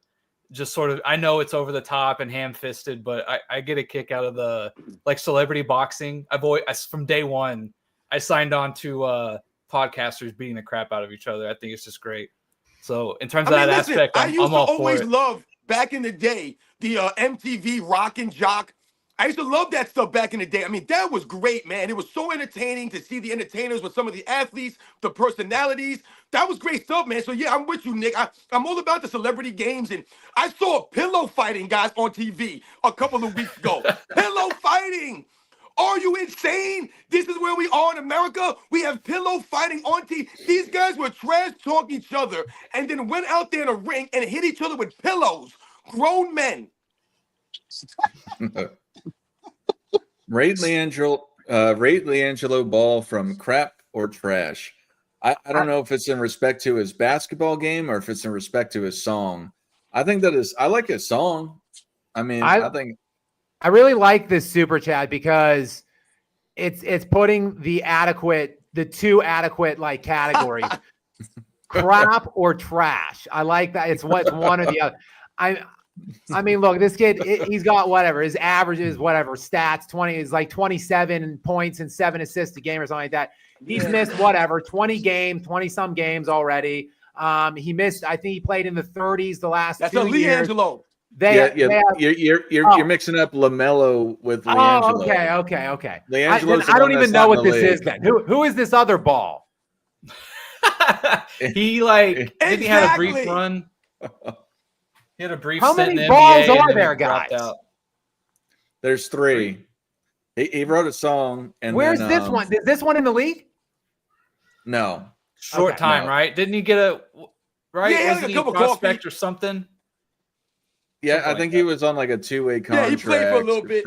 just sort of, I know it's over the top and ham-fisted, but I get a kick out of the like celebrity boxing. From day one, I signed on to podcasters beating the crap out of each other. I think it's just great. So in terms of that aspect, I'm all for it. I used to always love, back in the day, the MTV Rock and Jock. I used to love that stuff back in the day. I mean, that was great, man. It was so entertaining to see the entertainers with some of the athletes, the personalities. That was great stuff, man. So, yeah, I'm with you, Nick. I'm all about the celebrity games. And I saw pillow fighting, guys, on TV a couple of weeks ago. Pillow fighting. Are you insane? This is where we are in America. We have pillow fighting on TV. These guys were trash talk each other and then went out there in a ring and hit each other with pillows. Grown men. Rate LiAngelo Ball from crap or trash. I don't know if it's in respect to his basketball game or if it's in respect to his song. I think I like his song. I mean, I think I really like this super chat because it's putting the two adequate like categories. Crap or trash. I like that. It's one or the other. I mean, look, this kid, he's got whatever. His average is whatever. Stats, 20 is like 27 points and 7 assists a game or something like that. He's missed whatever, 20-some games already. He missed, I think he played in the 30s the last 2 years. That's a LiAngelo. You're mixing up LaMelo with LiAngelo. Okay. LiAngelo's I don't even know what this league. is then. Who is this other Ball? He like maybe had a brief run. He had a brief. How stint many in the balls NBA are there, guys? There's 3. He wrote a song, and where's then, this one? Is this one in the league? No, short time, right? Didn't he get a right? Yeah, Wasn't he a prospect or something? Yeah, Something I think he was on like a 2-way contract. Yeah, he played for a little bit.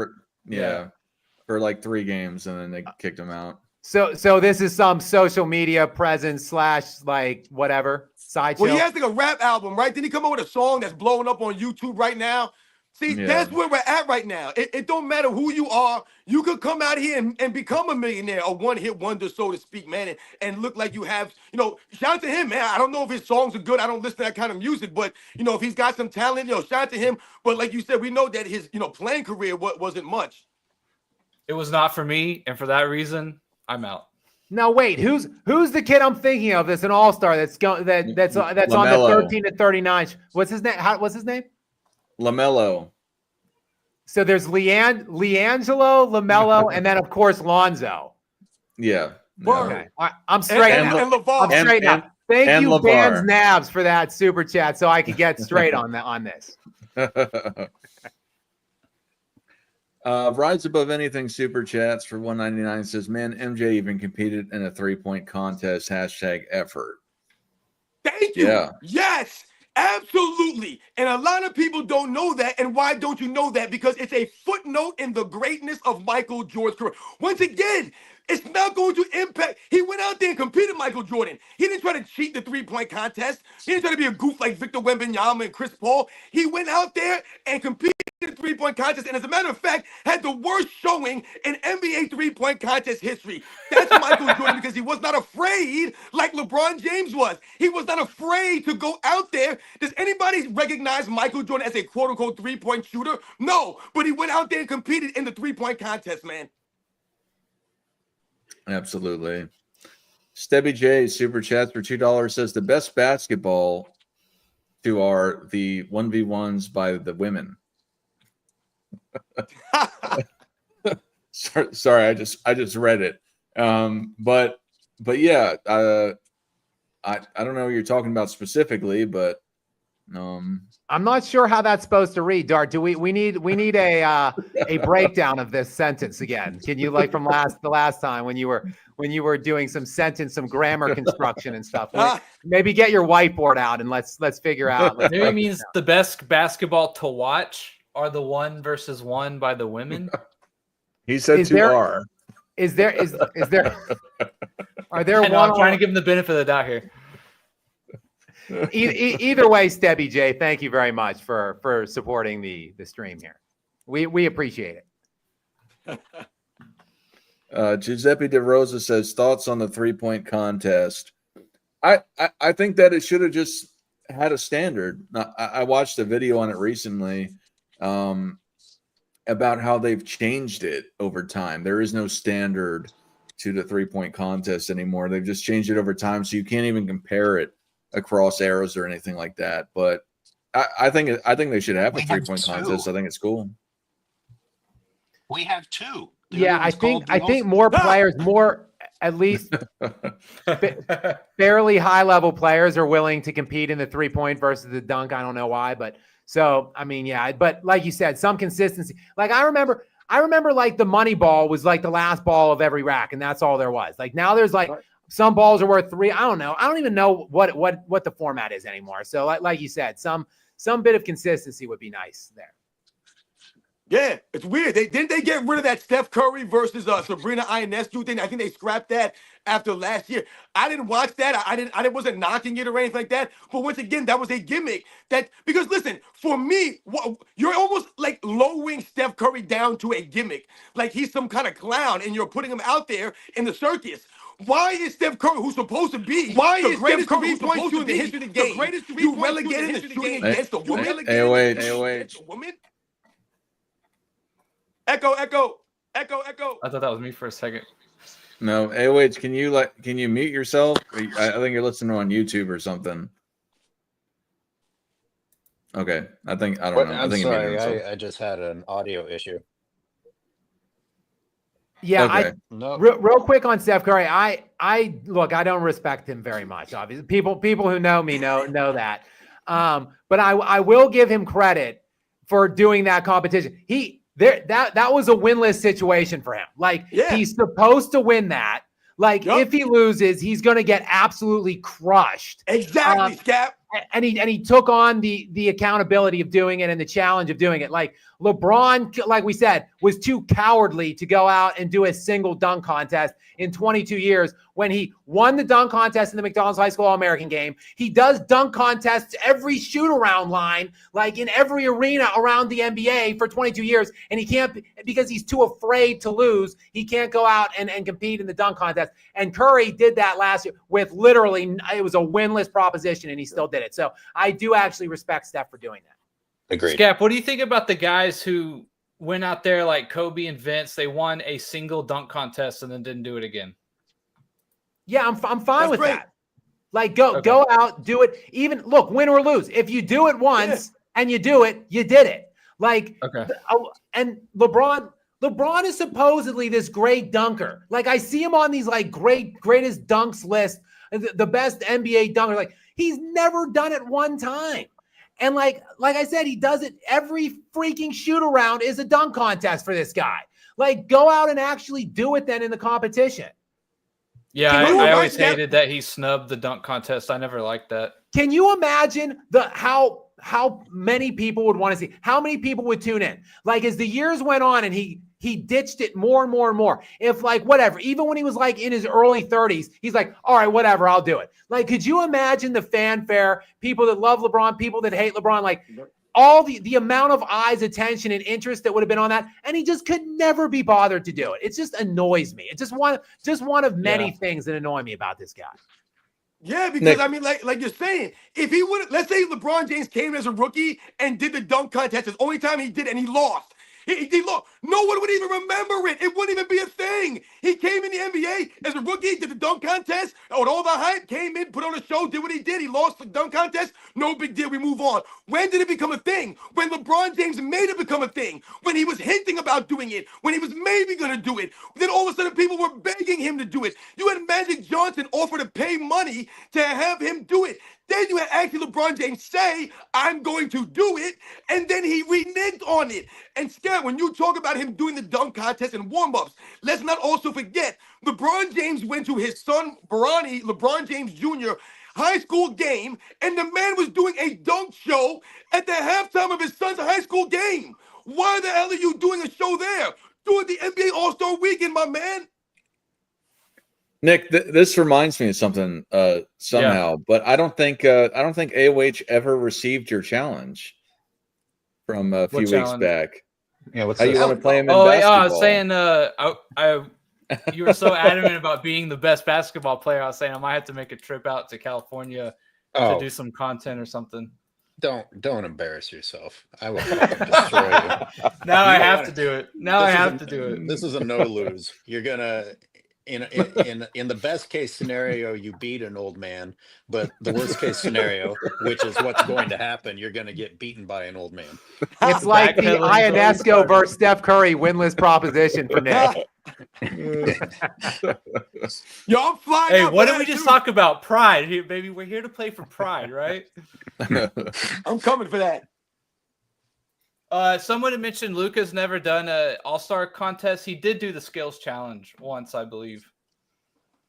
For like 3 games, and then they kicked him out. So this is some social media presence / like whatever sideshow. Well, he has like a rap album, right? Didn't he come up with a song that's blowing up on YouTube right now? See, that's where we're at right now. It don't matter who you are. You could come out here and become a millionaire, a one-hit wonder, so to speak, man, and look like you have, shout out to him, man. I don't know if his songs are good. I don't listen to that kind of music, but, if he's got some talent, shout out to him. But like you said, we know that his, playing career wasn't much. It was not for me, and for that reason, I'm out. Now wait, who's the kid I'm thinking of? That's an all-star. That's on the LaMelo. 13 to 39. What's his name? What's his name? LaMelo. So there's LeAngelo, LaMelo, and then of course Lonzo. Yeah. Word. Okay, I'm straight And now. LeVar. I'm straight now. Thank and you, LeVar. Vans Nabs, for that super chat, so I could get straight on this. Rise Above Anything super chats for 199 says, man, MJ even competed in a 3-point contest. #effort. Thank you. Yeah. Yes, absolutely. And a lot of people don't know that. And why don't you know that? Because it's a footnote in the greatness of Michael Jordan's career. Once again, it's not going to impact. He went out there and competed, Michael Jordan. He didn't try to cheat the 3-point contest. He didn't try to be a goof like Victor Wembanyama and Chris Paul. He went out there and competed in the 3-point contest, and as a matter of fact, had the worst showing in NBA 3-point contest history. That's Michael Jordan, because he was not afraid like LeBron James was. He was not afraid to go out there. Does anybody recognize Michael Jordan as a quote-unquote 3-point shooter? No, but he went out there and competed in the 3-point contest, man. Absolutely. Stebby J super chats for $2 says the best basketball to are the 1v1s by the women. Sorry, I just read it. But yeah, I don't know what you're talking about specifically, but I'm not sure how that's supposed to read, Dart. Do we need a breakdown of this sentence again? Can you, like from the last time when you were doing some grammar construction and stuff? Maybe get your whiteboard out and let's figure out. Maybe it means the best basketball to watch are the 1v1 by the women. He said Is two there- are. Is there are there I know, I'm trying to give him the benefit of the doubt here. Either way, Stebby J, thank you very much for supporting the stream here. We appreciate it. Giuseppe De Rosa says thoughts on the 3-point contest. I think that it should have just had a standard. I watched a video on it recently about how they've changed it over time. There is no standard to the 3-point contest anymore. They've just changed it over time, so you can't even compare it across eras or anything like that. But I think they should have a 3-point contest. I think it's cool. We have two. Yeah, I think more players, at least fairly high level players are willing to compete in the 3-point versus the dunk. I don't know why, but so I mean, yeah. But like you said, some consistency. Like I remember like the money ball was like the last ball of every rack, and that's all there was. Like now there's like some balls are worth 3. I don't know. I don't even know what the format is anymore. So like you said, some bit of consistency would be nice there. Yeah, it's weird. Didn't they get rid of that Steph Curry versus Sabrina Ionescu thing? I think they scrapped that after last year. I didn't watch that. I wasn't knocking it or anything like that. But once again, that was a gimmick. Because listen, for me, you're almost like lowering Steph Curry down to a gimmick, like he's some kind of clown, and you're putting him out there in the circus. Why is Steph Curry, who's supposed to be the greatest 3-point shooter in the history of the game, the greatest you relegated him to shooting against a woman? AOH. Echo. I thought that was me for a second. No, AOH, can you mute yourself? I think you're listening on YouTube or something. Okay. I don't know. I'm sorry, I just had an audio issue. Yeah, okay. Real quick on Steph Curry. I look, I don't respect him very much. Obviously, people who know me know that. But I will give him credit for doing that competition. That was a winless situation for him. Like he's supposed to win that. Like if he loses, he's going to get absolutely crushed. Exactly, Scap. And he took on the accountability of doing it and the challenge of doing it. Like LeBron, like we said, was too cowardly to go out and do a single dunk contest in 22 years when he won the dunk contest in the McDonald's High School All-American game. He does dunk contests every shoot-around line, like in every arena around the NBA for 22 years, and he can't, because he's too afraid to lose, he can't go out and compete in the dunk contest. And Curry did that last year with literally, it was a winless proposition, and he still did it. So I do actually respect Steph for doing that. Agreed. Scap, what do you think about the guys who went out there like Kobe and Vince. They won a single dunk contest and then didn't do it again. Yeah, I'm fine That's with great. that. Like, go out, do it. Even look, win or lose. If you do it once and you do it, you did it. Like, and LeBron is supposedly this great dunker. Like, I see him on these like greatest dunks list, the best NBA dunker. Like, he's never done it one time. And like I said, he does it every freaking shoot around is a dunk contest for this guy. Like, go out and actually do it then in the competition. Yeah, I always hated that he snubbed the dunk contest. I never liked that. Can you imagine how many people would want to see? How many people would tune in? Like, as the years went on and he ditched it more and more and more. If like whatever, even when he was like in his early 30s, he's like, all right, whatever, I'll do it. Like, could you imagine the fanfare, people that love LeBron, people that hate LeBron, like all the amount of eyes, attention, and interest that would have been on that, and he just could never be bothered to do it. It just annoys me. It's just one of many things that annoy me about this guy. Yeah, because I mean, like you're saying, if he would, let's say LeBron James came as a rookie and did the dunk contest, it's the only time he did it and he lost. He lost. No one would even remember it. It wouldn't even be a thing. He came in the NBA as a rookie, did the dunk contest, with all the hype, came in, put on a show, did what he did. He lost the dunk contest. No big deal. We move on. When did it become a thing? When LeBron James made it become a thing. When he was hinting about doing it. When he was maybe going to do it. Then all of a sudden people were begging him to do it. You had Magic Johnson offer to pay money to have him do it. Then you had actually LeBron James say, I'm going to do it, and then he reneged on it. And Scott, when you talk about him doing the dunk contest and warm-ups, let's not also forget, LeBron James went to his son, LeBron James Jr., high school game, and the man was doing a dunk show at the halftime of his son's high school game. Why the hell are you doing a show there? Do it the NBA All-Star Weekend, my man. Nick, this reminds me of something somehow, but I don't think AOH ever received your challenge from a few weeks back. Yeah, what's how you want to play him in basketball? Yeah, I was saying, you were so adamant about being the best basketball player. I was saying I might have to make a trip out to California to do some content or something. Don't embarrass yourself. I will fucking destroy you. Now I have to do it. I have to do it. This is a no lose. You're gonna. In the best case scenario, you beat an old man, but the worst case scenario, which is what's going to happen, you're going to get beaten by an old man. It's like the Ionesco versus Steph Curry winless proposition for Nick. Yo, I'm flying. Hey, what did we just talk about? Pride, baby. We're here to play for pride, right? I'm coming for that. Someone had mentioned Luka's never done an all-star contest. He did do the skills challenge once, I believe.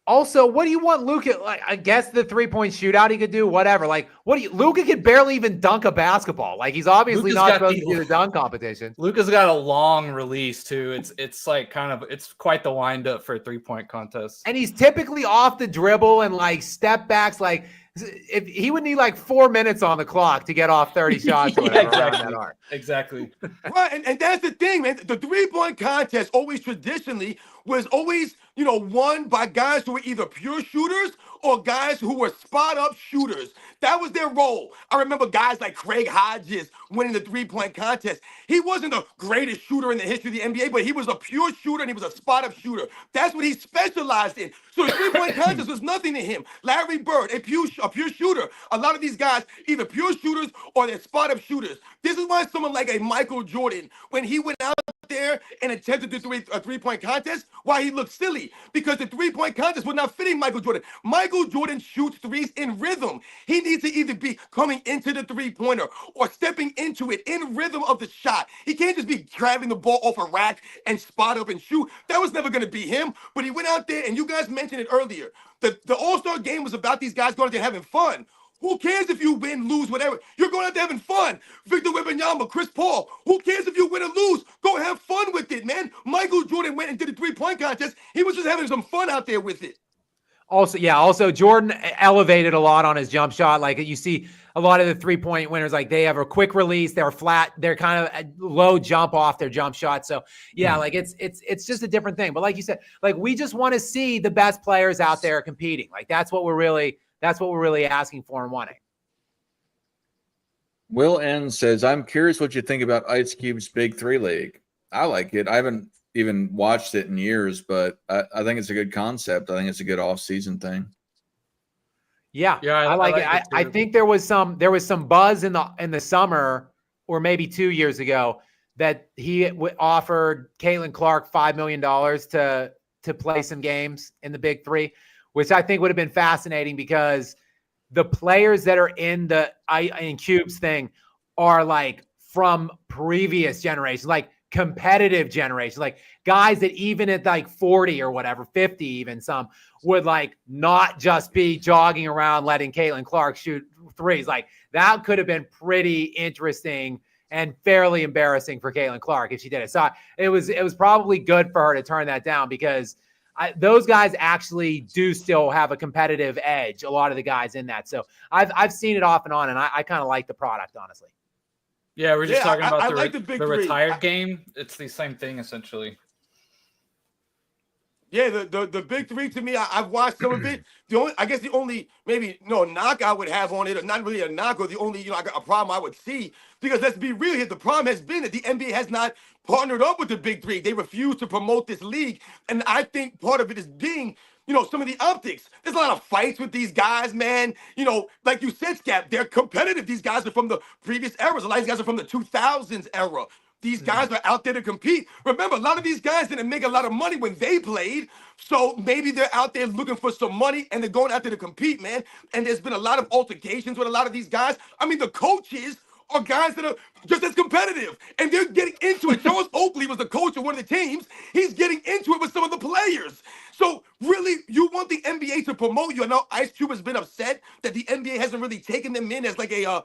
Also, what do you want Luka? Like, I guess the 3-point shootout he could do, whatever. Like, Luka could barely even dunk a basketball. Like, he's obviously not supposed to do the dunk competition. Luka's got a long release too. It's like it's quite the wind-up for a 3-point contest. And he's typically off the dribble and like step backs. Like, if he would need like 4 minutes on the clock to get off 30 shots or whatever. Exactly. Right, and that's the thing, man. The 3-point contest always traditionally was always, won by guys who were either pure shooters or guys who were spot-up shooters. That was their role. I remember guys like Craig Hodges winning the 3-point contest. He wasn't the greatest shooter in the history of the NBA, but he was a pure shooter and he was a spot-up shooter. That's what he specialized in. So the 3-point contest was nothing to him. Larry Bird, a pure shooter. A lot of these guys, either pure shooters or they're spot-up shooters. This is why someone like a Michael Jordan, when he went out there and attempted to do a 3-point contest, why he looked silly. Because the 3-point contest was not fitting Michael Jordan. Michael Jordan shoots threes in rhythm. He needs to either be coming into the 3-pointer or stepping into it in rhythm of the shot. He can't just be grabbing the ball off a rack and spot up and shoot. That was never going to be him. But he went out there, and you guys mentioned it earlier. The All-Star game was about these guys going out there having fun. Who cares if you win, lose, whatever? You're going out there having fun. Victor Wembanyama, Chris Paul. Who cares if you win or lose? Go have fun with it, man. Michael Jordan went and did a 3-point contest. He was just having some fun out there with it. Also, Jordan elevated a lot on his jump shot. Like, you see a lot of the 3-point winners, like they have a quick release, they're flat, they're kind of a low jump off their jump shot. So yeah, like it's just a different thing. But like you said, like we just want to see the best players out there competing. Like that's what we're really asking for and wanting. Will N says, I'm curious what you think about Ice Cube's Big 3 League. I like it. I haven't even watched it in years, but I think it's a good concept. I think it's a good off-season thing. Yeah, Yeah, I like it. like I too. think there was some buzz in the summer or maybe 2 years ago that he offered Caitlin Clark $5 million to play some games in the Big Three, which I think would have been fascinating because the players that are in the in Cubes thing are like from previous generations, like competitive generations, like guys that even at like 40 or whatever, 50, even some would like not just be jogging around letting Caitlin Clark shoot threes. Like that could have been pretty interesting and fairly embarrassing for Caitlin Clark if she did it. So it was probably good for her to turn that down because those guys actually do still have a competitive edge. A lot of the guys in that. So I've seen it off and on, and I kind of like the product, honestly. Yeah, we're just talking about I the, like the Big Three. retired game. It's the same thing essentially. Yeah, the Big Three to me, I've watched some of it. The only maybe no knock I would have on it, or not really a knock, or the only a problem I would see, because let's be real here, the problem has been that the NBA has not partnered up with the Big Three. They refuse to promote this league, and I think part of it is being some of the optics. There's a lot of fights with these guys, man. Like you said, Scap, they're competitive. These guys are from the previous eras. A lot of these guys are from the 2000s era. These guys are out there to compete. Remember, a lot of these guys didn't make a lot of money when they played. So maybe they're out there looking for some money and they're going out there to compete, man. And there's been a lot of altercations with a lot of these guys. I mean, the coaches are guys that are just as competitive. And they're getting into it. Charles Oakley was the coach of one of the teams. He's getting into it with some of the players. So really, you want the NBA to promote you. I know Ice Cube has been upset that the NBA hasn't really taken them in as like a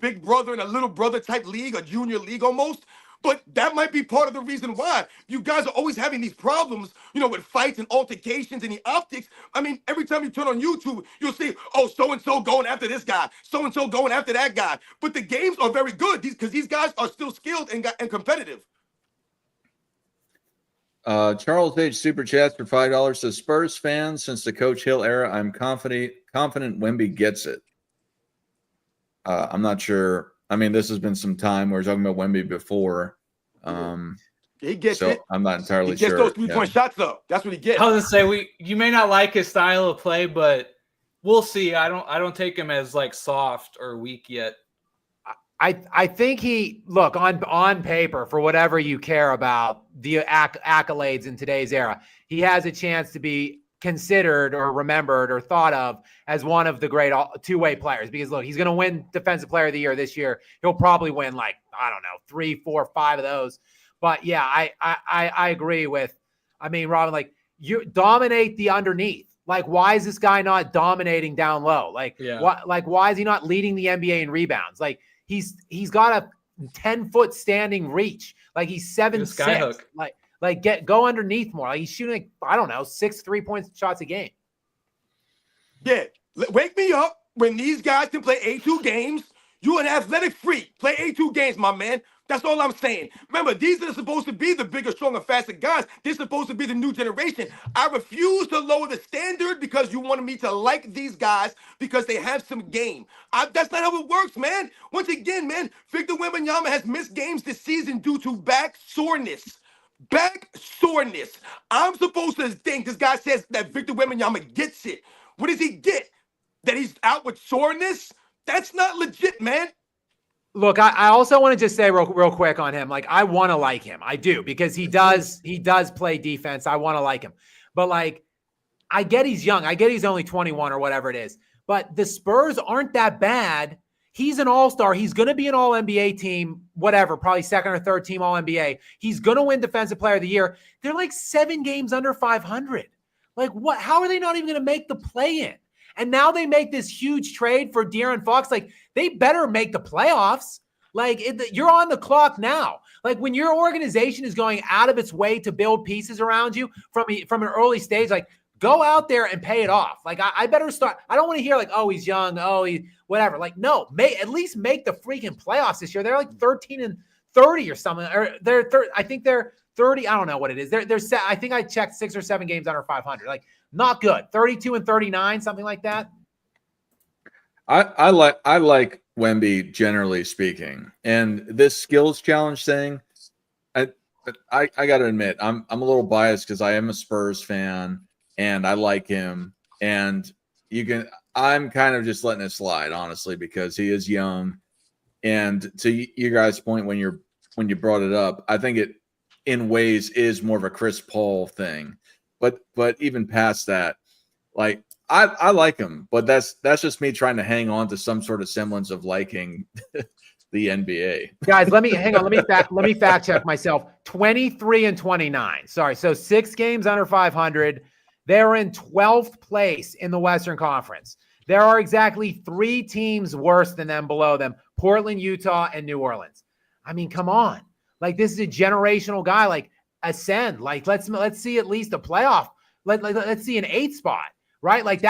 big brother and a little brother type league, a junior league almost. But that might be part of the reason why you guys are always having these problems, with fights and altercations and the optics. I mean, every time you turn on YouTube, you'll see, oh, so-and-so going after this guy, so-and-so going after that guy. But the games are very good because these guys are still skilled and competitive. Charles H. Super Chats for $5 says, Spurs fans, since the Coach Hill era, I'm confident Wemby gets it. I'm not sure. I mean, this has been some time. We were talking about Wemby before. He gets it. I'm not entirely he gets sure. Those 3-point shots up. That's what he gets. I was gonna say you may not like his style of play, but we'll see. I don't take him as like soft or weak yet. I think look on paper, for whatever you care about the accolades in today's era, he has a chance to be considered or remembered or thought of as one of the great two-way players, because look, he's going to win Defensive Player of the Year this year. He'll probably win 3, 4, 5 of those. But yeah, I agree with, Robin, like, you dominate the underneath. Like, why is this guy not dominating down low? Why is he not leading the NBA in rebounds? Like, he's got a 10-foot standing reach. Like, he's 7'6". Go underneath more. Like, he's shooting 6 3-point shots a game. Yeah, wake me up when these guys can play A2 games. You an athletic freak. Play A2 games, my man. That's all I'm saying. Remember, these are supposed to be the bigger, stronger, faster guys. They're supposed to be the new generation. I refuse to lower the standard because you wanted me to like these guys because they have some game. That's not how it works, man. Once again, man, Victor Wembanyama has missed games this season due to back soreness. Back soreness. I'm supposed to think this guy says that Victor Wembanyama gets it. What does he get? That he's out with soreness? That's not legit, man. Look, I also want to just say real quick on him. Like, I want to like him. I do, because he does play defense. I want to like him. But like, I get he's young. I get he's only 21 or whatever it is. But the Spurs aren't that bad. He's an all-star. He's going to be an all-NBA team, whatever, probably second or third team all-NBA. He's going to win Defensive Player of the Year. They're like 7 games under 500. Like, what? How are they not even going to make the play-in? And now they make this huge trade for De'Aaron Fox. Like, they better make the playoffs. Like, you're on the clock now. Like, when your organization is going out of its way to build pieces around you from an early stage, like, go out there and pay it off. Like, I better start. I don't want to hear like, oh, he's young. Oh, he whatever. Like, no, at least make the freaking playoffs this year. They're like 13-30 or something. Or I think they're 30. I don't know what it is. They're I think I checked 6 or 7 games under 500. Like, not good. 32-39, something like that. I like Wemby, generally speaking, and this skills challenge thing. But I got to admit, I'm a little biased because I am a Spurs fan and I like him. And I'm kind of just letting it slide, honestly, because he is young. And to you guys' point when you brought it up, I think it in ways is more of a Chris Paul thing. But even past that, like I like him, but that's just me trying to hang on to some sort of semblance of liking the NBA. Guys, let me hang on. Let me fact check myself. 23 and 29. Sorry. So 6 games under 500. They're in 12th place in the Western Conference. There are exactly 3 teams worse than them below them: Portland, Utah, and New Orleans. I mean, come on. Like, this is a generational guy. Like, ascend. Like, let's see at least a playoff. Let's see an 8th spot, right? Like,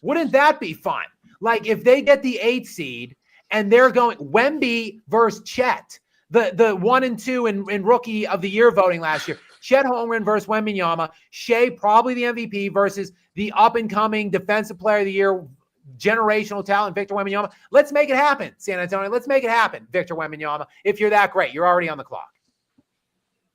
wouldn't that be fun? Like, if they get the 8th seed and they're going Wemby versus Chet, the 1 and 2 in rookie of the year voting last year. Chet Holmgren versus Wembanyama. Shea, probably the MVP, versus the up-and-coming defensive player of the year, generational talent, Victor Wembanyama. Let's make it happen, San Antonio. Let's make it happen, Victor Wembanyama. If you're that great, you're already on the clock.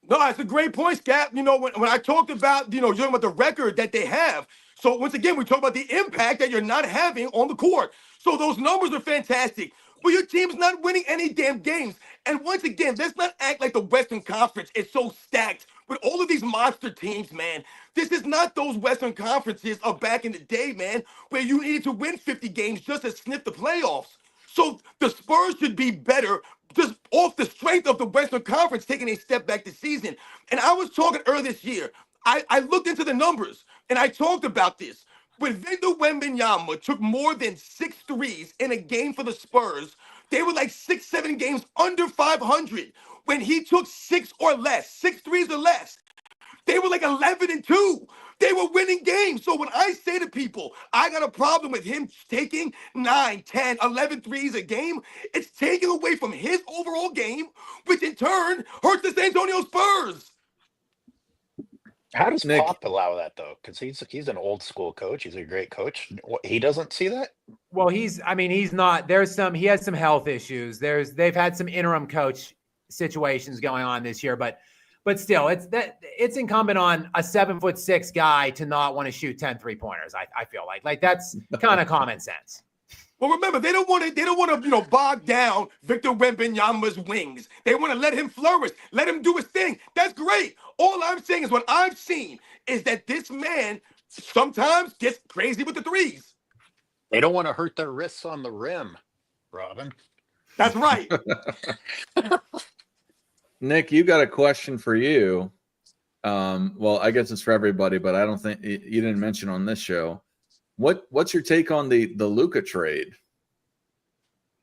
No, that's a great point, Scap. You know, when I talked about, you're talking about the record that they have. So once again, we talk about the impact that you're not having on the court. So those numbers are fantastic. But your team's not winning any damn games. And once again, let's not act like the Western Conference is so stacked with all of these monster teams, man. This is not those Western Conferences of back in the day, man, where you needed to win 50 games just to sniff the playoffs. So the Spurs should be better just off the strength of the Western Conference taking a step back this season. And I was talking earlier this year. I looked into the numbers, and I talked about this. When Victor Wembanyama took more than 6 threes in a game for the Spurs, they were like 6, 7 games under 500. When he took 6 or less, 6 threes or less, they were like 11 and 2. They were winning games. So when I say to people, I got a problem with him taking 9, 10, 11 threes a game, it's taking away from his overall game, which in turn hurts the San Antonio Spurs. How does Nick. Pop allow that though? Because he's an old school coach. He's a great coach. He doesn't see that. Well, he's not. He has some health issues. They've had some interim coach situations going on this year, but still, it's incumbent on a 7'6" guy to not want to shoot 10 3-pointers. I feel like that's kind of common sense. Well, remember, they don't want to, bog down Victor Wembanyama's wings. They want to let him flourish, let him do his thing. That's great. All I'm saying is what I've seen is that this man sometimes gets crazy with the threes. They don't want to hurt their wrists on the rim, Robin. That's right. Nick, you got a question for you. Well, I guess it's for everybody, but I don't think you didn't mention on this show. What's your take on the Luka trade?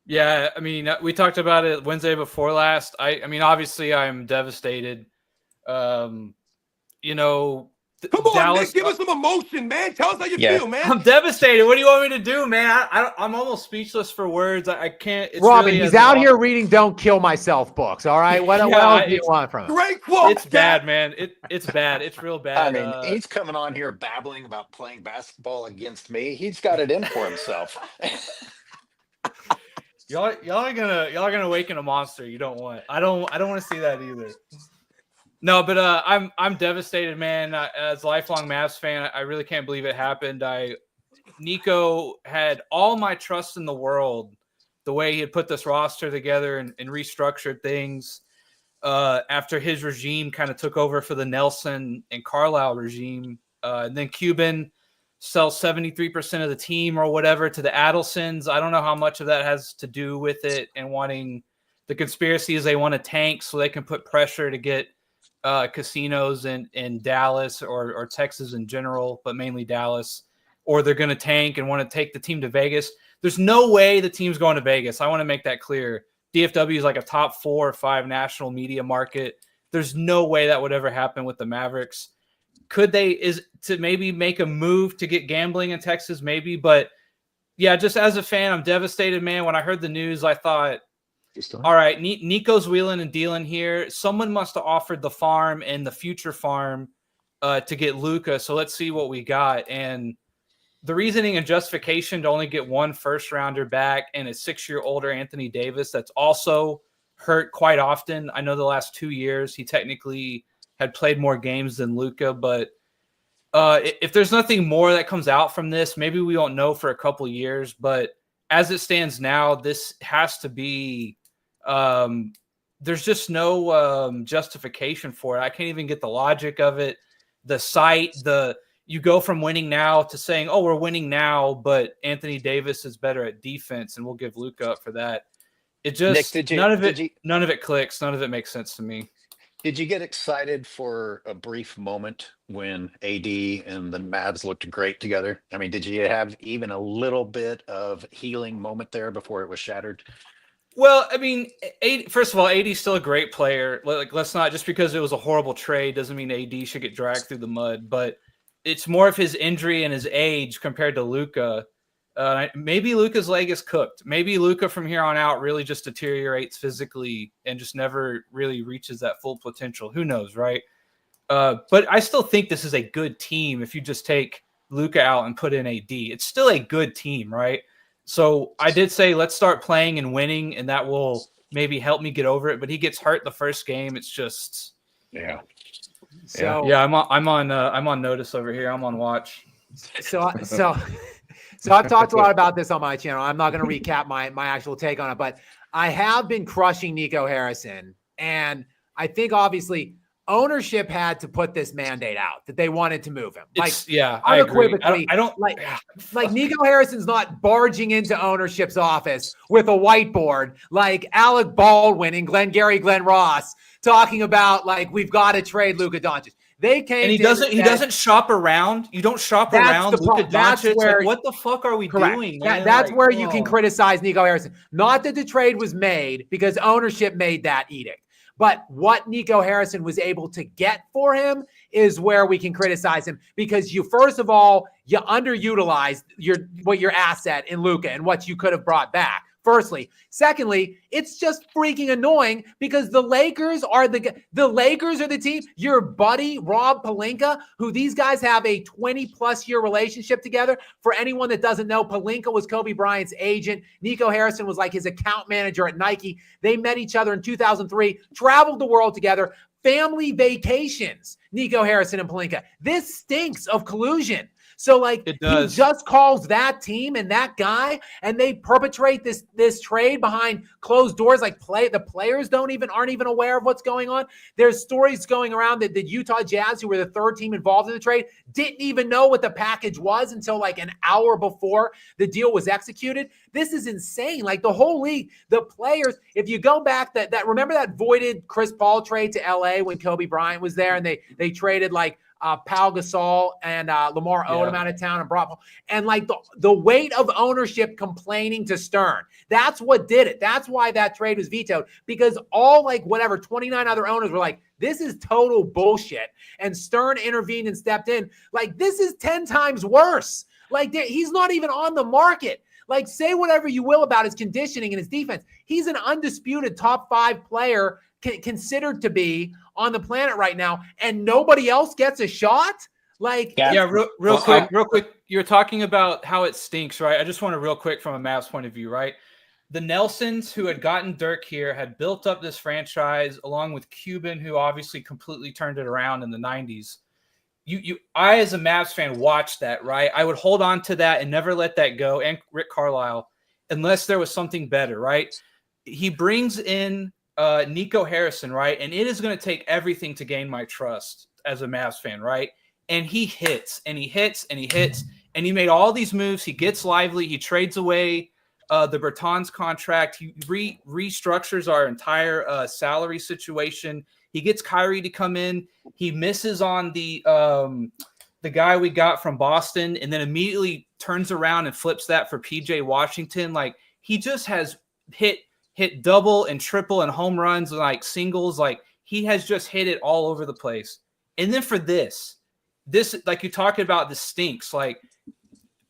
Yeah, I mean, we talked about it Wednesday before last. I mean, obviously, I'm devastated. Come on, Dallas, Nick, give us some emotion, man. Tell us how you feel, man. I'm devastated. What do you want me to do, man? I'm almost speechless for words. I can't. It's Robin, really he's out here reading "Don't Kill Myself" books. All right, what else do you want from him? Great quote. It's bad, man. It's bad. It's real bad. I mean, he's coming on here babbling about playing basketball against me. He's got it in for himself. y'all are gonna awaken a monster you don't want. I don't want to see that either. No, but I'm devastated, man. As a lifelong Mavs fan, I really can't believe it happened. Nico had all my trust in the world, the way he had put this roster together and restructured things after his regime kind of took over for the Nelson and Carlisle regime. And then Cuban sells 73% of the team or whatever to the Adelsons. I don't know how much of that has to do with it and wanting the conspiracy is they want to tank so they can put pressure to get casinos in Dallas or Texas in general, but mainly Dallas, or they're going to tank and want to take the team to Vegas. There's no way the team's going to Vegas. I want to make that clear. DFW is like a top 4 or 5 national media market. There's no way that would ever happen with the Mavericks. Could they to maybe make a move to get gambling in Texas? Maybe, but yeah, just as a fan, I'm devastated, man. When I heard the news, I thought, all right, Nico's wheeling and dealing here. Someone must have offered the farm and the future farm to get Luka. So let's see what we got. And the reasoning and justification to only get 1 first-rounder back and a 6-year older Anthony Davis that's also hurt quite often. I know the last 2 years he technically had played more games than Luka, but if there's nothing more that comes out from this, maybe we won't know for a couple years. But as it stands now, this has to be. There's just no justification for it. I can't even get the logic of it. The site, you go from winning now to saying, "Oh, we're winning now," but Anthony Davis is better at defense, and we'll give Luka up for that. It just Nick, none of it clicks. None of it makes sense to me. did you get excited for a brief moment when AD and the Mavs looked great together? I mean, did you have even a little bit of healing moment there before it was shattered? Well, I mean, first of all, AD's still a great player. Like, let's not, just because it was a horrible trade doesn't mean AD should get dragged through the mud. But it's more of his injury and his age compared to Luka. Maybe Luka's leg is cooked. Maybe Luka from here on out really just deteriorates physically and just never really reaches that full potential. Who knows, right? But I still think this is a good team if you just take Luka out and put in AD. It's still a good team, right? So I did say let's start playing and winning, and that will maybe help me get over it. But he gets hurt the first game. It's just So yeah. I'm on notice over here. I'm on watch. So I've talked a lot about this on my channel. I'm not going to recap my actual take on it, but I have been crushing Nico Harrison, and I think obviously ownership had to put this mandate out that they wanted to move him. Like, I agree. I don't like Nico Harrison's not barging into ownership's office with a whiteboard like Alec Baldwin and Glenn Ross talking about like we've got to trade Luka Doncic. They came and he doesn't shop around. You don't shop around Luka Doncic. Like, what the fuck are we doing? That's where you can criticize Nico Harrison. Not that the trade was made because ownership made that edict. But what Nico Harrison was able to get for him is where we can criticize him because you, first of all, you underutilized your asset in Luka and what you could have brought back. Firstly, secondly, it's just freaking annoying because the Lakers are the team. Your buddy Rob Pelinka, who these guys have a 20+ year relationship together. For anyone that doesn't know, Pelinka was Kobe Bryant's agent. Nico Harrison was like his account manager at Nike. They met each other in 2003, traveled the world together, family vacations. Nico Harrison and Pelinka. This stinks of collusion. So like he just calls that team and that guy, and they perpetrate this trade behind closed doors. Like the players aren't even aware of what's going on. There's stories going around that the Utah Jazz, who were the third team involved in the trade, didn't even know what the package was until like an hour before the deal was executed. This is insane. Like the whole league, the players. If you go back, that remember that voided Chris Paul trade to LA when Kobe Bryant was there, and they traded like Pau Gasol and Lamar Odom out of town and brought, and like the weight of ownership complaining to Stern. That's what did it. That's why that trade was vetoed, because all 29 other owners were like, this is total bullshit. And Stern intervened and stepped in. Like, this is 10 times worse. Like, he's not even on the market. Like, say whatever you will about his conditioning and his defense. He's an undisputed top 5 player considered to be on the planet right now, and nobody else gets a shot. Like, real quick. You're talking about how it stinks, right? I just want to real quick from a Mavs point of view, right? The Nelsons, who had gotten Dirk here, had built up this franchise along with Cuban, who obviously completely turned it around in the 90s. I, as a Mavs fan, watched that, right? I would hold on to that and never let that go, and Rick Carlisle, unless there was something better, right? He brings in Nico Harrison, right? And it is going to take everything to gain my trust as a Mavs fan, right? And he hits, and he hits, and he hits, and he made all these moves. He gets lively. He trades away the Bertans contract. He restructures our entire salary situation. He gets Kyrie to come in. He misses on the guy we got from Boston, and then immediately turns around and flips that for PJ Washington. Like, he just has hit double and triple and home runs, like singles. Like, he has just hit it all over the place. And then for this, like you talked about, this stinks. Like,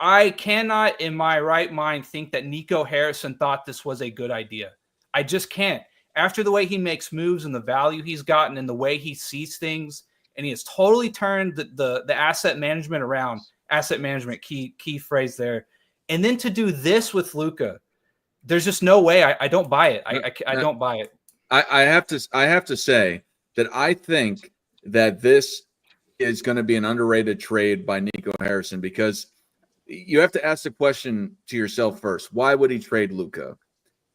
I cannot in my right mind think that Nico Harrison thought this was a good idea. I just can't. After the way he makes moves and the value he's gotten and the way he sees things, and he has totally turned the asset management around. Asset management, key phrase there. And then to do this with Luka, there's just no way. I don't buy it. I don't buy it. I have to say that I think that this is going to be an underrated trade by Nico Harrison, because you have to ask the question to yourself first. Why would he trade Luka?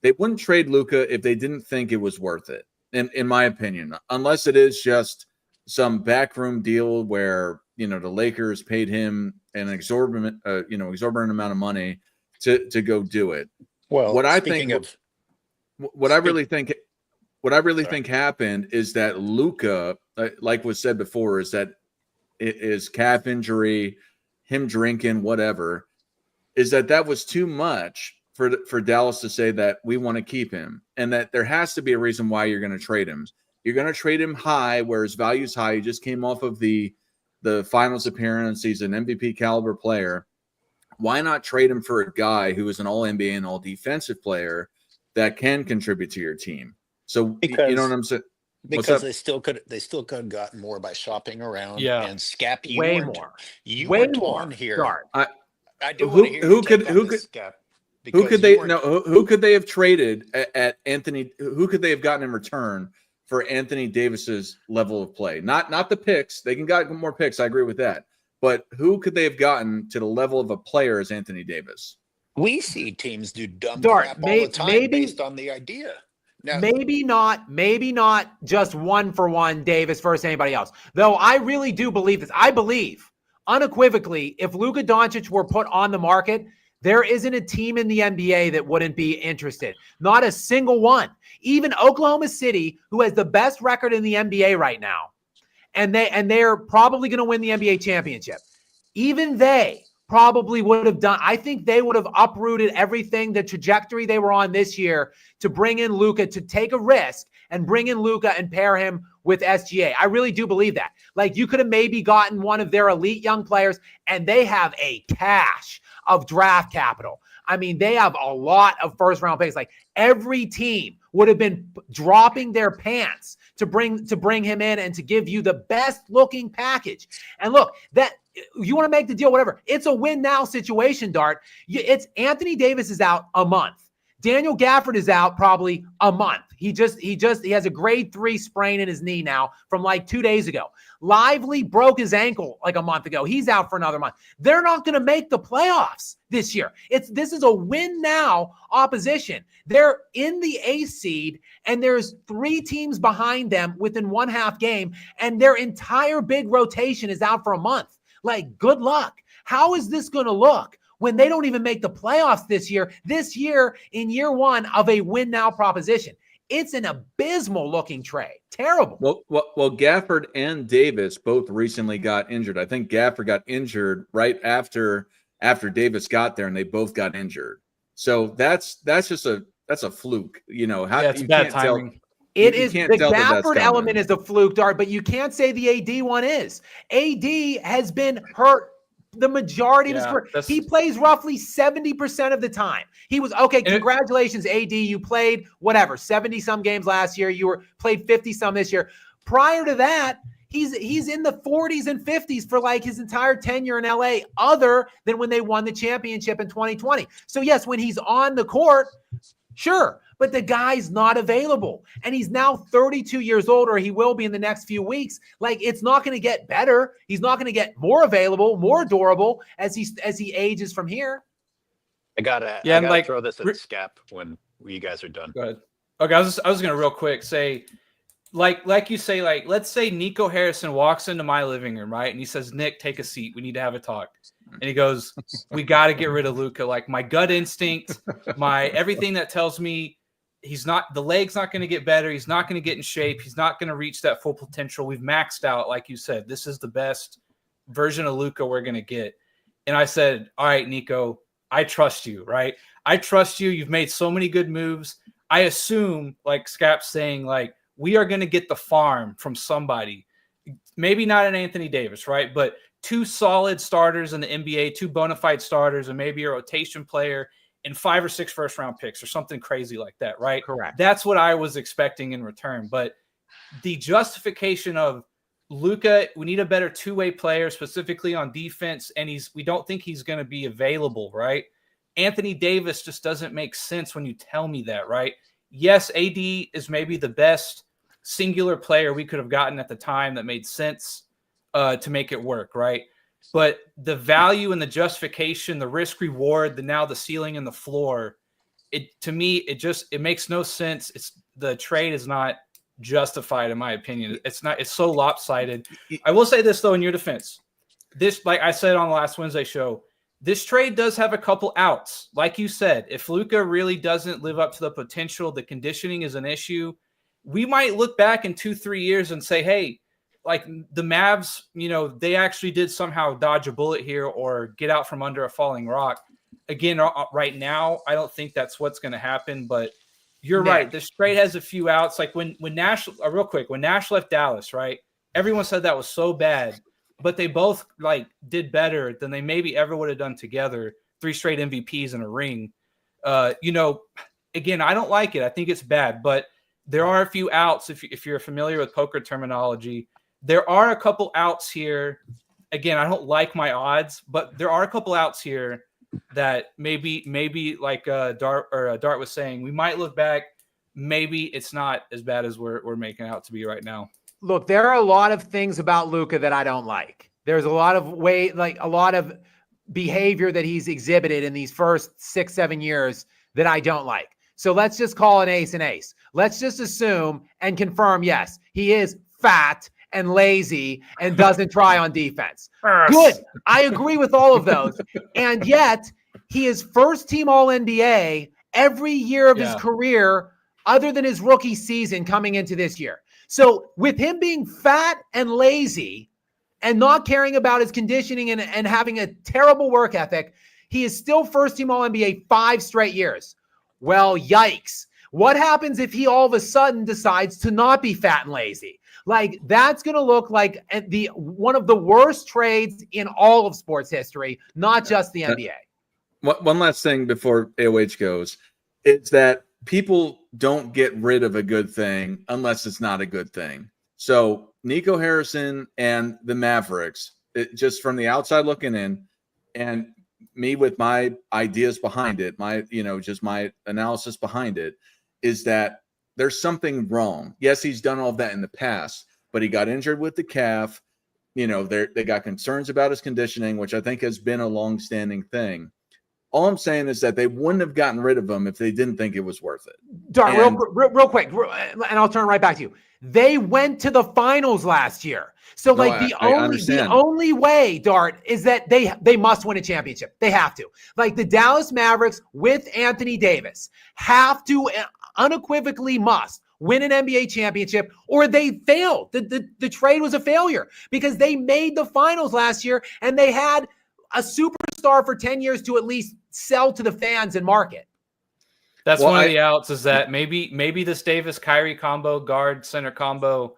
They wouldn't trade Luka if they didn't think it was worth it, in my opinion, unless it is just some backroom deal where, the Lakers paid him an exorbitant amount of money to go do it. Well, What I speaking think, of, what I really think happened is that Luka, like was said before, is that his calf injury, him drinking, whatever, is that was too much for Dallas to say that we want to keep him, and that there has to be a reason why you're going to trade him. You're going to trade him high, where his value is high. He just came off of the finals appearance. He's an MVP caliber player. Why not trade him for a guy who is an all NBA and all defensive player that can contribute to your team? So you know what I'm saying? Because they still could have gotten more by shopping around. Yeah. And Scap, you Way weren't, more. You Way weren't more. on here. Start. I do want to hear your take on this, Scap. Who could they have traded at Anthony? Who could they have gotten in return for Anthony Davis's level of play? Not the picks. They can get more picks. I agree with that. But who could they have gotten to the level of a player as Anthony Davis? We see teams do dumb Dart, crap all the time based on the idea. Now, maybe not just 1-for-1 Davis versus anybody else. Though I really do believe this. I believe unequivocally, if Luka Doncic were put on the market, there isn't a team in the NBA that wouldn't be interested. Not a single one. Even Oklahoma City, who has the best record in the NBA right now, and they're probably going to win the NBA championship. Even they probably would have done. I think they would have uprooted everything, the trajectory they were on this year, to bring in Luka, to take a risk and bring in Luka and pair him with SGA. I really do believe that. Like, you could have maybe gotten one of their elite young players, and they have a cache of draft capital. I mean, they have a lot of first round picks. Like, every team would have been dropping their pants to bring him in and to give you the best looking package. And look, that you want to make the deal, whatever. It's a win now situation, Dart. It's Anthony Davis is out a month. Daniel Gafford is out probably a month. He has a grade 3 sprain in his knee now from like 2 days ago. Lively broke his ankle like a month ago. He's out for another month. They're not going to make the playoffs this year. This is a win now opposition. They're in the A seed, and there's 3 teams behind them within 1/2 game, and their entire big rotation is out for a month. Like, good luck. How is this going to look when they don't even make the playoffs this year in year 1 of a win now proposition? It's an abysmal looking trade. Terrible. Well, Gafford and Davis both recently got injured. I think Gafford got injured right after Davis got there, and they both got injured. So that's just a fluke. It's bad timing. It is the Gafford element is a fluke, Dart, but you can't say the AD one is. AD has been hurt the majority of his career. He plays roughly 70% of the time. He was okay. Congratulations, AD. You played whatever 70-some games last year. You played 50-some this year. Prior to that, he's in the 40s and 50s for like his entire tenure in LA, other than when they won the championship in 2020. So yes, when he's on the court, sure. But the guy's not available. And he's now 32 years old, or he will be in the next few weeks. Like, it's not going to get better. He's not going to get more available, more durable as he ages from here. I gotta throw this at Scap when you guys are done. Go ahead. Okay, I was gonna real quick say, like you say, like, let's say Nico Harrison walks into my living room, right? And he says, Nick, take a seat. We need to have a talk. And he goes, we got to get rid of Luka. Like, my gut instinct, everything that tells me the leg's not going to get better. He's not going to get in shape. He's not going to reach that full potential. We've maxed out, like you said. This is the best version of Luka we're going to get. And I said, all right, Nico, I trust you, right? I trust you. You've made so many good moves. I assume, like Scap's saying, like, we are going to get the farm from somebody. Maybe not an Anthony Davis, right? But 2 solid starters in the NBA, 2 bona fide starters, and maybe a rotation player, and 5 or 6 first-round picks or something crazy like that, right? Correct. That's what I was expecting in return. But the justification of Luka, we need a better two-way player, specifically on defense, and we don't think he's going to be available, right? Anthony Davis just doesn't make sense when you tell me that, right? yes, AD is maybe the best singular player we could have gotten at the time that made sense to make it work, right? But the value and the justification, the risk reward, the ceiling and the floor, to me, it makes no sense. The trade is not justified, in my opinion. It's so lopsided. I will say this though, in your defense, this, like I said on the last Wednesday show, this trade does have a couple outs. Like you said, if Luka really doesn't live up to the potential, the conditioning is an issue. We might look back in 2-3 years and say, hey, like the Mavs, they actually did somehow dodge a bullet here or get out from under a falling rock. Again, right now, I don't think that's what's going to happen, but you're right. This trade has a few outs. Like when Nash, real quick, when Nash left Dallas, right? Everyone said that was so bad, but they both did better than they maybe ever would have done together. 3 straight MVPs in a ring. Again, I don't like it. I think it's bad, but there are a few outs. If you're familiar with poker terminology, there are a couple outs here. Again, I don't like my odds, but there are a couple outs here that maybe like Dart was saying, we might look back. Maybe it's not as bad as we're making it out to be right now. Look, there are a lot of things about Luka that I don't like. There's a lot of a lot of behavior that he's exhibited in these first 6-7 years that I don't like. So let's just call an ace an ace. Let's just assume and confirm, yes, he is fat and lazy and doesn't try on defense. Good. I agree with all of those. And yet he is first team All-NBA every year of his career other than his rookie season coming into this year. So with him being fat and lazy and not caring about his conditioning and having a terrible work ethic, he is still first team All-NBA 5 straight years. Well, yikes. What happens if he all of a sudden decides to not be fat and lazy? Like, that's going to look like one of the worst trades in all of sports history, not just the NBA. One last thing before AOH goes is that people don't get rid of a good thing unless it's not a good thing. So Nico Harrison and the Mavericks, just from the outside looking in, and me with my ideas behind it, just my analysis behind it, is that there's something wrong. Yes, he's done all of that in the past, but he got injured with the calf. They got concerns about his conditioning, which I think has been a long-standing thing. All I'm saying is that they wouldn't have gotten rid of him if they didn't think it was worth it. Dart, real quick, and I'll turn right back to you. They went to the finals last year. So the only way, Dart, is that they must win a championship. They have to. Like the Dallas Mavericks with Anthony Davis have to unequivocally must win an NBA championship or they failed. The trade was a failure because they made the finals last year and they had a superstar for 10 years to at least sell to the fans and market. That's one of the outs is that maybe this Davis-Kyrie combo, guard center combo,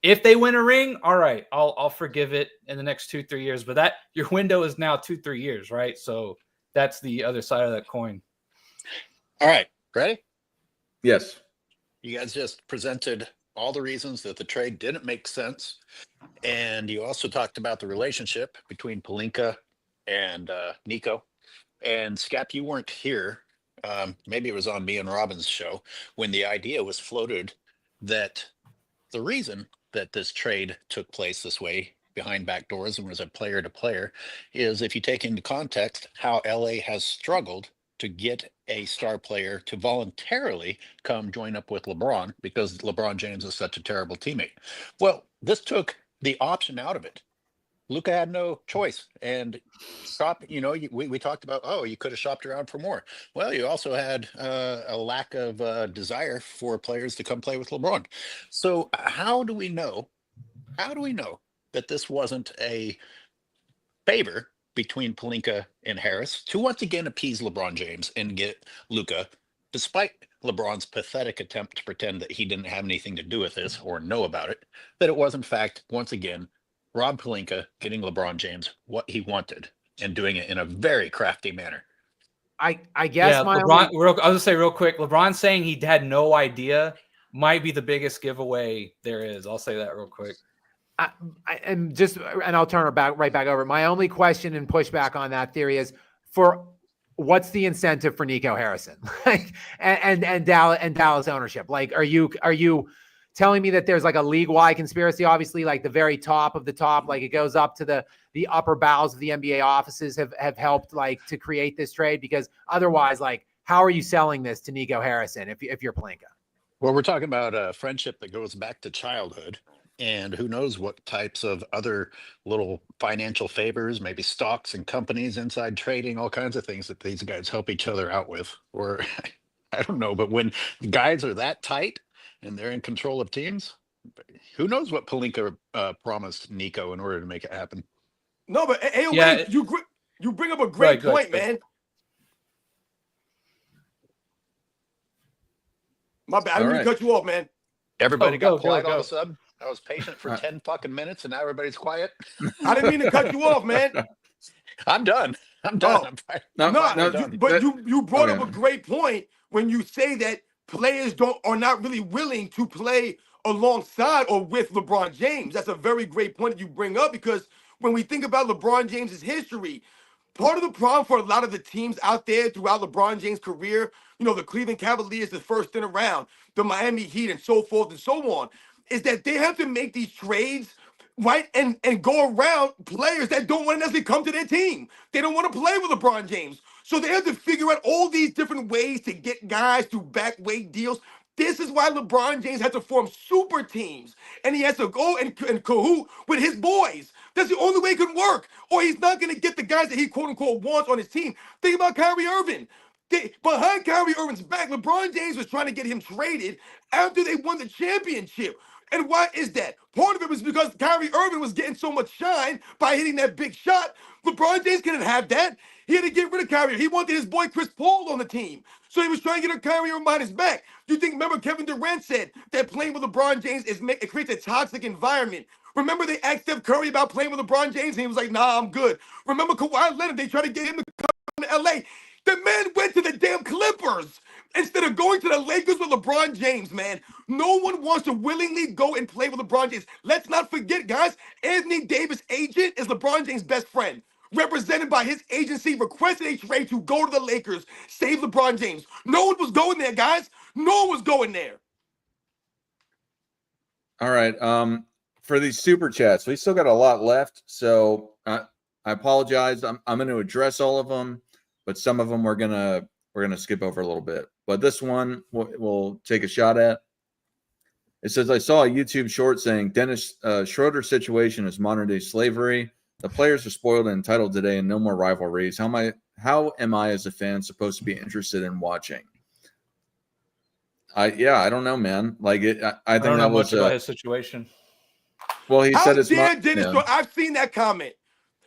if they win a ring, all right, I'll forgive it in the next 2-3 years. But that your window is now 2-3 years, right? So that's the other side of that coin. All right, ready? Yes. You guys just presented all the reasons that the trade didn't make sense. And you also talked about the relationship between Pelinka and Nico. And Scap, you weren't here. Maybe it was on me and Robin's show when the idea was floated that the reason that this trade took place this way behind back doors and was a player to player is if you take into context how LA has struggled to get a star player to voluntarily come join up with LeBron because LeBron James is such a terrible teammate. Well, this took the option out of it. Luka had no choice. And we talked about, you could have shopped around for more. Well, you also had a lack of desire for players to come play with LeBron. So how do we know that this wasn't a favor between Pelinka and Harris to once again appease LeBron James and get Luka, despite LeBron's pathetic attempt to pretend that he didn't have anything to do with this or know about it, that it was in fact, once again, Rob Pelinka getting LeBron James what he wanted and doing it in a very crafty manner. I guess I was gonna say real quick, LeBron saying he had no idea might be the biggest giveaway there is. I'll say that real quick. And I'll turn it right back over. My only question and pushback on that theory is for what's the incentive for Nico Harrison? Like, and Dallas ownership? Like, are you telling me that there's like a league-wide conspiracy? Obviously, like the very top of the top, like it goes up to the upper bowels of the NBA offices have helped like to create this trade, because otherwise, like, how are you selling this to Nico Harrison if you're Plinka? Well, we're talking about a friendship that goes back to childhood, and who knows what types of other little financial favors, maybe stocks and companies, inside trading, all kinds of things that these guys help each other out with. Or I don't know, but when guys are that tight and they're in control of teams, who knows what Palinka promised Nico in order to make it happen? No, but hey, Yeah, wait, you bring up a Go great ahead, go point, ahead. man. My bad. I didn't mean to cut you off, man. Everybody Go, got quiet all go. of a sudden. I was patient for 10 fucking minutes and now everybody's quiet. I didn't mean to cut you off, man. I'm done. I'm done. Oh. I'm fine. No, I'm No, finally no, done. but you brought up okay. a great point when you say that players are not really willing to play alongside or with LeBron James. That's a very great point that you bring up, because when we think about LeBron James's history, part of the problem for a lot of the teams out there throughout LeBron James' career, the Cleveland Cavaliers, the first in a round, the Miami Heat, and so forth and so on, is that they have to make these trades, right, and go around players that don't want to necessarily come to their team. They don't want to play with LeBron James. So they have to figure out all these different ways to get guys through back weight deals. This is why LeBron James has to form super teams, and he has to go and cahoot with his boys. That's the only way it can work, or he's not going to get the guys that he quote unquote wants on his team. Think about Kyrie Irving. Behind Kyrie Irving's back, LeBron James was trying to get him traded after they won the championship. And why is that? Part of it was because Kyrie Irving was getting so much shine by hitting that big shot. LeBron James couldn't have that. He had to get rid of Kyrie. He wanted his boy Chris Paul on the team. So he was trying to get a Kyrie Irving behind his back. Remember Kevin Durant said that playing with LeBron James it creates a toxic environment. Remember they asked Steph Curry about playing with LeBron James, and he was like, nah, I'm good. Remember Kawhi Leonard, they tried to get him to come to LA. The man went to the damn Clippers instead of going to the Lakers with LeBron James, man. No one wants to willingly go and play with LeBron James. Let's not forget, guys, Anthony Davis' agent is LeBron James' best friend. Represented by his agency, requested a trade to go to the Lakers, save LeBron James. No one was going there, guys. No one was going there. All right. For these super chats, we still got a lot left, so I apologize. I'm going to address all of them, but some of them we're gonna skip over a little bit. But this one we'll take a shot at. It says, I saw a YouTube short saying Dennis Schroeder's situation is modern day slavery. The players are spoiled and entitled today, and no more rivalries. How am I as a fan supposed to be interested in watching? I don't know, man. Like I think don't know that was much about his situation. Well, he said it's How dare Dennis Schroeder? I've seen that comment.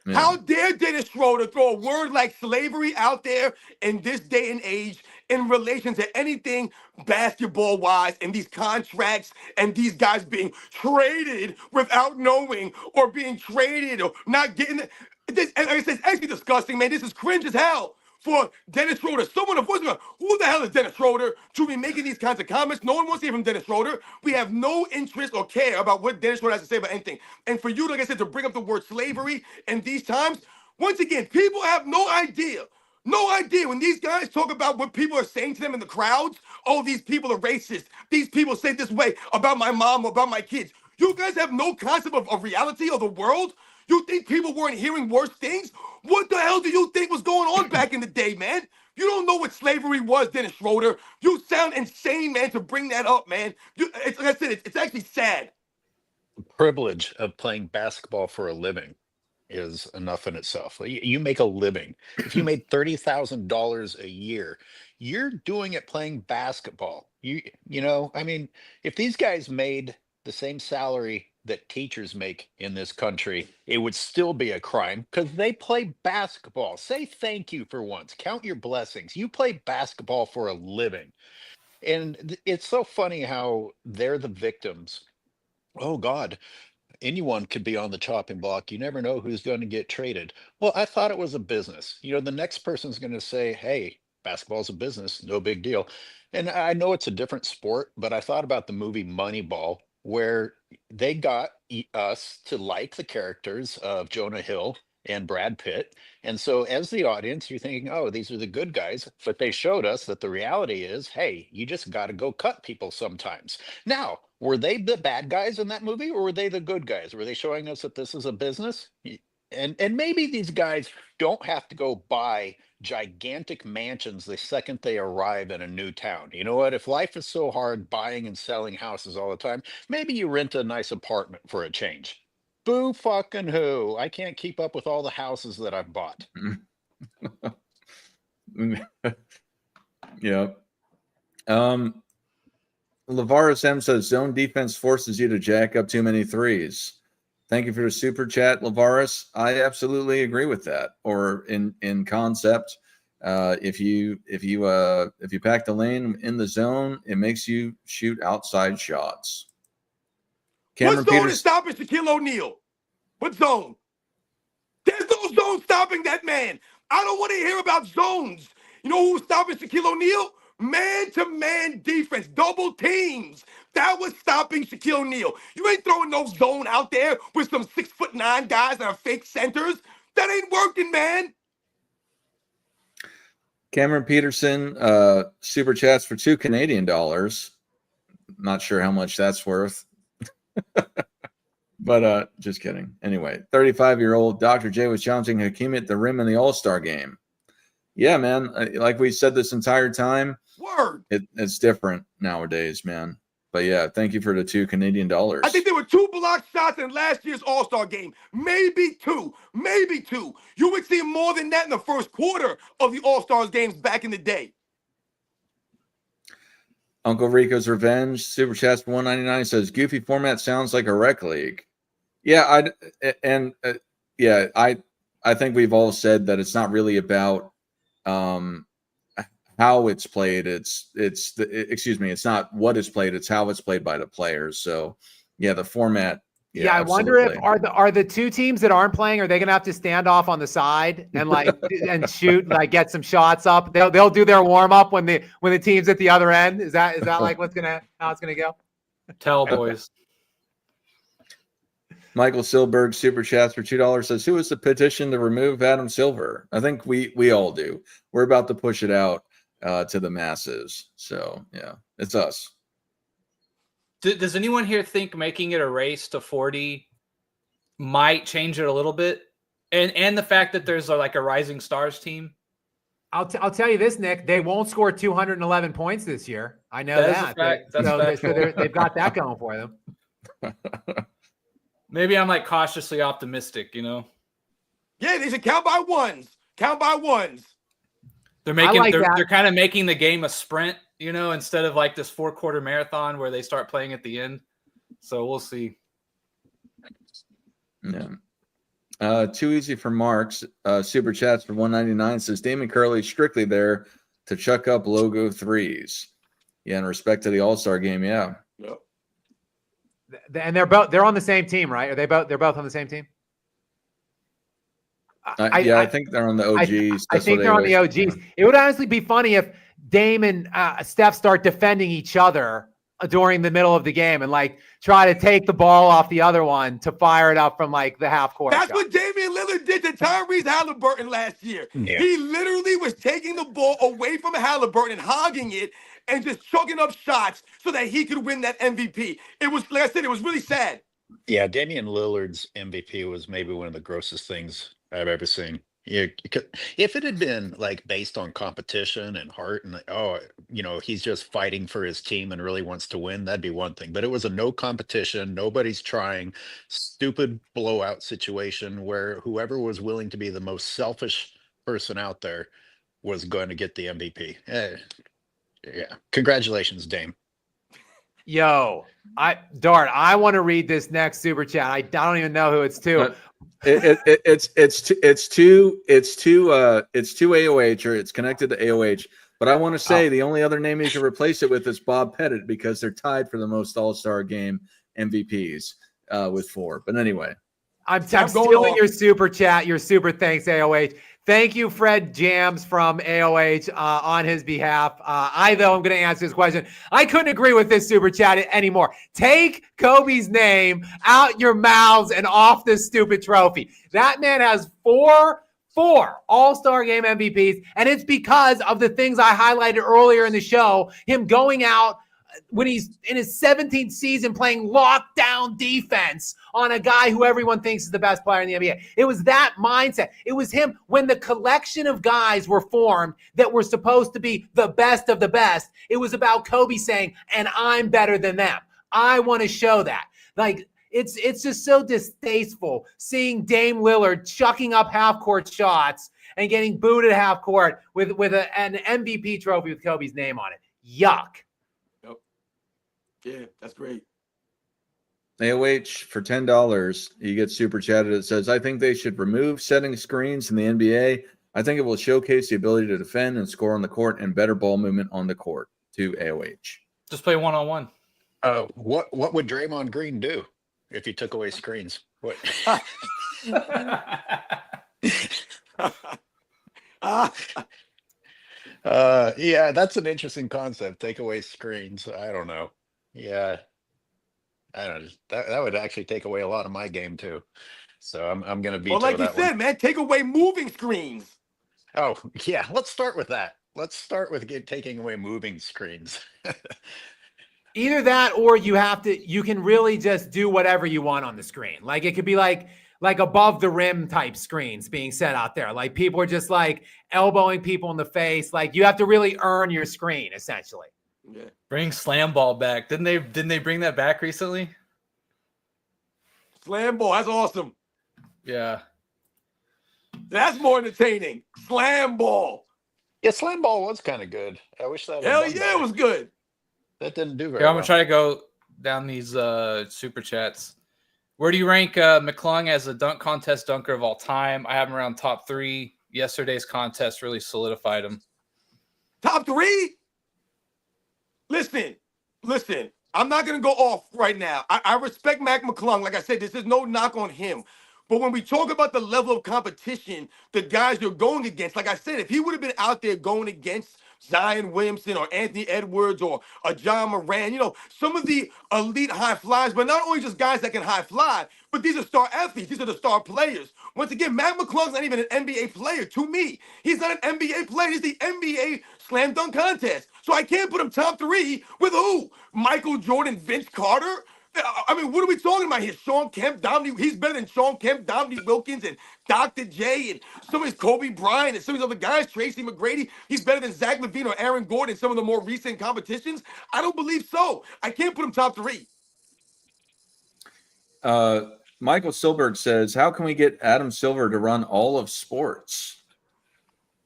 Yeah. How dare Dennis Schroeder throw a word like slavery out there in this day and age in relation to anything basketball-wise, and these contracts and these guys being traded without knowing, or being traded or not getting it. This, and like I said, it's actually disgusting, man. This is cringe as hell for Dennis Schroeder. Someone of course, who the hell is Dennis Schroeder to be making these kinds of comments? No one wants to hear from Dennis Schroeder. We have no interest or care about what Dennis Schroeder has to say about anything. And for you, like I said, to bring up the word slavery in these times, once again, people have no idea. No idea when these guys talk about what people are saying to them in the crowds. Oh, these people are racist. These people say this way about my mom or about my kids. You guys have no concept of reality of the world. You think people weren't hearing worse things? What the hell do you think was going on back in the day, man? You don't know what slavery was, Dennis Schroeder. You sound insane, man, to bring that up, man. Like I said, it's actually sad. The privilege of playing basketball for a living is enough in itself. You make a living. If you made $30,000 a year, you're doing it playing basketball. I mean, if these guys made the same salary that teachers make in this country, it would still be a crime because they play basketball. Say thank you for once. Count your blessings. You play basketball for a living. And it's so funny how they're the victims. Oh God, anyone could be on the chopping block. You never know who's going to get traded. Well, I thought it was a business. The next person's going to say, hey, basketball's a business, no big deal. And I know it's a different sport, but I thought about the movie Moneyball, where they got us to like the characters of Jonah Hill and Brad Pitt. And so as the audience, you're thinking, oh, these are the good guys. But they showed us that the reality is, hey, you just got to go cut people sometimes. Now, were they the bad guys in that movie, or were they the good guys? Were they showing us that this is a business? And maybe these guys don't have to go buy gigantic mansions the second they arrive in a new town. You know what? If life is so hard buying and selling houses all the time, maybe you rent a nice apartment for a change. Boo fucking who. I can't keep up with all the houses that I've bought. Yeah. Lavaris M says zone defense forces you to jack up too many threes. Thank you for the super chat, Lavaris. I absolutely agree with that. Or in concept, if you pack the lane in the zone, it makes you shoot outside shots. What zone is stopping Shaquille O'Neal? What zone? There's no zone stopping that man. I don't want to hear about zones. You know who's stopping Shaquille O'Neal? Man-to-man defense, double teams. That was stopping Shaquille O'Neal. You ain't throwing no zone out there with some 6'9" guys that are fake centers. That ain't working, man. Cameron Peterson, super chats for $2 Canadian. Not sure how much that's worth. But just kidding. Anyway, 35-year-old Dr. J was challenging Hakeem at the rim in the All-Star game. Yeah, man. Like we said this entire time, word. It's different nowadays, man. But yeah, thank you for the $2 Canadian. I think there were 2 blocked shots in last year's All-Star game. Maybe two. You would see more than that in the first quarter of the All-Stars games back in the day. Uncle Rico's Revenge, super chats for $1.99 says goofy format sounds like a rec league. Yeah, I think we've all said that it's not really about how it's played. It's not what is played, it's how it's played by the players. So yeah, the format. Yeah, I wonder if are the 2 teams that aren't playing, are they gonna have to stand off on the side and and shoot, get some shots up? They'll do their warm up when the team's at the other end. Is that like how it's gonna go? Tell boys. Michael Silberg super chats for $2 says, who is the petition to remove Adam Silver? I think we all do. We're about to push it out to the masses. So yeah, it's us. Does anyone here think making it a race to 40 might change it a little bit? And the fact that there's a Rising Stars team? I'll tell you this, Nick. They won't score 211 points this year. I know that. So they've got that going for them. Maybe I'm cautiously optimistic, you know? Yeah, they should count by ones. They're they're kind of making the game a sprint, you know, instead of this 4-quarter marathon where they start playing at the end. So we'll see. Yeah. Too easy for Marks. Super chats for $1.99 says Damon Curley strictly there to chuck up logo threes. Yeah, in respect to the All-Star game, yeah. Yep. And they're on the same team, right? They're both on the same team? I think they're on the OGs. I think they're on the OGs. Yeah. It would honestly be funny if Dame and Steph start defending each other during the middle of the game and try to take the ball off the other one to fire it up from the half court. That's what Damian Lillard did to Tyrese Halliburton last year. Yeah. He literally was taking the ball away from Halliburton and hogging it and just chucking up shots so that he could win that MVP. It was, like I said, it was really sad. Yeah, Damian Lillard's MVP was maybe one of the grossest things I've ever seen. Yeah, if it had been based on competition and heart and he's just fighting for his team and really wants to win, that'd be one thing. But it was a no competition, nobody's trying, stupid blowout situation where whoever was willing to be the most selfish person out there was going to get the MVP. Yeah, congratulations, Dame. Yo, Dart, I want to read this next super chat. I don't even know who it's to. It's to AOH, or it's connected to AOH. But I want to say the only other name you can replace it with is Bob Pettit, because they're tied for the most All-Star game MVPs with 4. But anyway, I'm stealing your super chat, your super thanks, AOH. Thank you, Fred Jams from AOH on his behalf. I, though, am going to answer this question. I couldn't agree with this super chat anymore. Take Kobe's name out your mouths and off this stupid trophy. That man has four All-Star Game MVPs, and it's because of the things I highlighted earlier in the show, him going out when he's in his 17th season playing lockdown defense on a guy who everyone thinks is the best player in the NBA. It was that mindset. It was him when the collection of guys were formed that were supposed to be the best of the best. It was about Kobe saying, and I'm better than them. I want to show that. Like, it's just so distasteful seeing Dame Lillard chucking up half-court shots and getting booed at half-court with an MVP trophy with Kobe's name on it. Yuck. Yeah, that's great. AOH for $10, you get super chatted. It says, I think they should remove setting screens in the NBA. I think it will showcase the ability to defend and score on the court and better ball movement on the court. To AOH. Just play one-on-one. What would Draymond Green do if he took away screens? What? Yeah, that's an interesting concept. Take away screens. I don't know. Yeah, I don't know. That would actually take away a lot of my game too. So I'm gonna veto Well, like you that said, one. man, take away moving screens. Oh yeah, let's start with that. Let's start with taking away moving screens. Either that, or you can really just do whatever you want on the screen. Like, it could be like above the rim type screens being set out there. Like, people are just like elbowing people in the face. Like, you have to really earn your screen, essentially. Yeah. Bring slam ball back. Didn't they bring that back recently? Slam ball, that's awesome. Yeah. That's more entertaining. Slam ball. Yeah, slam ball was kind of good. I wish that. Hell yeah, it was good. That didn't do very Here, I'm well. gonna try to go down these super chats. Where do you rank McClung as a dunk contest dunker of all time? I have him around top 3. Yesterday's contest really solidified him. Top 3? Listen. I'm not going to go off right now. I respect Mac McClung. Like I said, this is no knock on him. But when we talk about the level of competition, the guys you're going against, like I said, if he would have been out there going against Zion Williamson or Anthony Edwards or a John Moran, some of the elite high flyers, but not only just guys that can high fly, but these are star athletes. These are the star players. Once again, Mac McClung's not even an NBA player to me. He's not an NBA player. He's the NBA slam dunk contest. So I can't put him top 3 with who? Michael Jordan, Vince Carter? I mean, what are we talking about here? Sean Kemp, Dominique, he's better than Sean Kemp, Dominique Wilkins, and Dr. J, and some of his Kobe Bryant, and some of these other guys, Tracy McGrady. He's better than Zach LaVine or Aaron Gordon in some of the more recent competitions. I don't believe so. I can't put him top 3. Michael Silberg says, how can we get Adam Silver to run all of sports?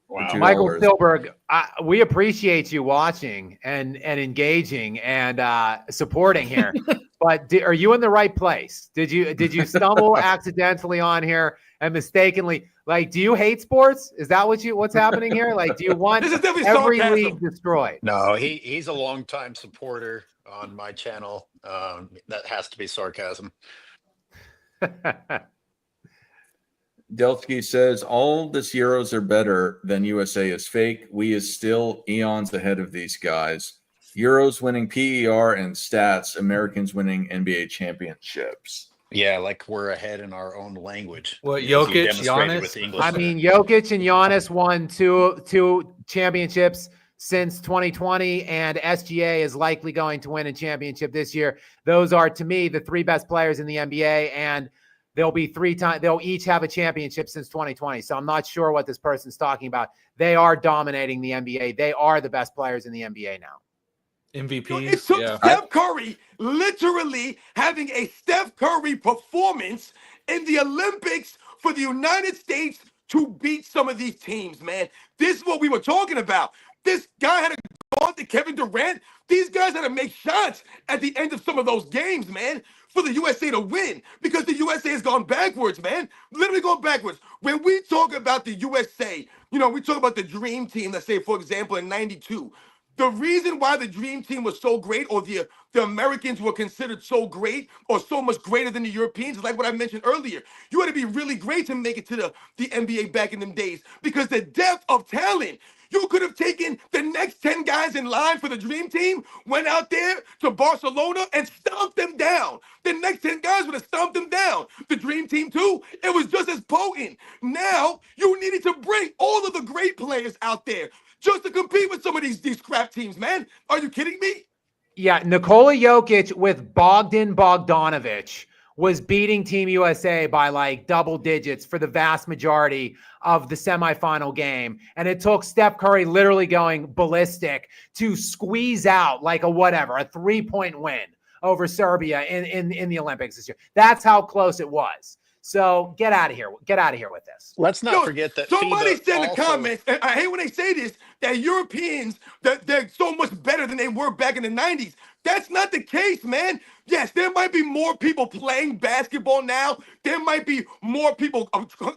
Wow. Michael Silberg, we appreciate you watching and engaging and supporting here. But are you in the right place? Did you stumble accidentally on here and mistakenly? Like, do you hate sports? Is that what's happening here? Like, do you want This is definitely every sarcasm. league destroyed? No, he's a longtime supporter on my channel. That has to be sarcasm. Delsky says, all the Euros are better than USA is fake. We is still eons ahead of these guys. Euros winning PER and stats, Americans winning NBA championships. Yeah, like we're ahead in our own language. What, As you Jokic, demonstrated Giannis? with the English I there. mean, Jokic and Giannis won two championships since 2020, and SGA is likely going to win a championship this year. Those are, to me, the 3 best players in the NBA, and they'll each have a championship since 2020. So I'm not sure what this person's talking about. They are dominating the NBA. They are the best players in the NBA now. MVPs. It took Yeah. Steph Curry literally having a Steph Curry performance in the Olympics for the United States to beat some of these teams, man. This is what we were talking about. This guy had to go on to Kevin Durant. These guys had to make shots at the end of some of those games, man, for the USA to win, because the USA has gone backwards, man. Literally gone backwards. When we talk about the USA, we talk about the dream team, let's say, for example, in 92. The reason why the Dream Team was so great, or the Americans were considered so great, or so much greater than the Europeans, is like what I mentioned earlier. You had to be really great to make it to the NBA back in them days, because the depth of talent. You could have taken the next 10 guys in line for the Dream Team, went out there to Barcelona and stomped them down. The next 10 guys would have stomped them down. The Dream Team, too, it was just as potent. Now, you needed to bring all of the great players out there just to compete with some of these crap teams, man. Are you kidding me? Yeah, Nikola Jokic with Bogdan Bogdanovic was beating Team USA by like double digits for the vast majority of the semifinal game. And it took Steph Curry literally going ballistic to squeeze out like a 3-point win over Serbia in the Olympics this year. That's how close it was. So get out of here. Get out of here with this. Let's not forget that somebody FIBA said in the also, comments, and I hate when they say this, that Europeans, that they're so much better than they were back in the 90s. That's not the case, man. Yes, there might be more people playing basketball now. There might be more people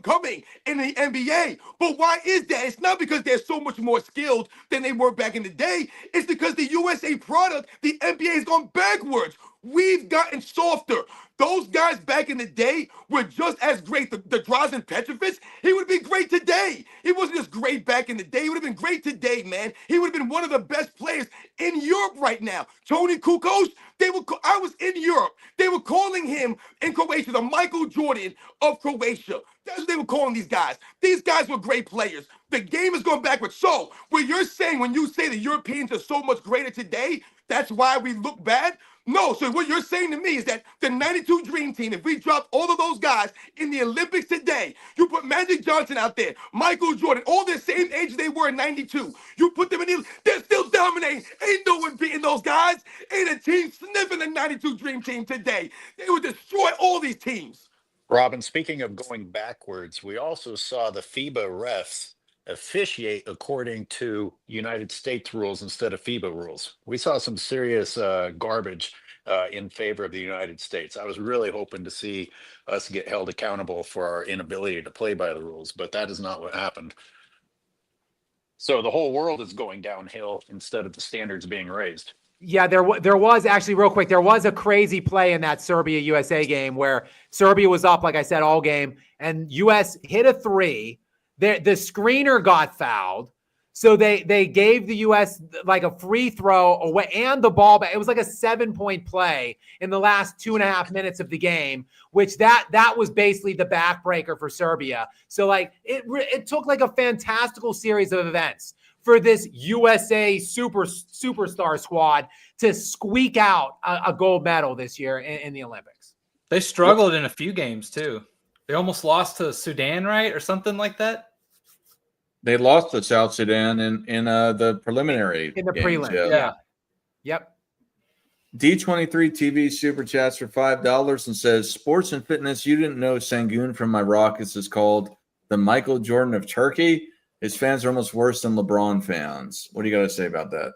coming in the NBA. But why is that? It's not because they're so much more skilled than they were back in the day. It's because the USA product, the NBA, has gone backwards. We've gotten softer. Those guys back in the day were just as great. The Drazen Petrovic, he would be great today. He wasn't just great back in the day. He would have been great today, man. He would have been one of the best players in Europe right now. Tony Kukoc, I was in Europe. They were calling him in Croatia the Michael Jordan of Croatia. That's what they were calling these guys. These guys were great players. The game is going backwards. So what you're saying when you say the Europeans are so much greater today, that's why we look bad? No, so what you're saying to me is that the 92 Dream Team, if we dropped all of those guys in the Olympics today, you put Magic Johnson out there, Michael Jordan, all the same age they were in 92, you put them in the, they're still dominating. Ain't no one beating those guys. Ain't a team sniffing the 92 Dream Team today. They would destroy all these teams. Robin, speaking of going backwards, we also saw the FIBA refs officiate according to United States rules instead of FIBA rules. We saw some serious garbage in favor of the United States. I was really hoping to see us get held accountable for our inability to play by the rules, but that is not what happened. So the whole world is going downhill instead of the standards being raised. Yeah, there was actually, real quick, there was a crazy play in that Serbia-USA game where Serbia was up, like I said, all game, and U.S. hit a three. The screener got fouled, so they gave the U.S. like a free throw away and the ball back. It was like a 7-point play in the last 2.5 minutes of the game, which that was basically the backbreaker for Serbia. So like it took like a fantastical series of events for this USA superstar squad to squeak out a gold medal this year in the Olympics. They struggled in a few games too. They almost lost to Sudan, right? Or something like that. They lost to South Sudan in the preliminary In the games, prelim. Yeah. Yep. D23 TV super chats for $5 and says, sports and fitness, you didn't know Sangoon from my Rockets is called the Michael Jordan of Turkey. His fans are almost worse than LeBron fans. What do you got to say about that?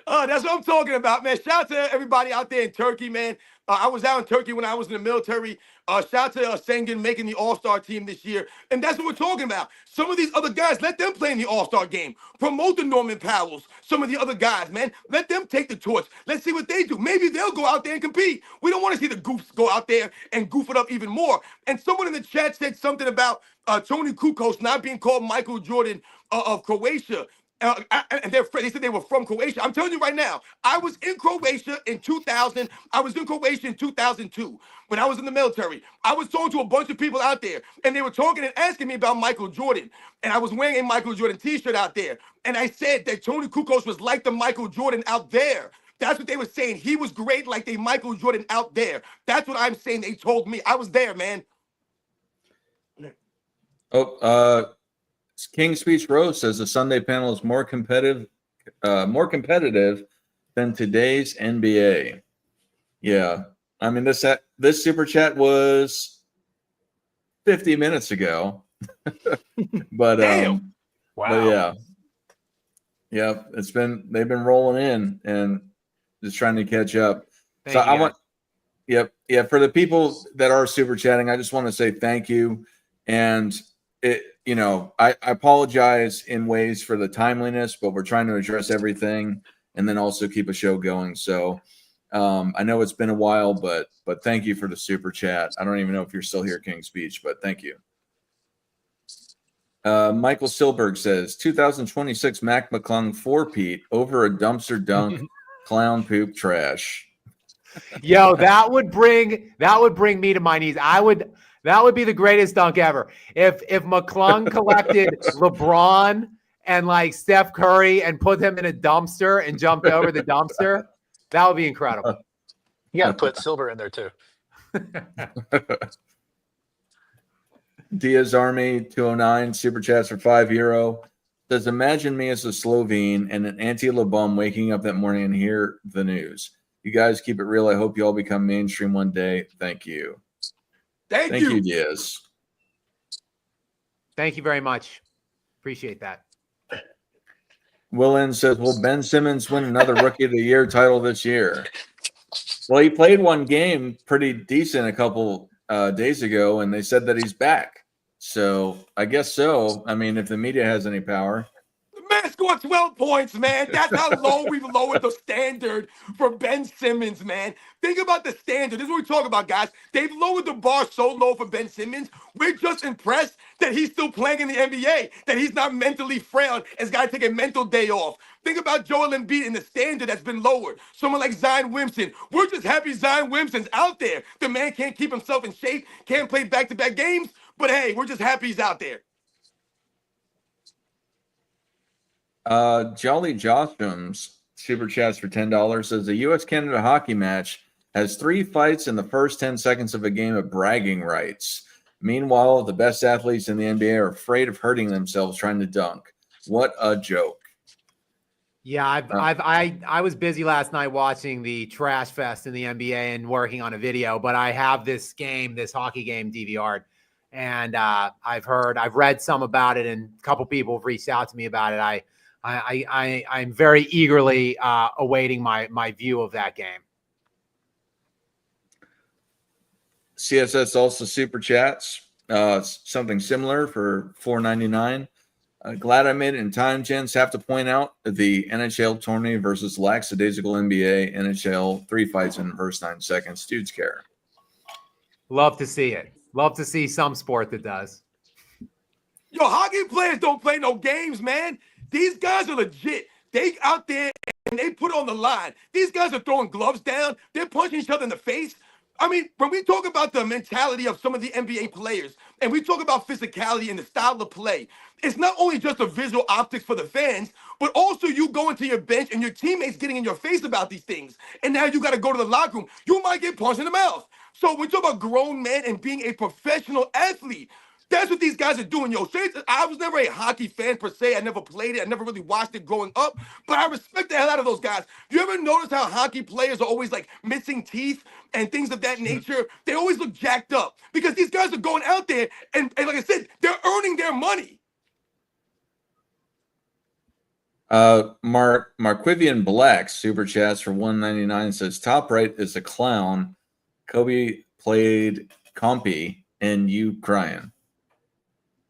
That's what I'm talking about, man. Shout out to everybody out there in Turkey, man. I was out in Turkey when I was in the military. Shout out to Sengun making the All-Star team this year. And that's what we're talking about. Some of these other guys, let them play in the All-Star game. Promote the Norman Powells, some of the other guys, man. Let them take the torch. Let's see what they do. Maybe they'll go out there and compete. We don't want to see the goofs go out there and goof it up even more. And someone in the chat said something about Tony Kukoc not being called Michael Jordan of Croatia. And they said they were from Croatia. I'm telling you right now, I was in Croatia in 2000. I was in Croatia in 2002 when I was in the military. I was talking to a bunch of people out there, and they were talking and asking me about Michael Jordan. And I was wearing a Michael Jordan t-shirt out there. And I said that Tony Kukoc was like the Michael Jordan out there. That's what they were saying. He was great like the Michael Jordan out there. That's what I'm saying. They told me. I was there, man. King Speech Rose says the Sunday panel is more competitive than today's NBA. Yeah, I mean this super chat was 50 minutes ago, but Damn. Wow. but yeah, they've been rolling in and just trying to catch up. Thank you, For the people that are super chatting, I just want to say thank you, and I apologize in ways for the timeliness, but we're trying to address everything and then also keep a show going. So I know it's been a while, but thank you for the super chat. I don't even know if you're still here, King's Speech, but thank you. Michael Silberg says 2026 Mac McClung 4-peat over a dumpster dunk clown poop trash. Yo, that would bring me to my knees. That would be the greatest dunk ever. If McClung collected LeBron and like Steph Curry and put them in a dumpster and jumped over the dumpster, that would be incredible. You got to put Silver in there too. Diaz Army 209 super chats for €5. Says, imagine me as a Slovene and an Antioch bum waking up that morning and hear the news. You guys keep it real. I hope you all become mainstream one day. Thank you. Thank you, Diaz. Thank you very much. Appreciate that. Willen says, will Ben Simmons win another Rookie of the Year title this year? Well, he played one game pretty decent a couple days ago, and they said that he's back. So I guess so. I mean, if the media has any power. The man scored 12 points, man. That's how low we've lowered the standard for Ben Simmons, man. Think about the standard. This is what we talk about, guys. They've lowered the bar so low for Ben Simmons. We're just impressed that he's still playing in the NBA, that he's not mentally frail and has got to take a mental day off. Think about Joel Embiid and the standard that's been lowered. Someone like Zion Williamson. We're just happy Zion Williamson's out there. The man can't keep himself in shape, can't play back-to-back games, but hey, we're just happy he's out there. Jolly Jostrum's super chats for $10 says the U.S.-Canada hockey match has 3 fights in the first 10 seconds of a game of bragging rights. Meanwhile, the best athletes in the NBA are afraid of hurting themselves trying to dunk. What a joke. Yeah, I was busy last night watching the Trash Fest in the NBA and working on a video, but I have this hockey game DVR'd, and I've read some about it, and a couple people have reached out to me about it. I'm very eagerly awaiting my view of that game. CSS also super chats, something similar for $4.99. Glad I made it in time, gents. Have to point out the NHL tourney versus lackadaisical NBA NHL 3 fights in the first 9 seconds. Dudes care. Love to see it. Love to see some sport that does. Yo, hockey players don't play no games, man. These guys are legit. They out there and they put on the line. These guys are throwing gloves down. They're punching each other in the face. I mean, when we talk about the mentality of some of the NBA players and we talk about physicality and the style of play, it's not only just a visual optics for the fans, but also you going to your bench and your teammates getting in your face about these things. And now you got to go to the locker room. You might get punched in the mouth. So when we talk about grown men and being a professional athlete, that's what these guys are doing, yo. I was never a hockey fan per se. I never played it. I never really watched it growing up. But I respect the hell out of those guys. You ever notice how hockey players are always like missing teeth and things of that nature? They always look jacked up because these guys are going out there and like I said, they're earning their money. Marquivian Black super chats for $1.99 says top right is a clown. Kobe played compy and you crying.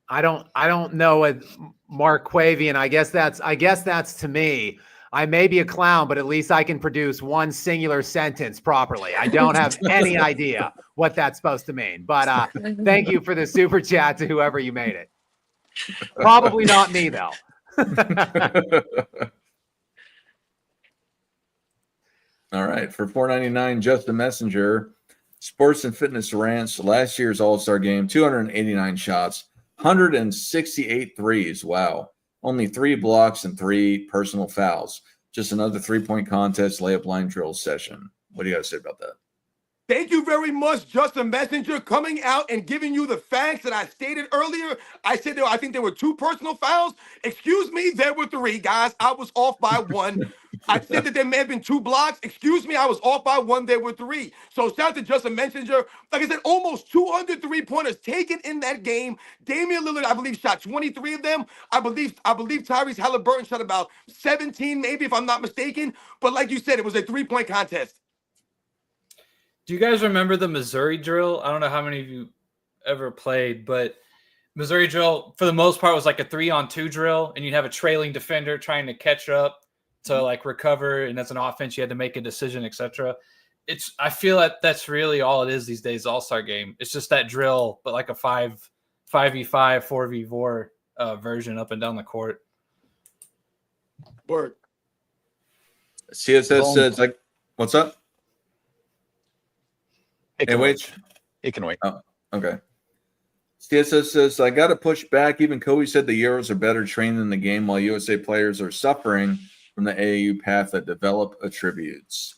I don't know what Marquavian. I guess that's to me. I may be a clown, but at least I can produce one singular sentence properly. I don't have any idea what that's supposed to mean. But thank you for the super chat to whoever you made it. Probably not me though. All right, for $4.99, just a messenger. Sports and fitness rants. Last year's All-Star game, 289 shots. 168 threes. Wow. Only 3 blocks and 3 personal fouls. Just another 3-point contest, layup line drill session. What do you guys say about that? Thank you very much, Justin Messenger, coming out and giving you the facts that I stated earlier. I said I think there were 2 personal fouls. Excuse me, there were 3, guys. I was off by 1. I said that there may have been 2 blocks. Excuse me, I was off by 1. There were 3. So shout out to Justin Messenger. Like I said, almost 200 3-pointers taken in that game. Damian Lillard, I believe, shot 23 of them. I believe Tyrese Halliburton shot about 17, maybe, if I'm not mistaken. But like you said, it was a 3-point contest. Do you guys remember the Missouri drill? I don't know how many of you ever played, but Missouri drill, for the most part, was like a 3-on-2 drill, and you'd have a trailing defender trying to catch up to like recover, and as an offense, you had to make a decision, etc. I feel like that's really all it is these days. All-Star game. It's just that drill, but like a 5v5, 4v4 version up and down the court. Word. CSS says like, what's up? It can wait. It can wait. Oh, okay. CSS says, I got to push back. Even Kobe said the Euros are better trained in the game while USA players are suffering from the AAU path that develop attributes.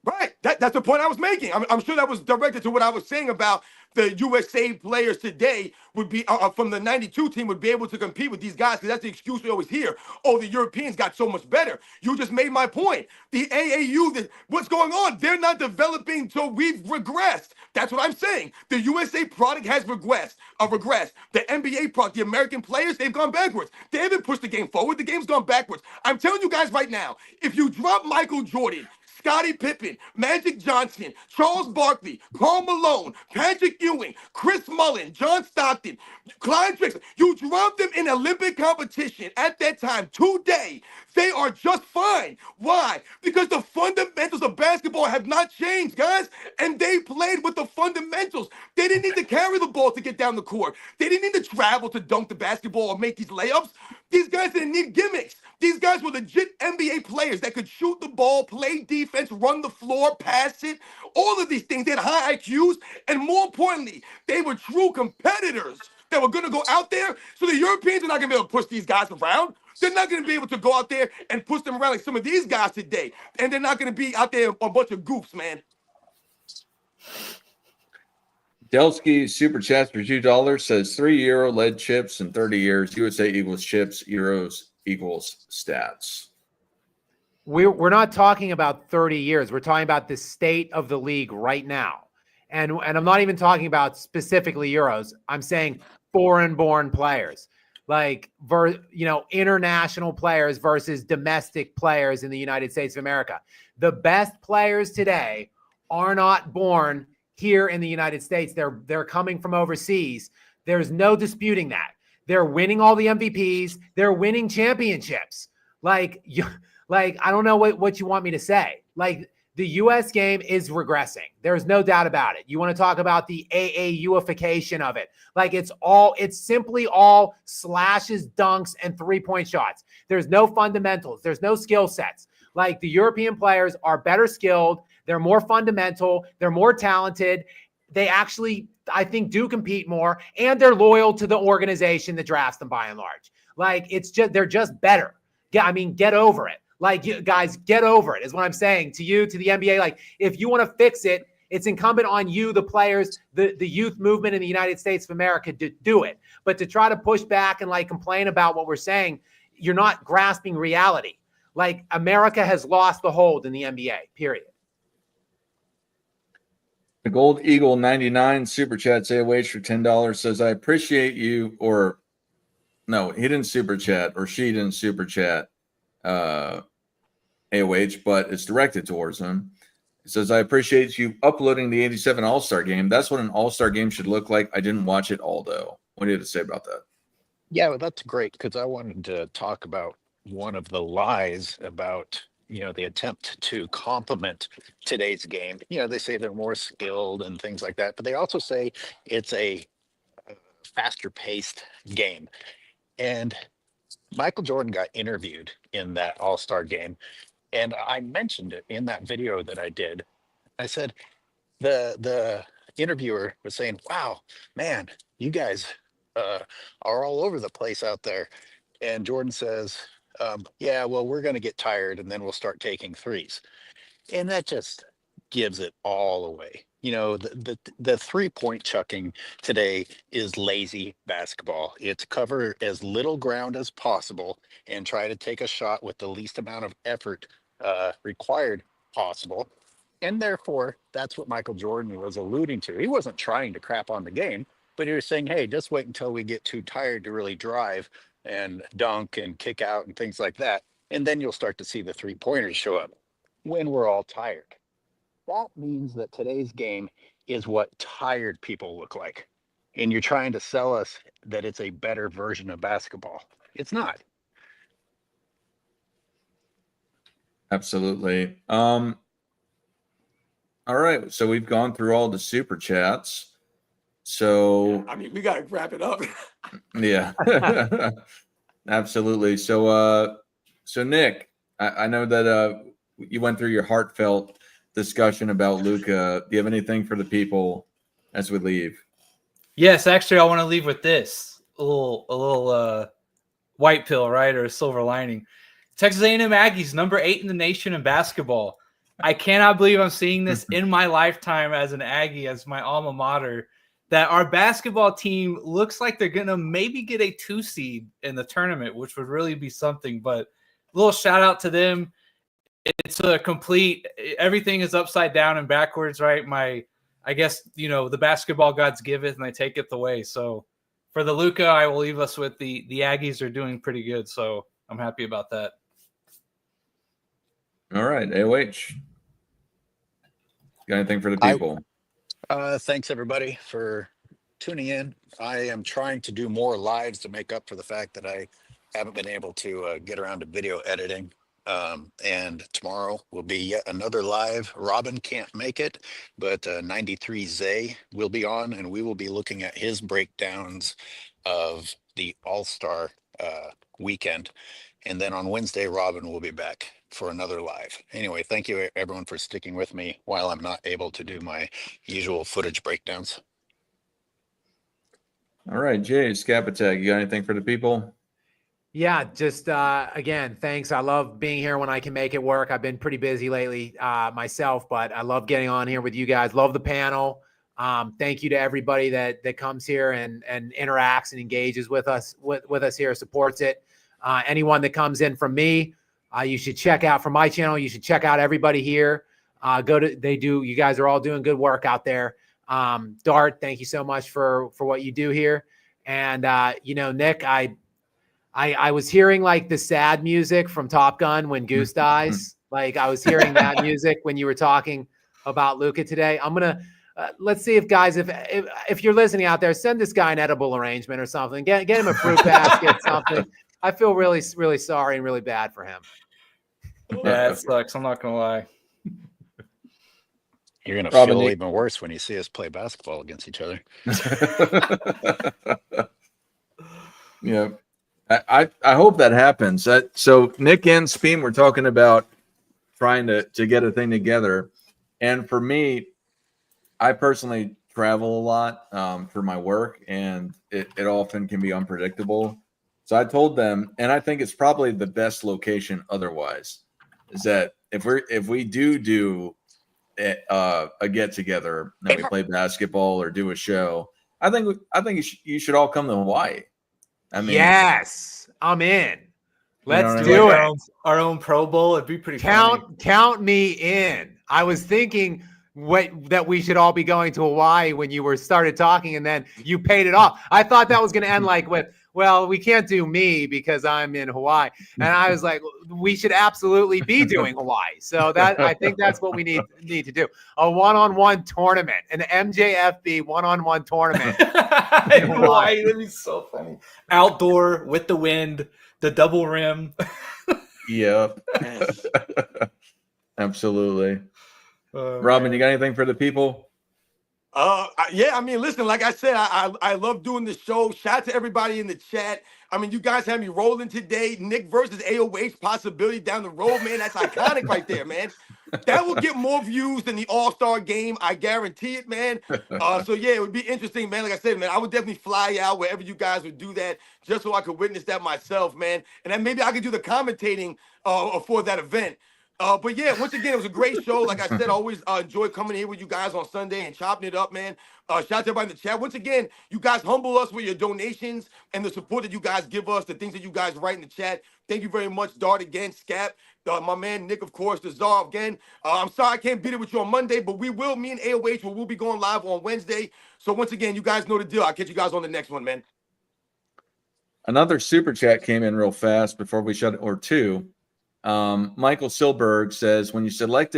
Right. That's the point I was making. I'm sure that was directed to what I was saying about the USA players today would be from the 92 team would be able to compete with these guys, because that's the excuse we always hear. Oh, the Europeans got so much better. You just made my point. The AAU, what's going on? They're not developing till we've regressed. That's what I'm saying. The USA product has regressed. The NBA product, the American players, they've gone backwards. They haven't pushed the game forward. The game's gone backwards. I'm telling you guys right now, if you drop Michael Jordan, Scottie Pippen, Magic Johnson, Charles Barkley, Karl Malone, Patrick Ewing, Chris Mullin, John Stockton, Clyde Drexler. You drop them in Olympic competition at that time today, they are just fine. Why? Because the fundamentals of basketball have not changed, guys. And they played with the fundamentals. They didn't need to carry the ball to get down the court. They didn't need to travel to dunk the basketball or make these layups. These guys didn't need gimmicks. These guys were legit NBA players that could shoot the ball, play defense, run the floor, pass it, all of these things. They had high IQs, and more importantly, they were true competitors that were going to go out there. So the Europeans are not going to be able to push these guys around. They're not going to be able to go out there and push them around like some of these guys today. And they're not going to be out there a bunch of goofs, man. Delsky super chats for $2 says 3 euro lead chips in 30 years. USA equals chips, euros equals stats. We're not talking about 30 years. We're talking about the state of the league right now. And I'm not even talking about specifically Euros. I'm saying foreign-born players, like, international players versus domestic players in the United States of America. The best players today are not born here in the United States. They're coming from overseas. There's no disputing that. They're winning all the MVPs. They're winning championships. Like I don't know what you want me to say. Like, the U.S. game is regressing. There's no doubt about it. You want to talk about the AAUification of it. Like, it's simply all slashes, dunks, and three-point shots. There's no fundamentals. There's no skill sets. Like, the European players are better skilled. They're more fundamental. They're more talented. They actually, I think, do compete more, and they're loyal to the organization that drafts them by and large. Like, they're just better. Get over it. Like, you guys, get over it is what I'm saying to you, to the NBA. Like, if you want to fix it, it's incumbent on you, the players, the youth movement in the United States of America, to do it. But to try to push back and complain about what we're saying, you're not grasping reality. Like, America has lost the hold in the NBA, period. The Gold Eagle 99 super chat AOH for $10 says, I appreciate you, or no, he didn't super chat, or she didn't super chat AOH, but it's directed towards him. It says, I appreciate you uploading the 87 All-Star game. That's what an All-Star game should look like. I didn't watch it all, though. What do you have to say about that? Yeah, well, that's great, because I wanted to talk about one of the lies about, the attempt to complement today's game. They say they're more skilled and things like that, but they also say it's a faster paced game. And Michael Jordan got interviewed in that All-Star game, and I mentioned it in that video that I did. I said, the interviewer was saying, wow, man, you guys are all over the place out there. And Jordan says, yeah, well, we're going to get tired and then we'll start taking threes. And that just gives it all away. The 3-point chucking today is lazy basketball. It's cover as little ground as possible and try to take a shot with the least amount of effort required possible. And therefore, that's what Michael Jordan was alluding to. He wasn't trying to crap on the game, but he was saying, hey, just wait until we get too tired to really drive and dunk and kick out and things like that. And then you'll start to see the 3-pointers show up when we're all tired. That means that today's game is what tired people look like. and you're trying to sell us that it's a better version of basketball. It's not. Absolutely. All right. So we've gone through all the super chats. So I mean, we gotta wrap it up. yeah. Absolutely. So Nick, I know that you went through your heartfelt discussion about Luca. Do you have anything for the people as we leave? Yes, actually, I want to leave with this a little white pill, right, or a silver lining. Texas A&M Aggies, number 8 in the nation in basketball. I cannot believe I'm seeing this in my lifetime as an Aggie, as my alma mater, that our basketball team looks like they're going to maybe get a 2 seed in the tournament, which would really be something. But a little shout out to them. It's a complete, everything is upside down and backwards, right? I guess, the basketball gods give it and they take it away. So for the Luca, I will leave us with the Aggies are doing pretty good. So I'm happy about that. All right, AOH. Got anything for the people? Thanks everybody for tuning in. I am trying to do more lives to make up for the fact that I haven't been able to get around to video editing. And tomorrow will be yet another live. Robin can't make it, but 93 Zay will be on, and we will be looking at his breakdowns of the All-Star weekend. And then on Wednesday, Robin will be back for another live. Anyway, thank you everyone for sticking with me while I'm not able to do my usual footage breakdowns. All right, Jay, Scapatag, you got anything for the people? Yeah, just again, thanks. I love being here when I can make it work. I've been pretty busy lately myself, but I love getting on here with you guys. Love the panel. Thank you to everybody that comes here and interacts and engages with us here, supports it. Anyone that comes in from me, you should check out from my channel. You should check out everybody here. You guys are all doing good work out there. Dart, thank you so much for what you do here. And Nick, I was hearing like the sad music from Top Gun when Goose dies. Like I was hearing that music when you were talking about Luca today. I'm gonna let's see if guys, if you're listening out there, send this guy an edible arrangement or something. Get him a fruit basket, something. I feel really, really sorry and really bad for him. Yeah, it sucks. I'm not gonna lie. You're gonna feel even worse when you see us play basketball against each other. Yeah. I hope that happens. So Nick and Speen were talking about trying to get a thing together. And for me, I personally travel a lot for my work, and it often can be unpredictable. So I told them, and I think it's probably the best location otherwise, is that if we do a get together and we play basketball or do a show, I think you should all come to Hawaii. I mean, yes, I'm in. Let's do it. Our own Pro Bowl. It'd be pretty funny. Count me in. I was thinking that we should all be going to Hawaii when you started talking, and then you paid it off. I thought that was going to end like with, well, we can't do me because I'm in Hawaii. And I was like, we should absolutely be doing Hawaii. So I think that's what we need to do. A one-on-one tournament, an MJFB one-on-one tournament. In Hawaii, that'd be so funny. Outdoor with the wind, the double rim. Yep. Absolutely. Robin, you got anything for the people? Yeah, I mean, listen, like I said, I love doing the show. Shout out to everybody in the chat. I mean, you guys have me rolling today. Nick versus AOH possibility down the road, man. That's iconic right there, man. That will get more views than the All-Star game. I guarantee it, man. So, yeah, it would be interesting, man. Like I said, man, I would definitely fly out wherever you guys would do that just so I could witness that myself, man. And then maybe I could do the commentating for that event. But yeah, once again, it was a great show. Like I said, I always enjoy coming here with you guys on Sunday and chopping it up, man. Shout out to everybody in the chat. Once again, you guys humble us with your donations and the support that you guys give us, the things that you guys write in the chat. Thank you very much, Dart again, Scap, my man Nick, of course, the Czar again. I'm sorry I can't beat it with you on Monday, but me and AOH, we'll be going live on Wednesday. So once again, you guys know the deal. I'll catch you guys on the next one, man. Another super chat came in real fast before we shut it, or two. Michael Silberg says, when you selectively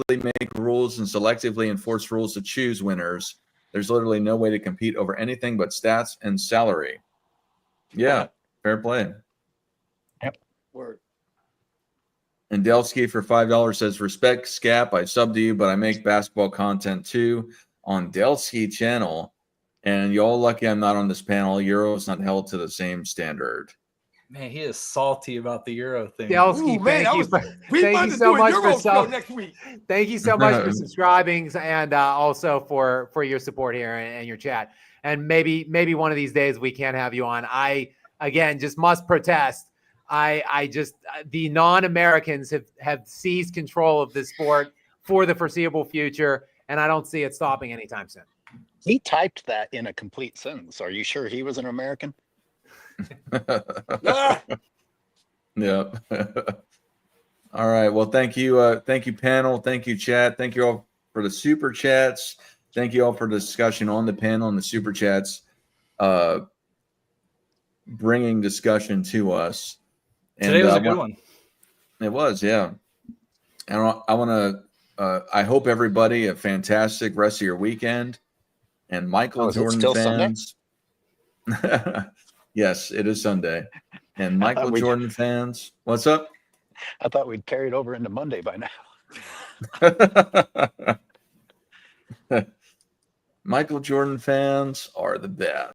make rules and selectively enforce rules to choose winners, There's literally no way to compete over anything but stats and salary. Yeah, fair play. Word. And Delsky for $5 says, respect Scap. I sub to you, but I make basketball content too on Delsky channel. And y'all lucky I'm not on this panel. Euro's not held to the same standard. Man, he is salty about the Euro thing. Delsky, Ooh, man, thank you. we Thank might you just so do a much for Euro show next week. Thank you so much for subscribing and also for your support here and your chat. And maybe one of these days we can have you on. I again just must protest. I just the non-Americans have seized control of this sport for the foreseeable future, and I don't see it stopping anytime soon. He typed that in a complete sentence. Are you sure he was an American? Ah, Yeah. All right. Well, thank you, panel. Thank you, chat. Thank you all for the super chats. Thank you all for the discussion on the panel and the super chats, bringing discussion to us. And, Today was a good one. It was, yeah. And I want to. I hope everybody a fantastic rest of your weekend. And Michael is it Jordan still fans. Yes, it is Sunday. And Michael Jordan fans, what's up? I thought we'd carried over into Monday by now. Michael Jordan fans are the best.